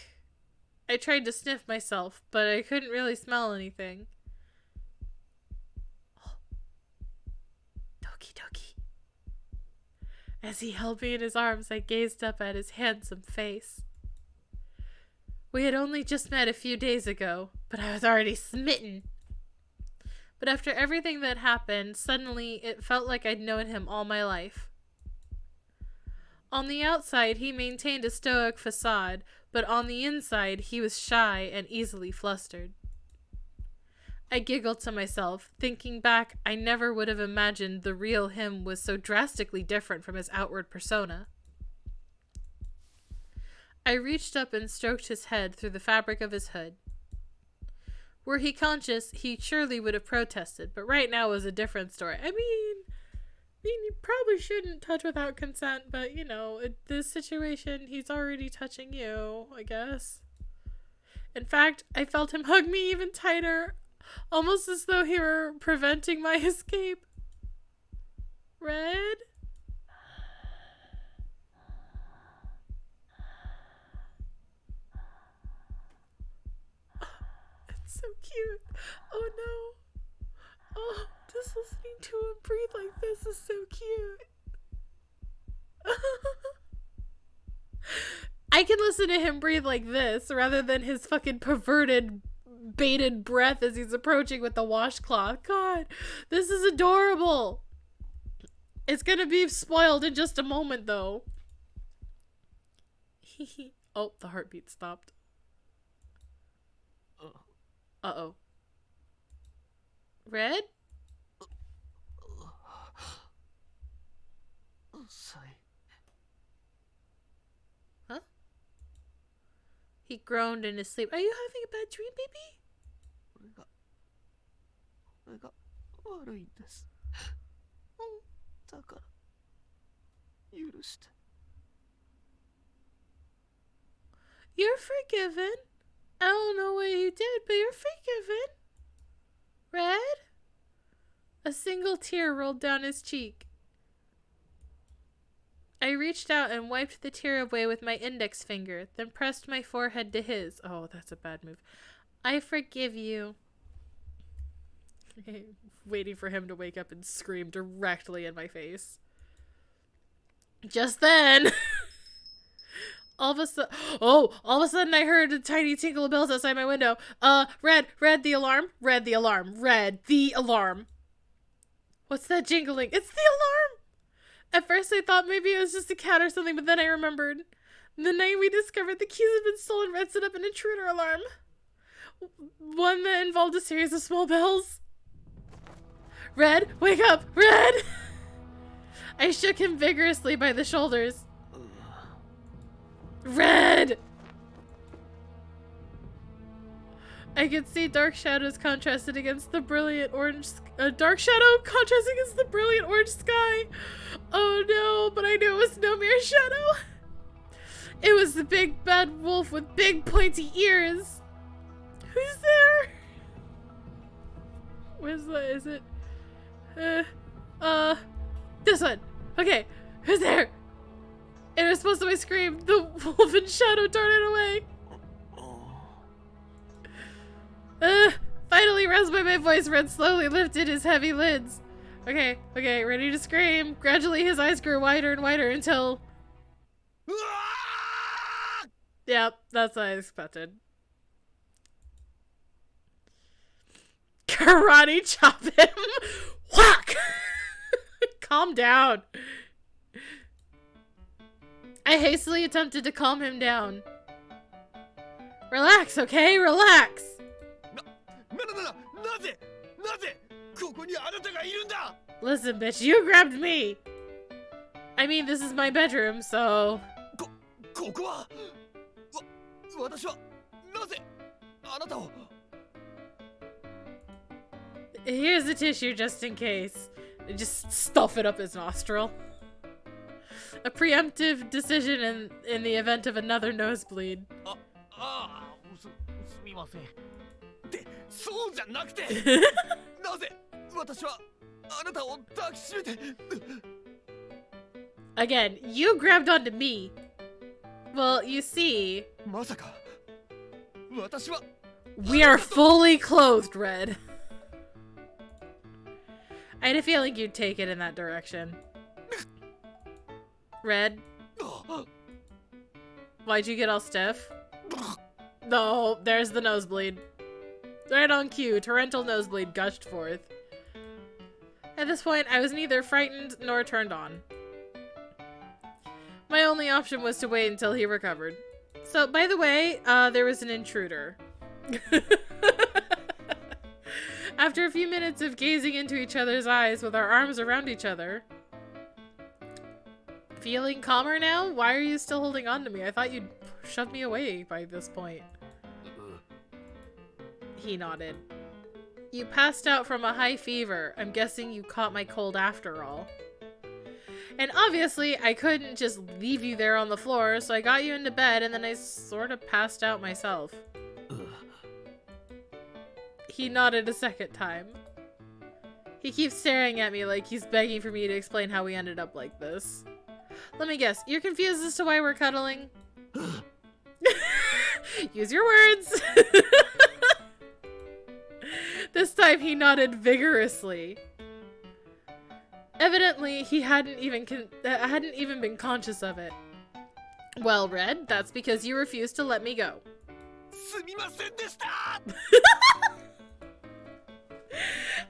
I tried to sniff myself, but I couldn't really smell anything. Oh. Doki doki. As he held me in his arms, I gazed up at his handsome face. We had only just met a few days ago, but I was already smitten. But after everything that happened, suddenly it felt like I'd known him all my life. On the outside, he maintained a stoic facade, but on the inside, he was shy and easily flustered. I giggled to myself, thinking back I never would have imagined the real him was so drastically different from his outward persona. I reached up and stroked his head through the fabric of his hood. Were he conscious, he surely would have protested, but right now was a different story. I mean, you probably shouldn't touch without consent, but, you know, this situation, he's already touching you, I guess. In fact, I felt him hug me even tighter, almost as though he were preventing my escape. Red? It's so cute. Oh no. Oh, just listening to him breathe like this is so cute. I can listen to him breathe like this rather than his fucking perverted, bated breath as he's approaching with the washcloth. God, this is adorable. It's gonna be spoiled in just a moment, though. Oh, the heartbeat stopped. Uh-oh. Red? Huh? He groaned in his sleep. Are you having a bad dream, baby? You're forgiven. I don't know what you did, but you're forgiven. Red? A single tear rolled down his cheek. I reached out and wiped the tear away with my index finger, then pressed my forehead to his. Oh, that's a bad move. I forgive you. Waiting for him to wake up and scream directly in my face. Just then, all of a sudden I heard a tiny tinkle of bells outside my window. Red, the alarm. Red, the alarm. What's that jingling? It's the alarm! At first I thought maybe it was just a cat or something, but then I remembered. The night we discovered the keys had been stolen, Red set up an intruder alarm. One that involved a series of small bells. Red, wake up! Red! I shook him vigorously by the shoulders. Red! I could see dark shadows contrasted against the brilliant orange... dark shadow contrasting against the brilliant orange sky. Oh no, but I knew it was no mere shadow. It was the big bad wolf with big pointy ears. Who's there? Where's the... is it... this one. Okay, who's there? In response to my scream, the wolf in shadow darted away. Finally roused by my voice, Red slowly lifted his heavy lids. Okay, ready to scream. Gradually his eyes grew wider and wider until... Yep, that's what I expected. Karate chop him! Whack! Calm down. I hastily attempted to calm him down. Relax, okay? Relax! Listen, bitch, you grabbed me! I mean, this is my bedroom, so... Here's the tissue just in case. Just stuff it up his nostril. A preemptive decision in the event of another nosebleed. Again, you grabbed onto me. Well, you see, we are fully clothed, Red. I had a feeling you'd take it in that direction. Red? Why'd you get all stiff? No, there's the nosebleed. Right on cue, torrential nosebleed gushed forth. At this point, I was neither frightened nor turned on. My only option was to wait until he recovered. So, by the way, there was an intruder. After a few minutes of gazing into each other's eyes with our arms around each other. Feeling calmer now? Why are you still holding on to me? I thought you'd shove me away by this point. He nodded. You passed out from a high fever. I'm guessing you caught my cold after all. And obviously, I couldn't just leave you there on the floor, so I got you into bed and then I sort of passed out myself. He nodded a second time. He keeps staring at me like he's begging for me to explain how we ended up like this. Let me guess, you're confused as to why we're cuddling? Use your words! This time he nodded vigorously. Evidently, he hadn't even been conscious of it. Well, Red, that's because you refused to let me go.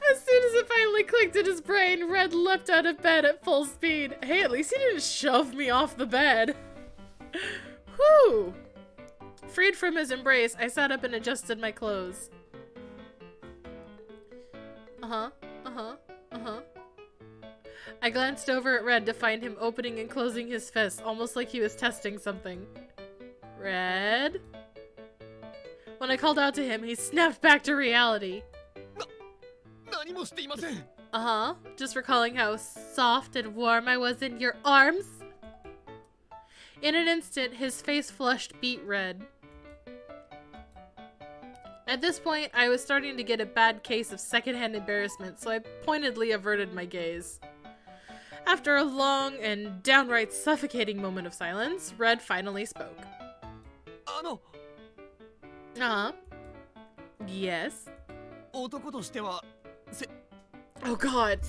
As soon as it finally clicked in his brain, Red leapt out of bed at full speed. Hey, at least he didn't shove me off the bed. Whew! Freed from his embrace, I sat up and adjusted my clothes. I glanced over at Red to find him opening and closing his fists, almost like he was testing something. Red? When I called out to him, he snapped back to reality. Just recalling how soft and warm I was in your arms. In an instant, his face flushed beet red. At this point, I was starting to get a bad case of secondhand embarrassment, so I pointedly averted my gaze. After a long and downright suffocating moment of silence, Red finally spoke. Yes? Oh god.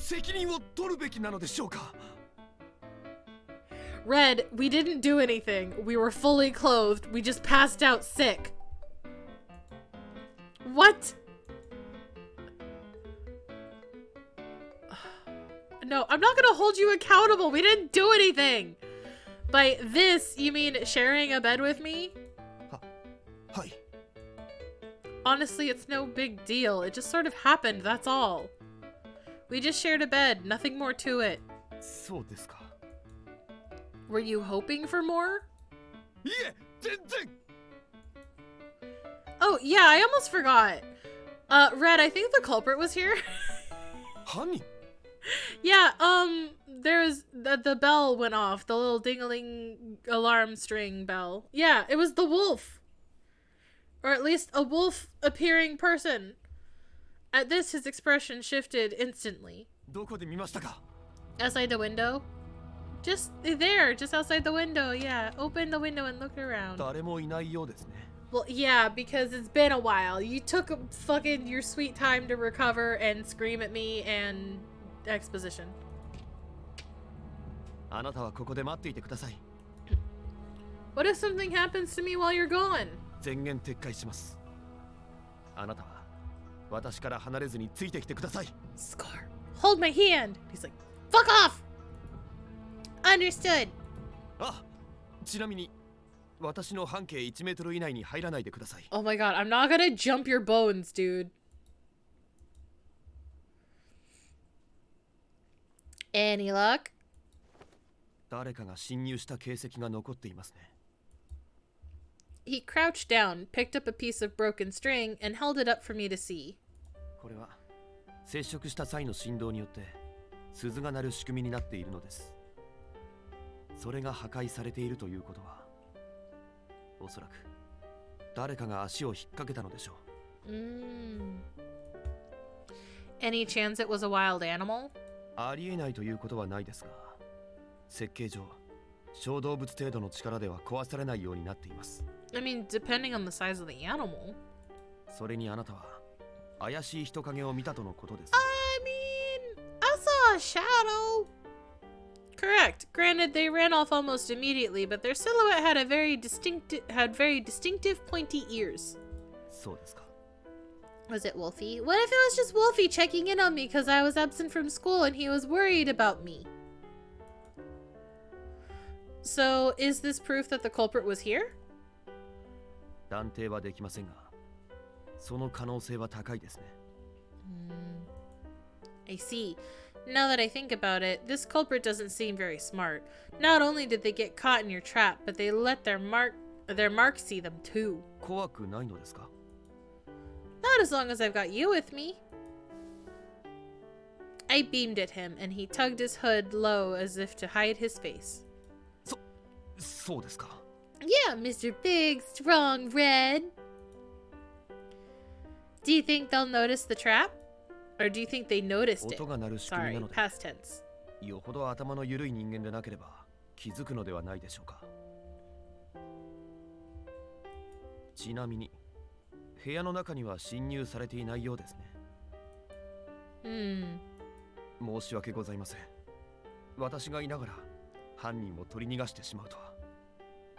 Red, we didn't do anything. We were fully clothed. We just passed out sick. What? No, I'm not gonna hold you accountable. We didn't do anything. By this, you mean sharing a bed with me? Hi. Honestly, it's no big deal. It just sort of happened, that's all. We just shared a bed, nothing more to it. Were you hoping for more? Oh, yeah, I almost forgot. Red, I think the culprit was here. Honey? Yeah, there's the bell went off, the little ding-a-ling alarm string bell. Yeah, it was the wolf. Or at least a wolf-appearing person. At this, his expression shifted instantly. Outside the window? Just there, just outside the window, yeah. Open the window and look around. Well, yeah, because it's been a while. You took fucking your sweet time to recover and scream at me and exposition. What if something happens to me while you're gone? Scar, hold my hand! He's like, fuck off! Understood. Oh my god, I'm not gonna jump your bones, dude. Any luck? He crouched down, picked up a piece of broken string, and held it up for me to see. Any chance it was a wild animal? I mean, depending on the size of the animal. I mean, I saw a shadow. Correct. Granted, they ran off almost immediately, but their silhouette had very distinctive pointy ears. Was it Wolfie? What if it was just Wolfie checking in on me because I was absent from school and he was worried about me? So, is this proof that the culprit was here? I see. Now that I think about it, this culprit doesn't seem very smart. Not only did they get caught in your trap, but they let their mark see them too. Not as long as I've got you with me. I beamed at him, and he tugged his hood low as if to hide his face. そうですか。 Yeah, Mr. Big, Strong, Red. Do you think they'll notice the trap? Or do you think they noticed it? 音が鳴る仕組み Sorry, なので、 past tense. よほど頭の緩い人間でなければ気づくのではないでしょうか。ちなみに、部屋の中には侵入されていないようですね。申し訳ございません。私がいながら犯人を取り逃がしてしまうとは。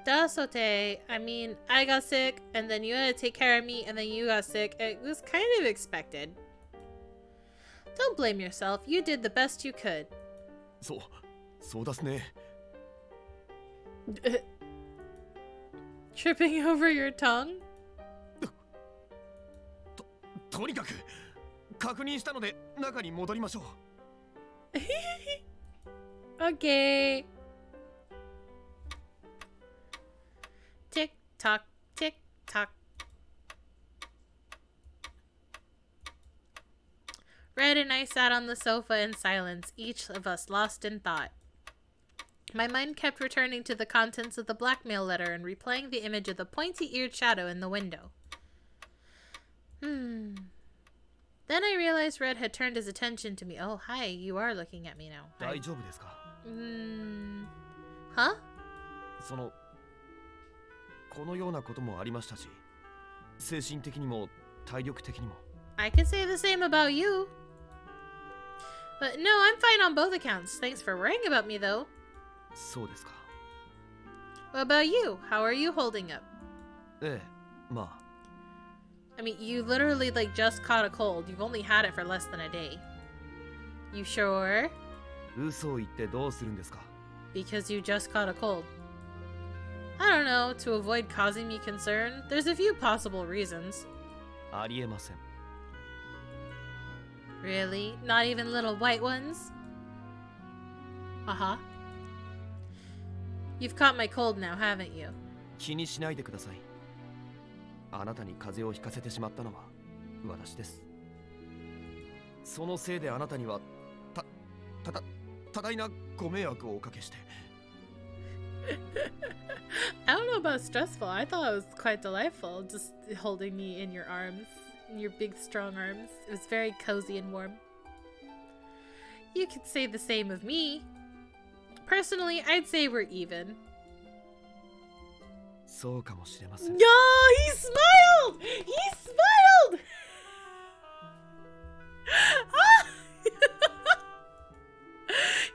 Dasote, I mean, I got sick, and then you had to take care of me, and then you got sick. It was kind of expected. Don't blame yourself. You did the best you could. そうですね。 Tripping over your tongue? とにかく確認したので中に戻りましょう。Okay. Tick tock, tick tock. Red and I sat on the sofa in silence, each of us lost in thought. My mind kept returning to the contents of the blackmail letter and replaying the image of the pointy-eared shadow in the window. Then I realized Red had turned his attention to me. Oh, hi, you are looking at me now. 大丈夫ですか？ Huh? このようなこともありましたし、精神的にも体力的にも。 I can say the same about you. But no, I'm fine on both accounts. Thanks for worrying about me, though. そうですか。 What about you? How are you holding up? ええ、まあ。 I mean, you literally, like, just caught a cold. You've only had it for less than a day. You sure? 嘘を言ってどうするんですか？ Because you just caught a cold. I don't know, to avoid causing me concern. There's a few possible reasons. ありえません。 Really? Not even little white ones? Uh-huh. You've caught my cold now, haven't you? 気にしないでください。あなたに風邪をひかせてしまったのは私です。そのせいであなたには多大なご迷惑をおかけして。I don't know about stressful. I thought it was quite delightful, just holding me in your arms, in your big strong arms. It was very cozy and warm. You could say the same of me. Personally, I'd say we're even. そうかもしれません。No, he smiled! He smiled!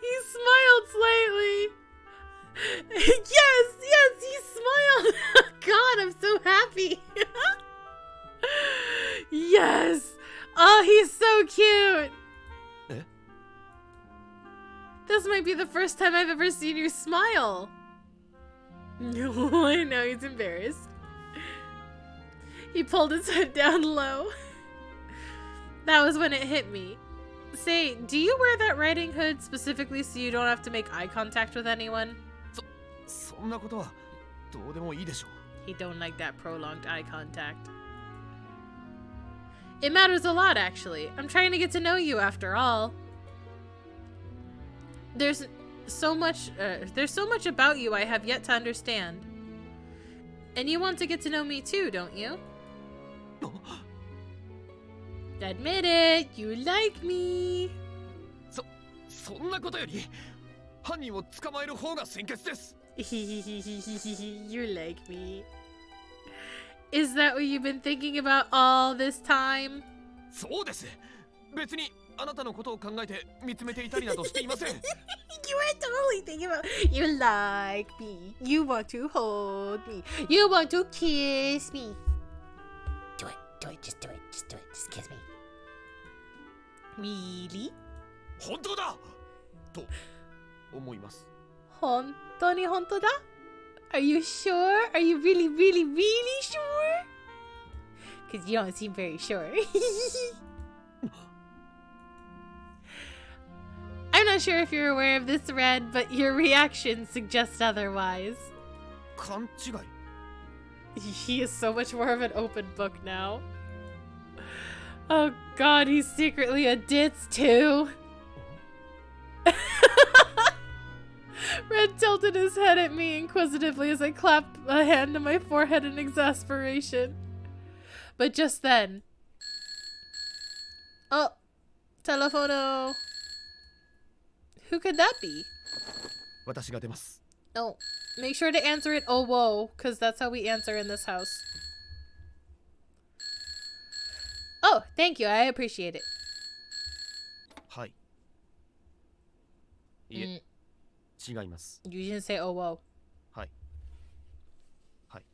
He smiled slightly. Yes, he smiled. God, I'm so happy. Yes. Oh, he's so cute. Eh? This might be the first time I've ever seen you smile. No, I know, he's embarrassed. He pulled his hood down low. That was when it hit me. Say, do you wear that riding hood specifically so you don't have to make eye contact with anyone? そんなことはどうでもいいでしょう。 He don't like that prolonged eye contact. It matters a lot, actually. I'm trying to get to know you after all. There's so much about you I have yet to understand. And you want to get to know me too, don't you? Admit it, you like me. そんなことより犯人を捕まえる方が先決です。You like me. Is that what you've been thinking about all this time? そうです。別にあなたのことを考えて見つめていたりなどしていません。You were totally thinking about you like me. You want to hold me. You want to kiss me. Do it, just do it, just kiss me. Really? 本当だと思います。本当に本当だ? Are you sure? Are you really, really, really sure? Because you don't seem very sure. I'm not sure if you're aware of this, Red, but your reaction suggests otherwise. 勘違い。 He is so much more of an open book now. Oh god, he's secretly a ditz too. Red tilted his head at me inquisitively as I clapped a hand to my forehead in exasperation. But just then... Oh! Telephono! Who could that be? 私が出ます。 Oh, make sure to answer it oh whoa, because that's how we answer in this house. Oh, thank you, I appreciate it. はい。いえ、違います。 You didn't say oh whoa. はい。はい。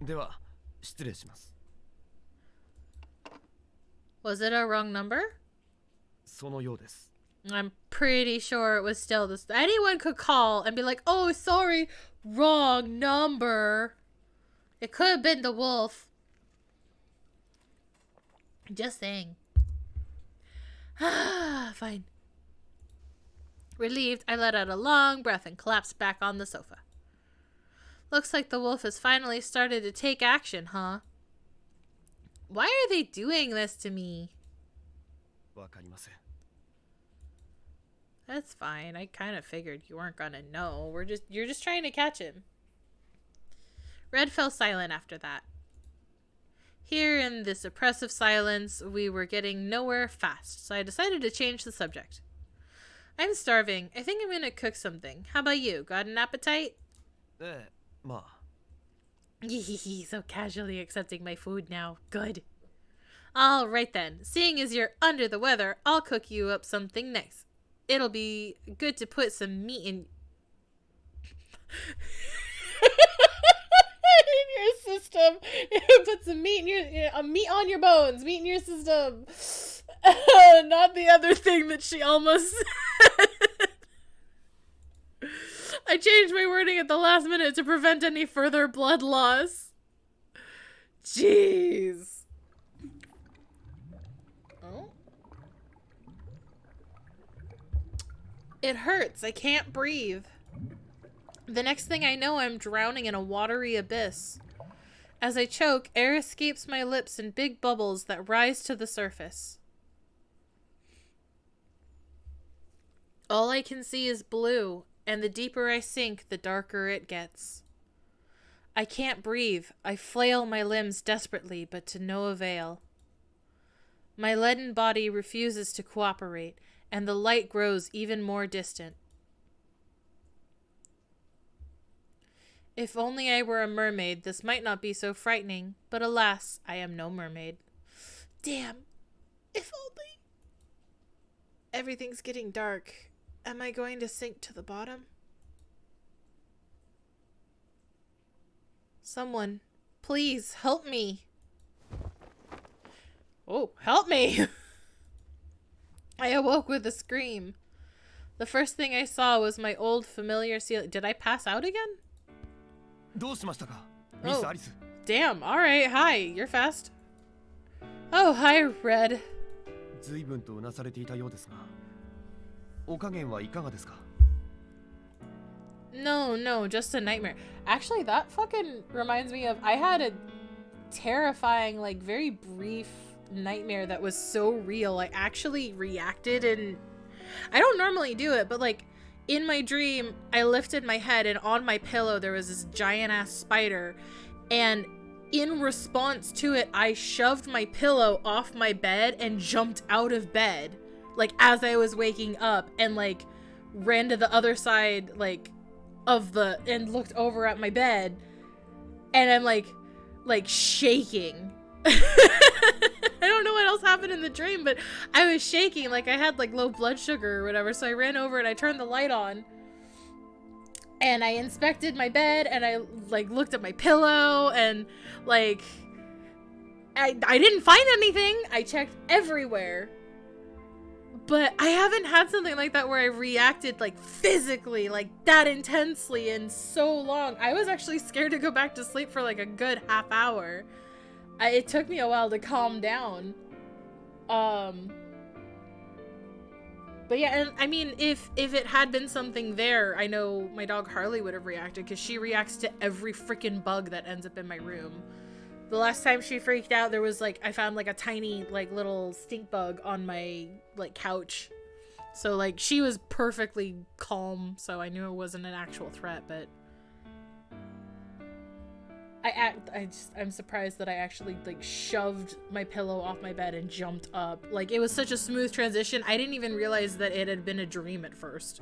では、失礼します。 Was it a wrong number? そのようです。 I'm pretty sure it was still this. Anyone could call and be like, oh, sorry, wrong number. It could have been the wolf. Just saying. Fine. Relieved, I let out a long breath and collapsed back on the sofa. Looks like the wolf has finally started to take action, huh? Why are they doing this to me? わかりません。 That's fine. I kind of figured you weren't gonna know. You're just trying to catch him. Red fell silent after that. Here in this oppressive silence, we were getting nowhere fast, so I decided to change the subject. I'm starving. I think I'm gonna cook something. How about you? Got an appetite? ええ、まあ。 So casually accepting my food now. Good. All right then. Seeing as you're under the weather, I'll cook you up something nice. It'll be good to put some meat in your system. Put some meat in your meat on your bones. Meat in your system. Not the other thing that she almost said. I changed my wording at the last minute to prevent any further blood loss. Jeez. Oh. It hurts. I can't breathe. The next thing I know, I'm drowning in a watery abyss. As I choke, air escapes my lips in big bubbles that rise to the surface. All I can see is blue, and the deeper I sink, the darker it gets. I can't breathe. I flail my limbs desperately, but to no avail. My leaden body refuses to cooperate, and the light grows even more distant. If only I were a mermaid, this might not be so frightening, but alas, I am no mermaid. Damn. If only. Everything's getting dark. Am I going to sink to the bottom? Someone, please help me. Oh, help me! I awoke with a scream. The first thing I saw was my old familiar ceiling. Did I pass out again? どうしましたか、ミス・アリス。 Damn, alright, hi, you're fast. Oh, hi, Red. 随分とうなされていたようですが、お加減はいかがですか？ No, just a nightmare. Actually, that fucking reminds me of, I had a terrifying, like, very brief nightmare that was so real. I actually reacted, and I don't normally do it, but like, in my dream, I lifted my head, and on my pillow there was this giant ass spider, and in response to it, I shoved my pillow off my bed and jumped out of bed, like, as I was waking up, and like ran to the other side, like, of the, and looked over at my bed, and I'm like shaking. I don't know what else happened in the dream, but I was shaking, like I had like low blood sugar or whatever, so I ran over and I turned the light on, and I inspected my bed, and I like looked at my pillow, and like I didn't find anything. I checked everywhere, but I haven't had something like that where I reacted like physically, like that intensely in so long. I was actually scared to go back to sleep for like a good half hour. It took me a while to calm down. But yeah, and I mean, if it had been something there, I know my dog Harley would have reacted, because she reacts to every freaking bug that ends up in my room. The last time she freaked out, there was like, I found like a tiny like little stink bug on my like couch. So like she was perfectly calm, so I knew it wasn't an actual threat, but I'm surprised that I actually like shoved my pillow off my bed and jumped up. Like it was such a smooth transition. I didn't even realize that it had been a dream at first.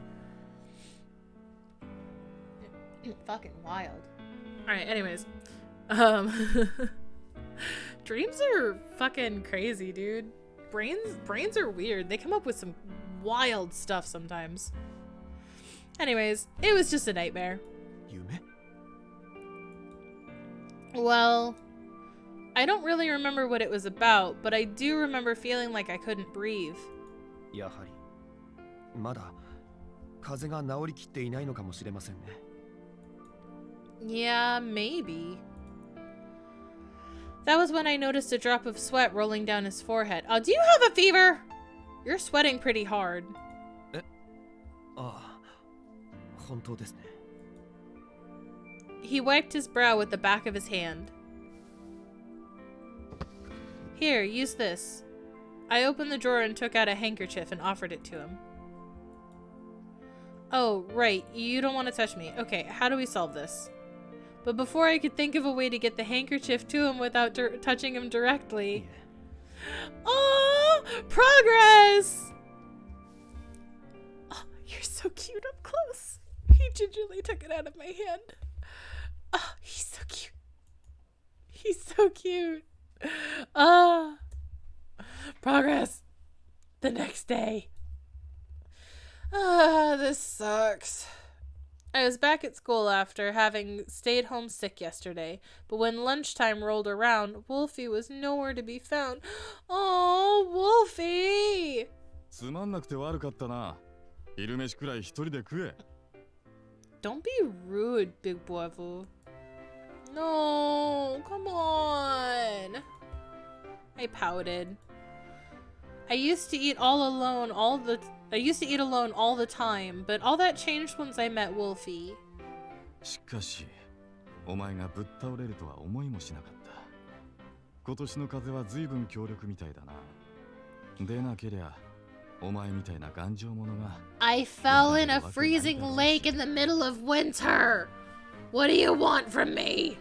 Fucking wild. Alright, anyways. Dreams are fucking crazy, dude. Brains are weird. They come up with some wild stuff sometimes. Anyways, it was just a nightmare. 夢 Well, I don't really remember what it was about, but I do remember feeling like I couldn't breathe. やはりまだ風邪が治りきっていないのかもしれませんね。 Yeah, maybe. That was when I noticed a drop of sweat rolling down his forehead. Oh, do you have a fever? You're sweating pretty hard. ああ、本当ですね。 He wiped his brow with the back of his hand. Here, use this. I opened the drawer and took out a handkerchief and offered it to him. Oh, right. You don't want to touch me. Okay, how do we solve this? But before I could think of a way to get the handkerchief to him without touching him directly... Oh! Progress! Oh, you're so cute up close. He gingerly took it out of my hand. Oh, he's so cute. He's so cute. Ah. Progress. The next day. Ah, this sucks. I was back at school after having stayed home sick yesterday, but when lunchtime rolled around, Wolfie was nowhere to be found. Oh, Wolfie! つまんなくて悪かったな。昼飯くらい一人で食え。 Don't be rude, big boy. No, come on. I pouted. I used to eat alone all the time, but all that changed once I met Wolfie. しかし、お前がぶっ倒れるとは思いもしなかった。今年の風は随分強力みたいだな。でなけりゃ、お前みたいな頑丈者が。I fell in a freezing lake in the middle of winter. What do you want from me?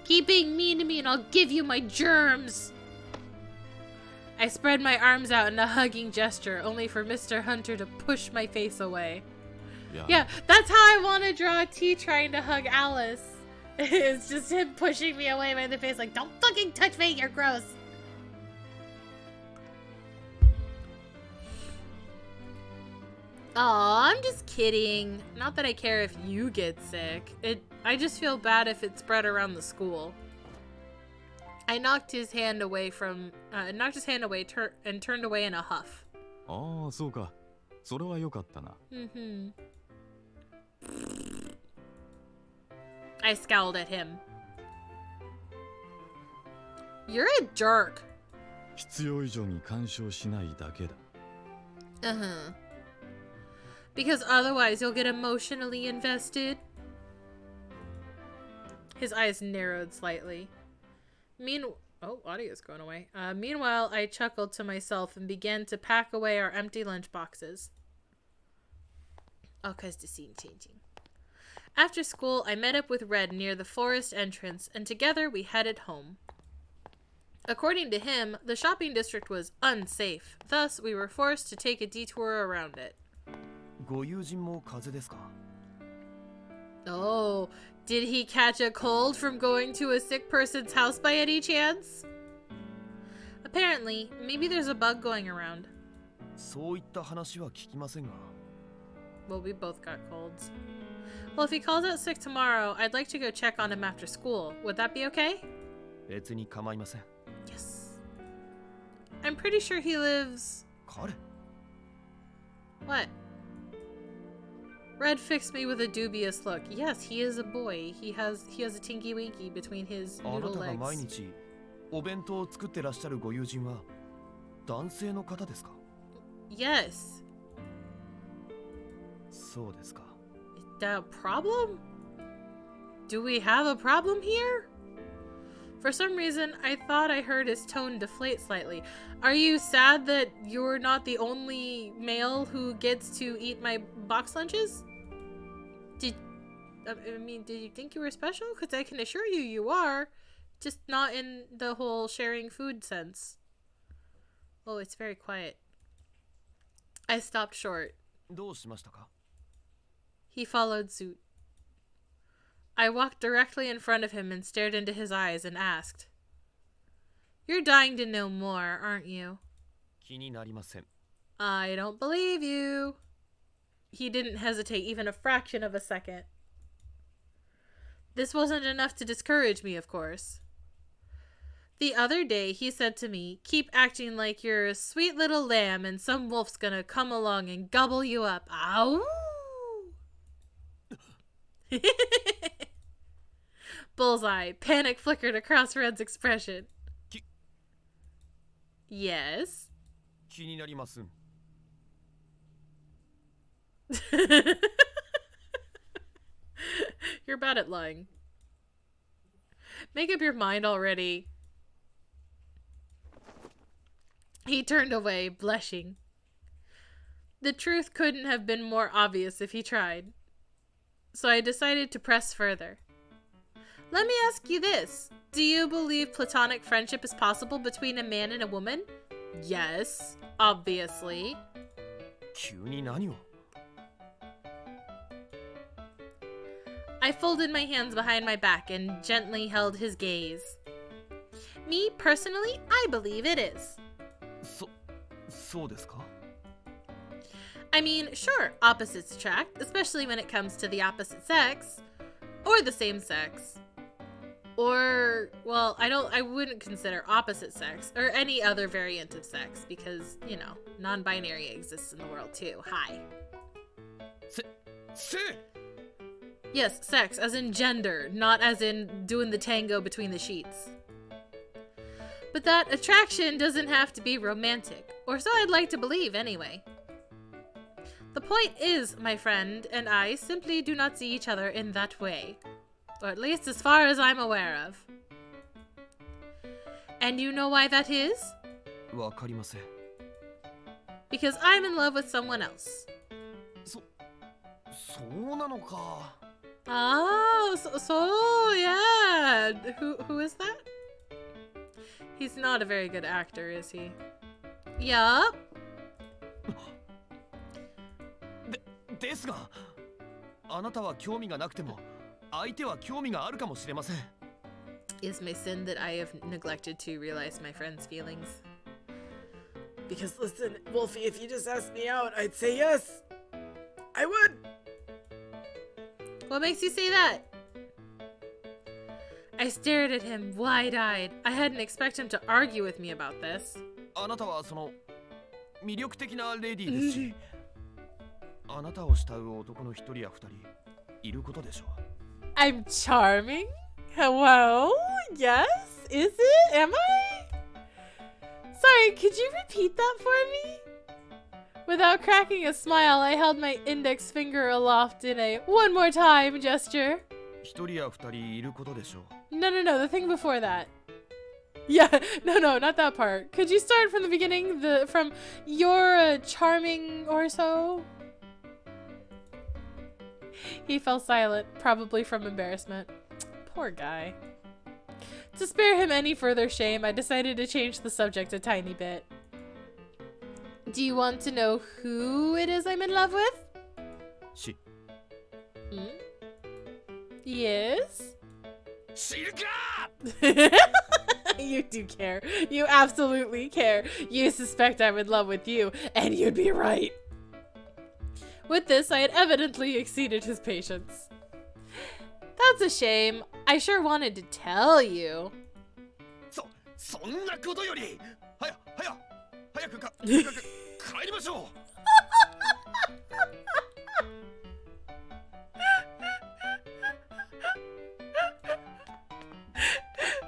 Keep being mean to me and I'll give you my germs. I spread my arms out in a hugging gesture, only for Mr. Hunter to push my face away. Yeah, that's how I want to draw T trying to hug Alice. It's just him pushing me away by the face like, don't fucking touch me, you're gross. Aw, I'm just kidding. Not that I care if you get sick. I just feel bad if it spread around the school. I knocked his hand away and turned away in a huff. ああ、そうか。それは良かったな。Mm-hmm. I scowled at him. You're a jerk. 必要以上に干渉しないだけだ。Uh-huh. Because otherwise you'll get emotionally invested. His eyes narrowed slightly. Oh, audio's going away. Meanwhile, I chuckled to myself and began to pack away our empty lunch boxes. Oh, 'cause the scene changing. After school, I met up with Red near the forest entrance, and together we headed home. According to him, the shopping district was unsafe. Thus, we were forced to take a detour around it. ご友人も風邪ですか? Oh, did he catch a cold from going to a sick person's house by any chance? Apparently, maybe there's a bug going around. そういった話は聞きませんが。 Well, we both got colds. Well, if he calls out sick tomorrow, I'd like to go check on him after school. Would that be okay? 別に構いません。 Yes. I'm pretty sure he lives... 彼? What? Red fixed me with a dubious look. Yes, he is a boy. He has a tinky winky between his あな noodle たが毎 legs. 日お弁当を作ってらっしゃるご友人は男性の方ですか? Yes. そうですか。 Is that a problem? Do we have a problem here? For some reason, I thought I heard his tone deflate slightly. Are you sad that you're not the only male who gets to eat my box lunches? Did you think you were special? Because I can assure you, you are. Just not in the whole sharing food sense. Oh, it's very quiet. I stopped short. どうしましたか? He followed suit. I walked directly in front of him and stared into his eyes and asked, "You're dying to know more, aren't you?" 気になりません. I don't believe you. He didn't hesitate even a fraction of a second. This wasn't enough to discourage me, of course. The other day, he said to me, "Keep acting like you're a sweet little lamb and some wolf's gonna come along and gobble you up." Ow! Bullseye. Panic flickered across Red's expression. Yes? 気になります。You're bad at lying. Make up your mind already. He turned away, blushing. The truth couldn't have been more obvious if he tried. So I decided to press further. Let me ask you this. Do you believe platonic friendship is possible between a man and a woman? Yes, obviously. 急に何を? I folded my hands behind my back and gently held his gaze. Me, personally, I believe it is. そうですか? I mean, sure, opposites attract, especially when it comes to the opposite sex. Or the same sex. Or, well, I wouldn't consider opposite sex, or any other variant of sex, because, you know, non-binary exists in the world too. Hi. Yes, sex, as in gender, not as in doing the tango between the sheets. But that attraction doesn't have to be romantic, or so I'd like to believe anyway. The point is, my friend and I simply do not see each other in that way. Or at least as far as I'm aware of. And you know why that is? わかりません. Because I'm in love with someone else. そうなのか. Oh, so yeah. Who is that? He's not a very good actor, is he? Yeah. ですが、あなたは興味がなくても、相手は興味があるかもしれません。Is my sin that I have neglected to realize my friend's feelings? Because listen, Wolfie, if you just asked me out, I'd say yes. I would. What makes you say that? I stared at him wide-eyed. I hadn't expected him to argue with me about this. あなたはその魅力的なレディーですし、あなたを慕う男の一人や二人いることでしょう。I'm charming? Hello? Yes? Is it? Am I? Sorry, could you repeat that for me? Without cracking a smile, I held my index finger aloft in a one more time gesture. 一人や二人いることでしょう。No, the thing before that. Yeah, no, not that part. Could you start from the beginning? From you're charming or so? He fell silent, probably from embarrassment. Poor guy. To spare him any further shame, I decided to change the subject a tiny bit. Do you want to know who it is I'm in love with? し、 Yes? 知るか! You do care. You absolutely care. You suspect I'm in love with you, and you'd be right. With this, I had evidently exceeded his patience. That's a shame. I sure wanted to tell you. そんなことより、早く帰りましょう。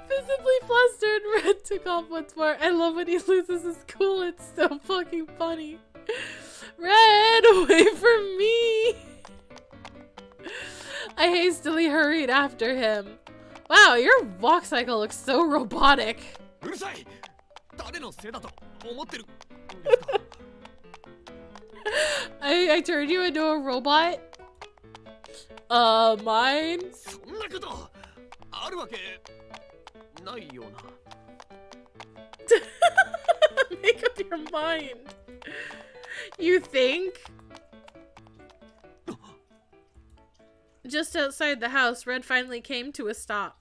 Visibly flustered, Red took off once more. I love when he loses his cool. It's so fucking funny. Red, away from me! I hastily hurried after him. Wow, your walk cycle looks so robotic. うるさい。誰のせいだと思ってるんですか。 I turned you into a robot? Mine? そんなことあるわけないよな。Make up your mind. You think? Just outside the house, Red finally came to a stop.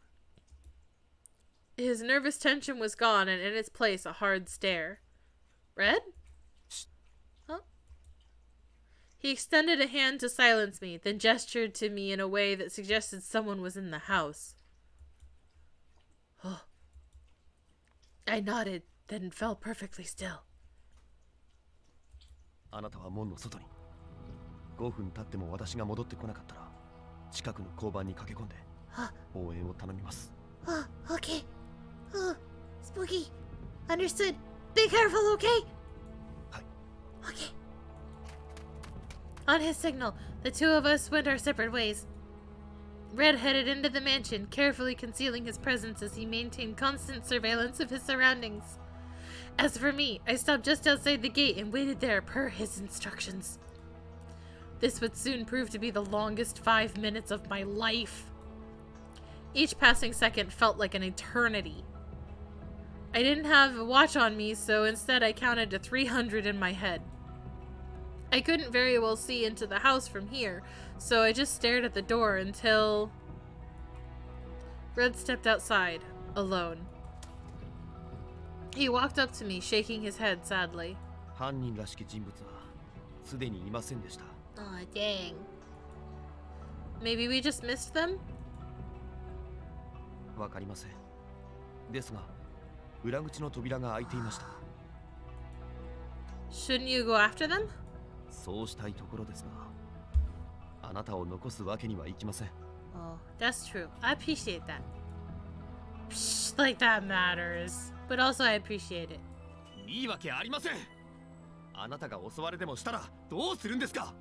His nervous tension was gone, and in its place, a hard stare. Red? Huh? He extended a hand to silence me, then gestured to me in a way that suggested someone was in the house. Oh. I nodded, then fell perfectly still. あなたは門の外に。5分経っても私が戻ってこなかったら、近くの交番に駆け込んで応援を頼みます。Okay. Spooky. Understood. Be careful, okay? はい。 Okay. On his signal, the two of us went our separate ways. Red headed into the mansion, carefully concealing his presence as he maintained constant surveillance of his surroundings. As for me, I stopped just outside the gate and waited there per his instructions. This would soon prove to be the longest 5 minutes of my life. Each passing second felt like an eternity. I didn't have a watch on me, so instead I counted to 300 in my head. I couldn't very well see into the house from here, so I just stared at the door until Red stepped outside, alone. He walked up to me, shaking his head sadly. 犯人らしき人物はすでにいませんでした。 Aw, dang. Maybe we just missed them? わかりません。ですが、裏口の扉が開いていました。 Shouldn't you go after them? そうしたいところですが、あなたを残すわけにはいきません。 Oh, that's true. I appreciate that. Psh, like that matters. But also I appreciate it. いいわけありません。あなたが襲われでもしたらどうするんですか。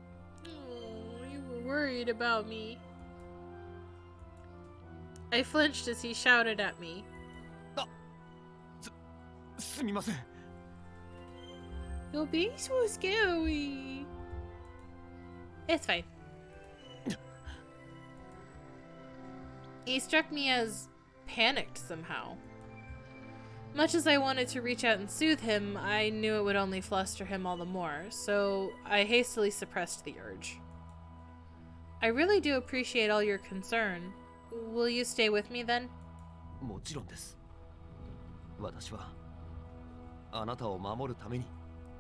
Oh, you were worried about me. I flinched as he shouted at me. すみません。 You're being so scary. It's fine. He struck me as panicked somehow. Much as I wanted to reach out and soothe him, I knew it would only fluster him all the more, so I hastily suppressed the urge. I really do appreciate all your concern. Will you stay with me then? もちろんです。私はあなたを守るために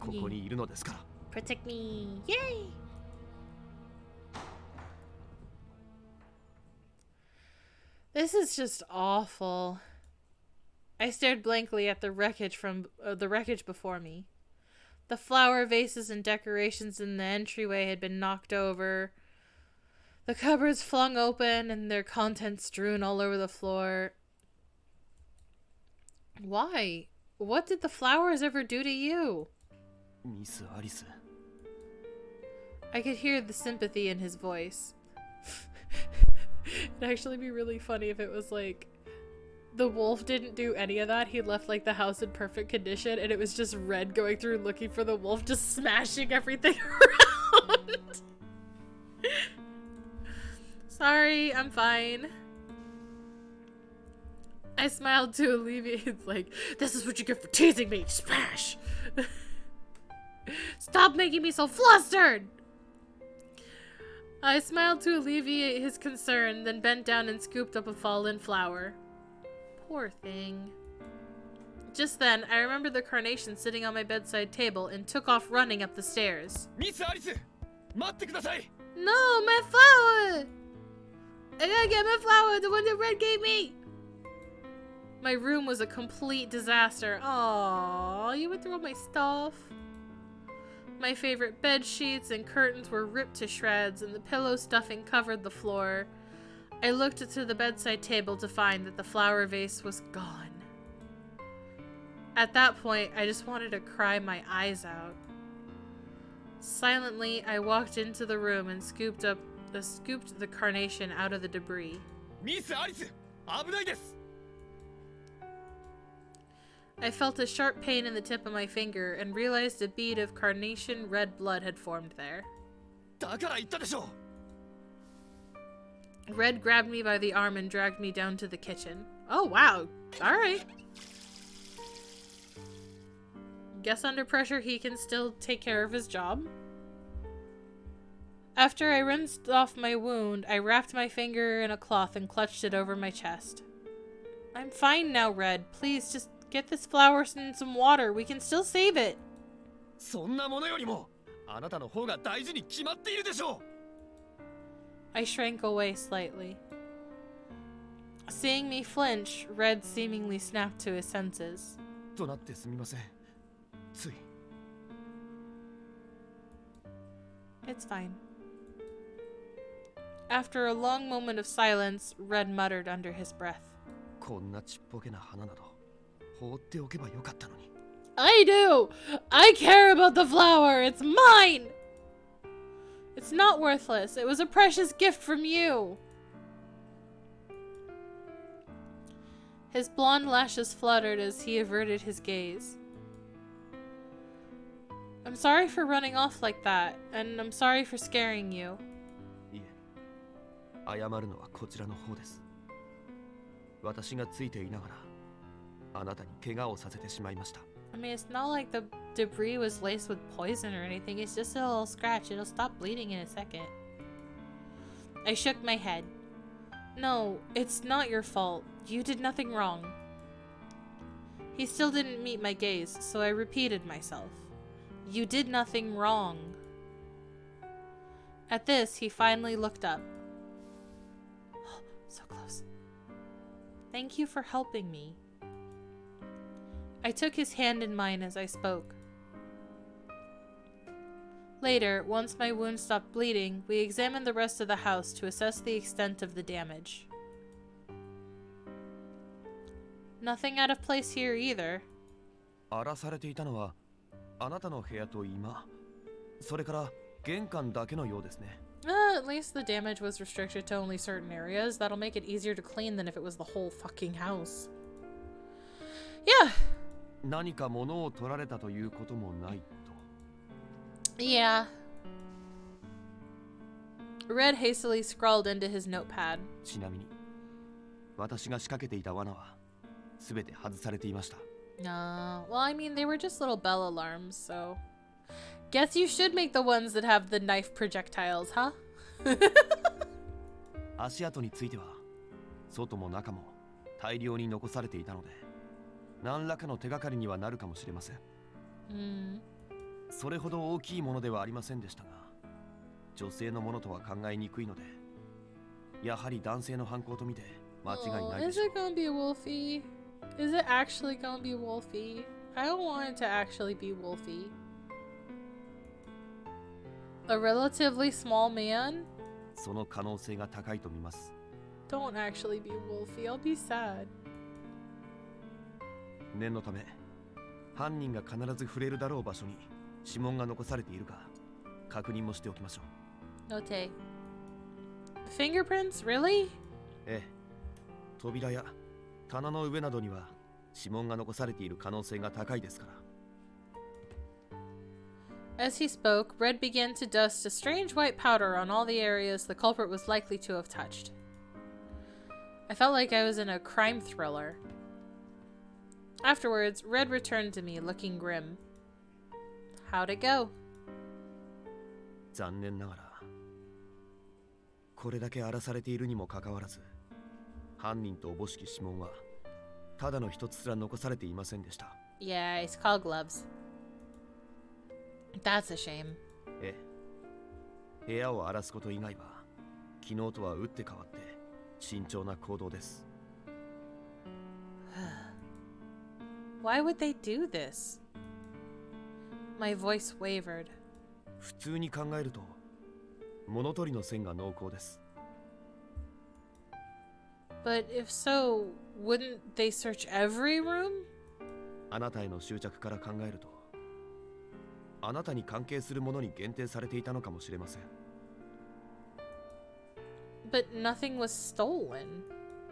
ここにいるのですから。Protect me. Yay! This is just awful. I stared blankly at the wreckage before me. The flower vases and decorations in the entryway had been knocked over. The cupboards flung open and their contents strewn all over the floor. Why? What did the flowers ever do to you? ミス・アリス。 I could hear the sympathy in his voice. It'd actually be really funny if it was like the wolf didn't do any of that. He left like the house in perfect condition and it was just Red going through looking for the wolf, just smashing everything around. Sorry, I'm fine. I smiled to alleviate. It's like, this is what you get for teasing me. Smash! Stop making me so flustered! I smiled to alleviate his concern, then bent down and scooped up a fallen flower. Poor thing. Just then, I remembered the carnation sitting on my bedside table and took off running up the stairs. ミス・アリス、待ってください。 No, my flower! I gotta get my flower, the one that Red gave me! My room was a complete disaster. Aww, you went through all my stuff. My favorite bed sheets and curtains were ripped to shreds, and the pillow stuffing covered the floor. I looked to the bedside table to find that the flower vase was gone. At that point, I just wanted to cry my eyes out. Silently, I walked into the room and scooped the carnation out of the debris. ミス・アリス、危ないです。 I felt a sharp pain in the tip of my finger and realized a bead of carnation red blood had formed there. だから言ったでしょ。 Red grabbed me by the arm and dragged me down to the kitchen. Oh, wow. All right. Guess under pressure he can still take care of his job. After I rinsed off my wound, I wrapped my finger in a cloth and clutched it over my chest. I'm fine now, Red. Please, just get this flower and some water. We can still save it. そんなものよりもあなたの方が大事に決まっているでしょう。 I shrank away slightly. Seeing me flinch, Red seemingly snapped to his senses. となってすみません。つい。 It's fine. After a long moment of silence, Red muttered under his breath. こんなちっぽけな花など放っておけばよかったのに。 I do! I care about the flower! It's mine! It's not worthless. It was a precious gift from you. His blonde lashes fluttered as he averted his gaze. I'm sorry for running off like that, and I'm sorry for scaring you. いえ、謝るのはこちらの方です。私がついていながらあなたに怪我をさせてしまいました。 I mean, it's not like the debris was laced with poison or anything. It's just a little scratch. It'll stop bleeding in a second. I shook my head. No, it's not your fault. You did nothing wrong. He still didn't meet my gaze, so I repeated myself. You did nothing wrong. At this, he finally looked up. So close. Thank you for helping me. I took his hand in mine as I spoke. Later, once my wound stopped bleeding, we examined the rest of the house to assess the extent of the damage. Nothing out of place here either. 荒らされていたのはあなたの部屋と今、それから玄関だけのようですね。 At least the damage was restricted to only certain areas. That'll make it easier to clean than if it was the whole fucking house. Yeah. 何か物を取られたということもないと。 Yeah. Red hastily scrawled into his notepad. ちなみに、私が仕掛けていた罠はすべて外されていました。 Well, I mean, they were just little bell alarms, so... Guess you should make the ones that have the knife projectiles, huh? 足跡については、外も中も大量に残されていたので、何らかの手がかりにはなるかもしれません。それほど大きいものではありませんでしたが、女性のものとは考えにくいので、やはり男性の犯行とみて間違いないでしょう。 Is it gonna be Wolfie? Is it actually gonna be Wolfie? I don't want it to actually be Wolfie. A relatively small man? その可能性が高いと見ます。 Don't actually be Wolfie. I'll be sad. 念のため、犯人が必ず触れるだろう場所に指紋が残されているか確認もしておきましょう。 Okay. Fingerprints? Really? ええ、扉や棚の上などには指紋が残されている可能性が高いですから。 As he spoke, Red began to dust a strange white powder on all the areas the culprit was likely to have touched. I felt like I was in a crime thriller. Afterwards, Red returned to me, looking grim. How'd it go? 残念ながら、これだけ荒らされているにもかかわらず、犯人とおぼしき指紋はただの一つすら残されていませんでした。 Yeah, it's called gloves. That's a shame. ええ、部屋を荒らすこと以外は昨日とは打って変わって慎重な行動です。 Why would they do this? My voice wavered. 普通に考えると物取りの線が濃厚です。 But if so, wouldn't they search every room? あなたへの執着から考えると、あなたに関係するものに限定されていたのかもしれません。 But nothing was stolen.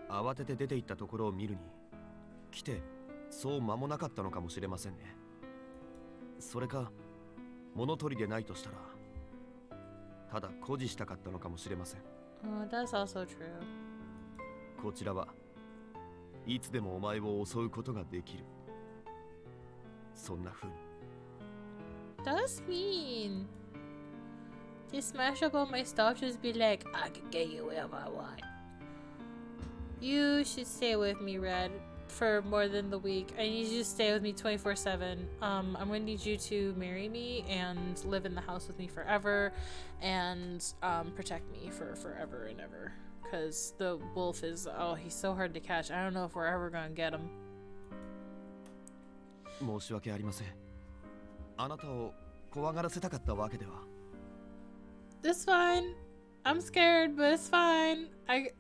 慌てて出て行ったところを見るに来てそう間もなかったのかもしれませんね。それか物取りでないとしたらただ誇示したかったのかもしれません。 Oh, that's also true. こちらはいつでもお前を襲うことができる、そんな風に。 That's mean. Just smash up all my stuff, just be like, I can get you wherever I want. You should stay with me, Red, for more than the week. I need you to stay with me 24/7. I'm gonna need you to marry me and live in the house with me forever and protect me for forever and ever. Because the wolf is, oh, he's so hard to catch. I don't know if we're ever gonna get him. 申し訳ありません。あなたを怖がらせたかったわけでは。 It's fine. I'm scared, but it's fine. I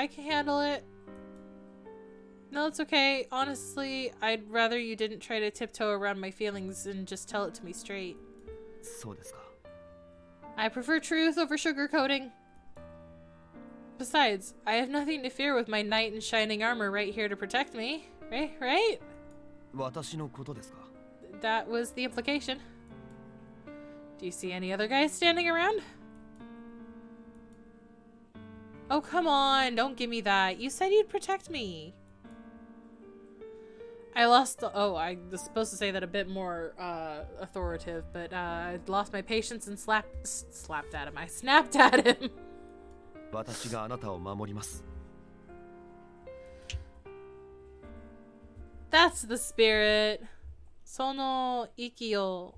can handle it. No, it's okay. Honestly, I'd rather you didn't try to tiptoe around my feelings and just tell it to me straight. そうですか。 I prefer truth over sugarcoating. Besides, I have nothing to fear with my knight in shining armor right here to protect me. Right? 私のことですか。 That was the implication. Do you see any other guys standing around? Oh, come on. Don't give me that. You said you'd protect me. I lost the... Oh, I was supposed to say that a bit more authoritative, but I lost my patience and slapped at him. I snapped at him. 私があなたを守ります。 That's the spirit. Sono ikio.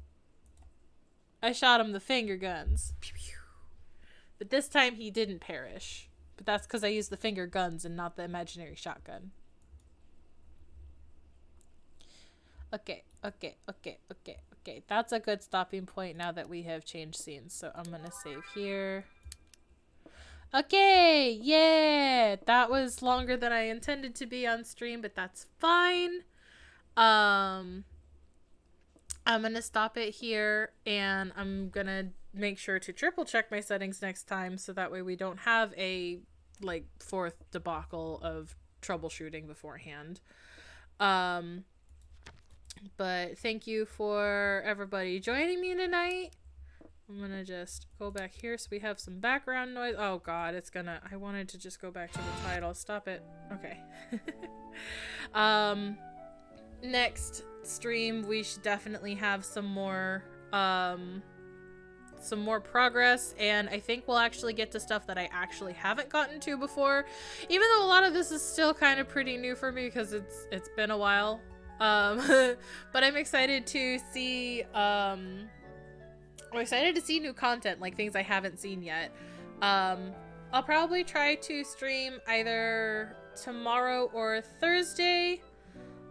I shot him the finger guns. Pew, pew. But this time he didn't perish. But that's because I used the finger guns and not the imaginary shotgun. Okay. That's a good stopping point now that we have changed scenes. So I'm gonna save here. Okay, yeah! That was longer than I intended to be on stream, but that's fine. I'm gonna stop it here, and I'm gonna make sure to triple check my settings next time so that way we don't have a, like, fourth debacle of troubleshooting beforehand. But thank you for everybody joining me tonight. I'm gonna just go back here so we have some background noise. Oh god, it's gonna... I wanted to just go back to the title. Stop it. Okay. Next stream, we should definitely have some more progress, and I think we'll actually get to stuff that I actually haven't gotten to before, even though a lot of this is still kind of pretty new for me because it's been a while. But I'm excited to see I'm excited to see new content, like things I haven't seen yet. I'll probably try to stream either tomorrow or Thursday.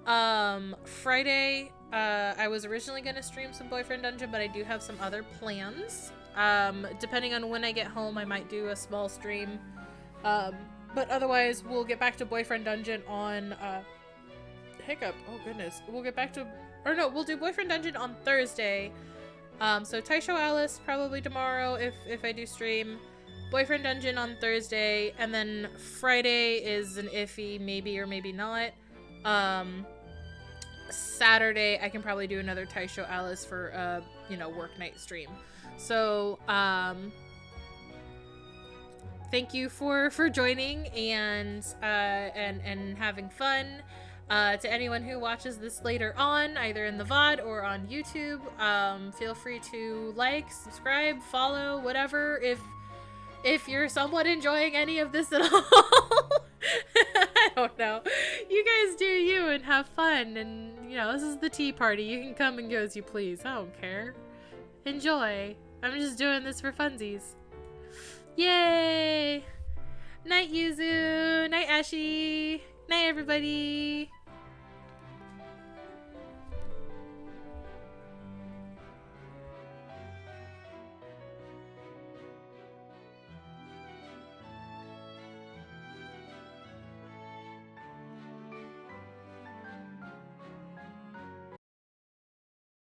Friday, I was originally going to stream some Boyfriend Dungeon, but I do have some other plans. Depending on when I get home, I might do a small stream. But otherwise, we'll get back to Boyfriend Dungeon on, Hiccup. Oh goodness. We'll get back to, or no, we'll do Boyfriend Dungeon on Thursday. So Taisho Alice probably tomorrow if I do stream. Boyfriend Dungeon on Thursday, and then Friday is an iffy maybe or maybe not. Saturday I can probably do another Taisho Alice for a, work night stream. So thank you for joining and having fun. To anyone who watches this later on, either in the VOD or on YouTube, feel free to like, subscribe, follow, whatever, if you're somewhat enjoying any of this at all. I don't know. You guys do you and have fun, and, this is the tea party. You can come and go as you please. I don't care. Enjoy. I'm just doing this for funsies. Yay! Night, Yuzu! Night, Ashi! Night, everybody!